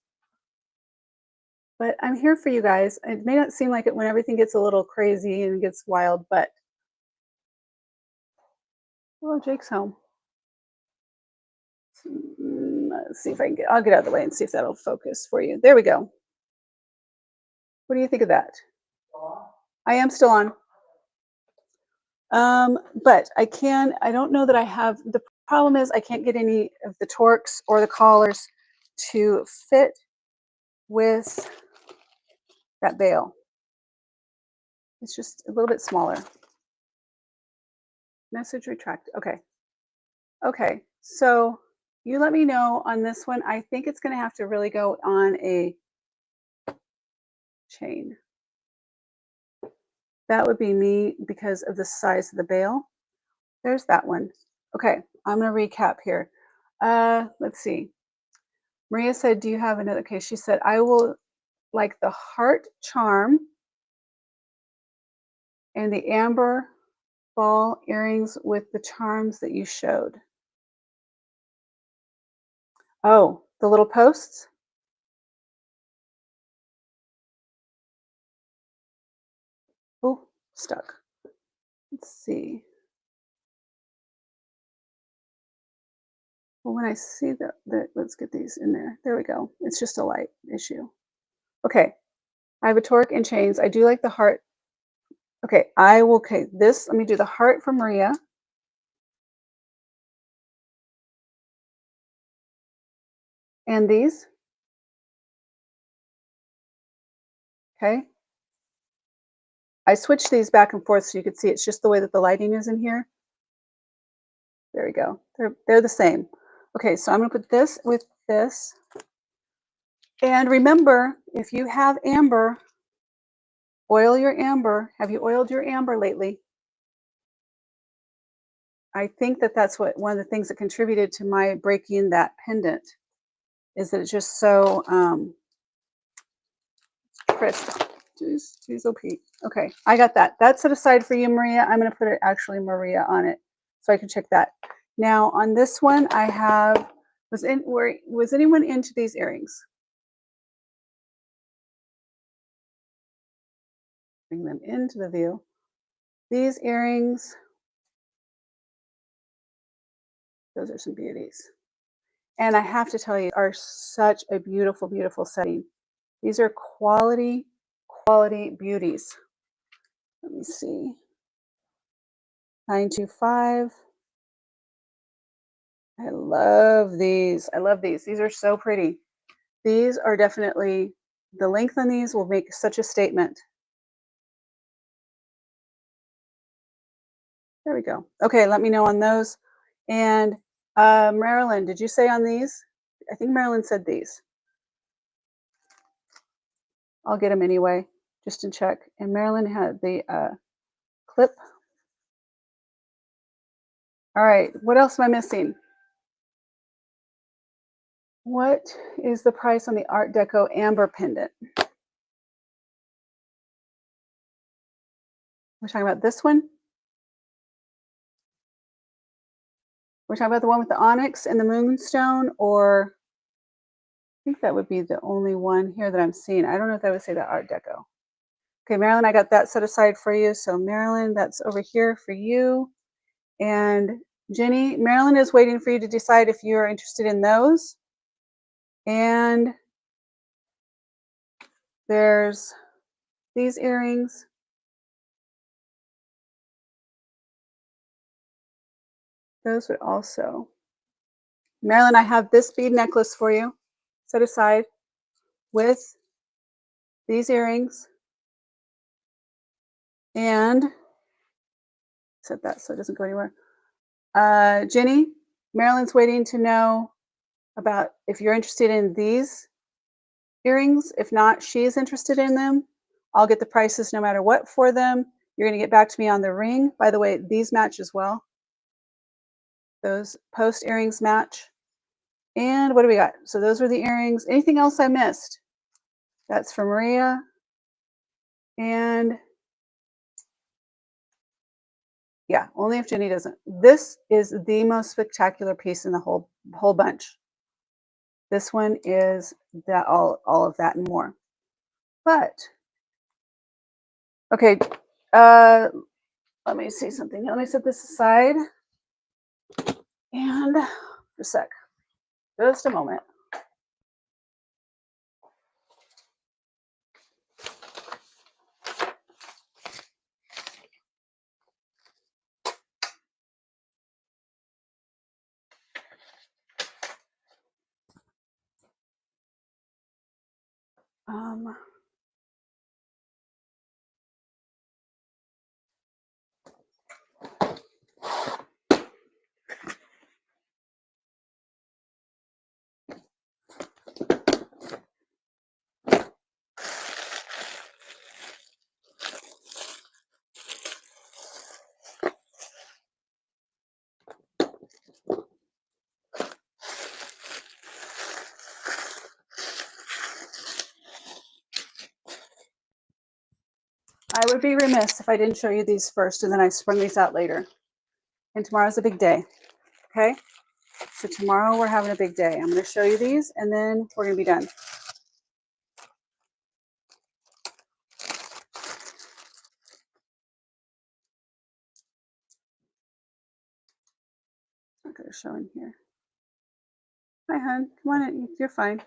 But I'm here for you guys. It may not seem like it when everything gets a little crazy and gets wild, but well, Jake's home. Let's see if I can I'll get out of the way and see if that'll focus for you. There we go. What do you think of that? I am still on. But I don't know that I have, the problem is I can't get any of the torques or the collars to fit with that bail. It's just a little bit smaller. Message retract. Okay. Okay. So you let me know on this one. I think it's going to have to really go on a chain. That would be me because of the size of the bail. There's that one. Okay. I'm going to recap here. Let's see. Maria said, do you have another? Okay. She said, I will like the heart charm and the amber ball earrings with the charms that you showed. Oh, the little posts? Oh, stuck. Let's see. Well, when I see let's get these in there. There we go. It's just a light issue. Okay. I have a torque and chains. I do like the heart. Okay. Okay. Let me do the heart for Maria. And these. Okay. I switched these back and forth so you could see it's just the way that the lighting is in here. There we go. They're the same. Okay, so I'm going to put this with this. And remember, if you have amber, oil your amber. Have you oiled your amber lately? I think that's one of the things that contributed to my breaking that pendant is that it's just so crisp. Jeez, oh Pete. Okay, I got that. That's set aside for you, Maria. I'm going to put it actually Maria on it so I can check that. Now on this one, I have was anyone into these earrings? Bring them into the view. These earrings, those are some beauties. And I have to tell you, are such a beautiful, beautiful setting. These are quality beauties. Let me see. 925. I love these. I love these. These are so pretty. These are definitely, the length on these will make such a statement. There we go. Okay, let me know on those. And Marilyn, did you say on these? I think Marilyn said these. I'll get them anyway, just to check. And Marilyn had the clip. All right, what else am I missing? What is the price on the Art Deco amber pendant? We're talking about this one? We're talking about the one with the onyx and the moonstone, or I think that would be the only one here that I'm seeing. I don't know if I would say that Art Deco. Okay, Marilyn, I got that set aside for you. So Marilyn, that's over here for you. And Jenny, Marilyn is waiting for you to decide if you're interested in those. And there's these earrings. Those would also. Marilyn, I have this bead necklace for you, set aside with these earrings. And set that so it doesn't go anywhere. Jenny, Marilyn's waiting to know about if you're interested in these earrings. If not, she is interested in them. I'll get the prices no matter what for them. You're going to get back to me on the ring. By the way, these match as well. Those post earrings match. And what do we got? So those were the earrings. Anything else I missed? That's for Maria. And Yeah, only if Jenny doesn't. This is the most spectacular piece in the whole bunch. This one is that all of that and more. But okay, let me see something. Let me set this aside and for a sec, just a moment. Um, I would be remiss if I didn't show you these first and then I sprung these out later. And tomorrow's a big day. Okay? So tomorrow we're having a big day. I'm going to show you these and then we're going to be done. I'm going to show in here. Hi, hon. Come on in. You're fine.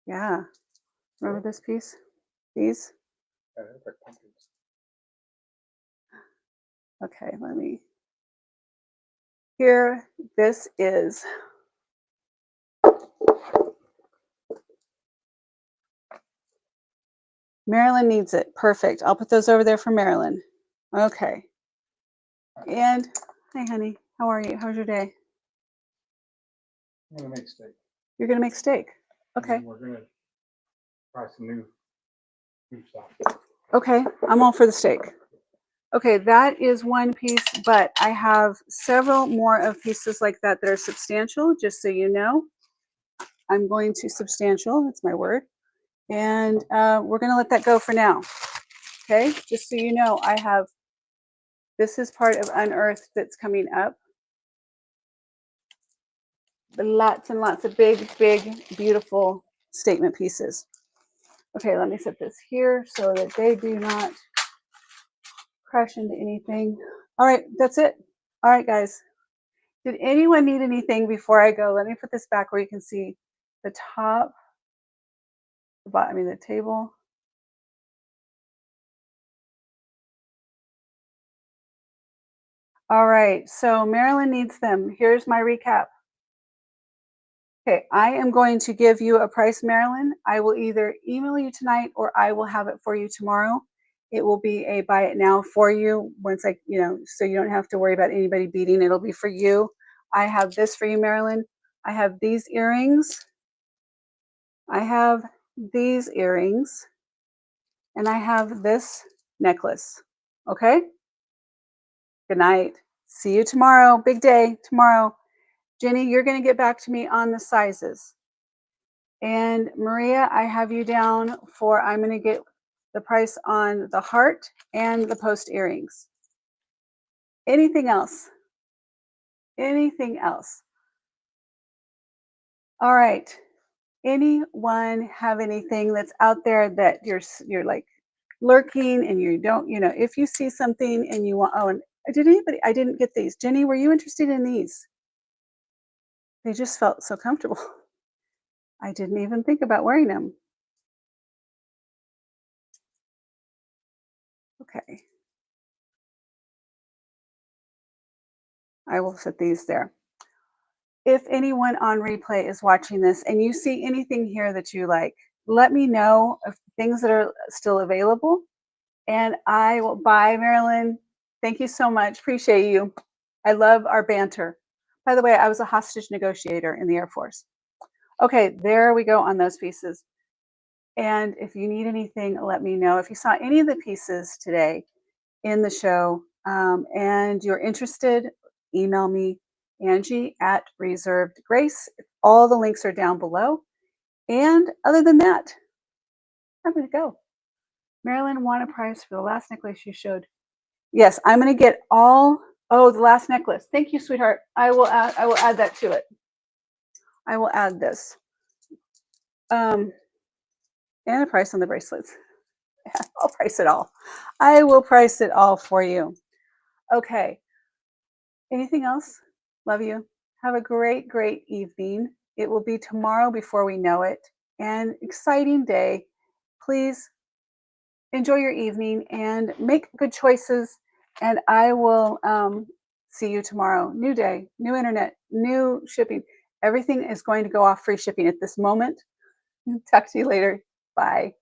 Yeah. Remember this piece? These? Okay, let me. Here, this is. Marilyn needs it. Perfect. I'll put those over there for Marilyn. Okay. And, hi, honey. How are you? How's your day? I'm gonna make steak. You're going to make steak. Okay. We're gonna try some new stuff. Okay. I'm all for the steak. Okay, that is one piece, but I have several more of pieces like that that are substantial, just so you know. I'm going to substantial, that's my word. And we're going to let that go for now. Okay, just so you know, I have, this is part of Unearthed that's coming up. Lots and lots of big, beautiful statement pieces. Okay, let me set this here so that they do not crash into anything. All right, that's it. All right, guys. Did anyone need anything before I go? Let me put this back where you can see the top, the bottom, I mean the table. All right, so Marilyn needs them. Here's my recap. Okay, I am going to give you a price, Marilyn. I will either email you tonight or I will have it for you tomorrow. It will be a buy it now for you once I, so you don't have to worry about anybody beating. It'll be for you. I have this for you, Marilyn. I have these earrings. I have these earrings. And I have this necklace. Okay? Good night. See you tomorrow. Big day tomorrow. Jenny, you're going to get back to me on the sizes. And Maria, I have you down for, I'm going to get the price on the heart and the post earrings. Anything else? Anything else? All right. Anyone have anything that's out there that you're like lurking and you don't, if you see something and you want, oh, and I didn't get these. Jenny, were you interested in these? They just felt so comfortable. I didn't even think about wearing them. Okay. I will set these there. If anyone on replay is watching this and you see anything here that you like, let me know of things that are still available. And I will buy, Marilyn. Thank you so much. Appreciate you. I love our banter. By the way, I was a hostage negotiator in the Air Force. Okay, there we go on those pieces. And if you need anything, let me know. If you saw any of the pieces today in the show and you're interested, email me, Angie at Reserved Grace. All the links are down below. And other than that, I'm going to go. Marilyn won a prize for the last necklace you showed. Yes, I'm gonna get all. Oh, the last necklace. Thank you, sweetheart. I will add that to it. I will add this. Um, and a price on the bracelets. I'll price it all. I will price it all for you. Okay. Anything else? Love you. Have a great, great evening. It will be tomorrow before we know it. And exciting day. Please enjoy your evening and make good choices. And I will see you tomorrow. New day, new internet, new shipping. Everything is going to go off free shipping at this moment. Talk to you later. Bye.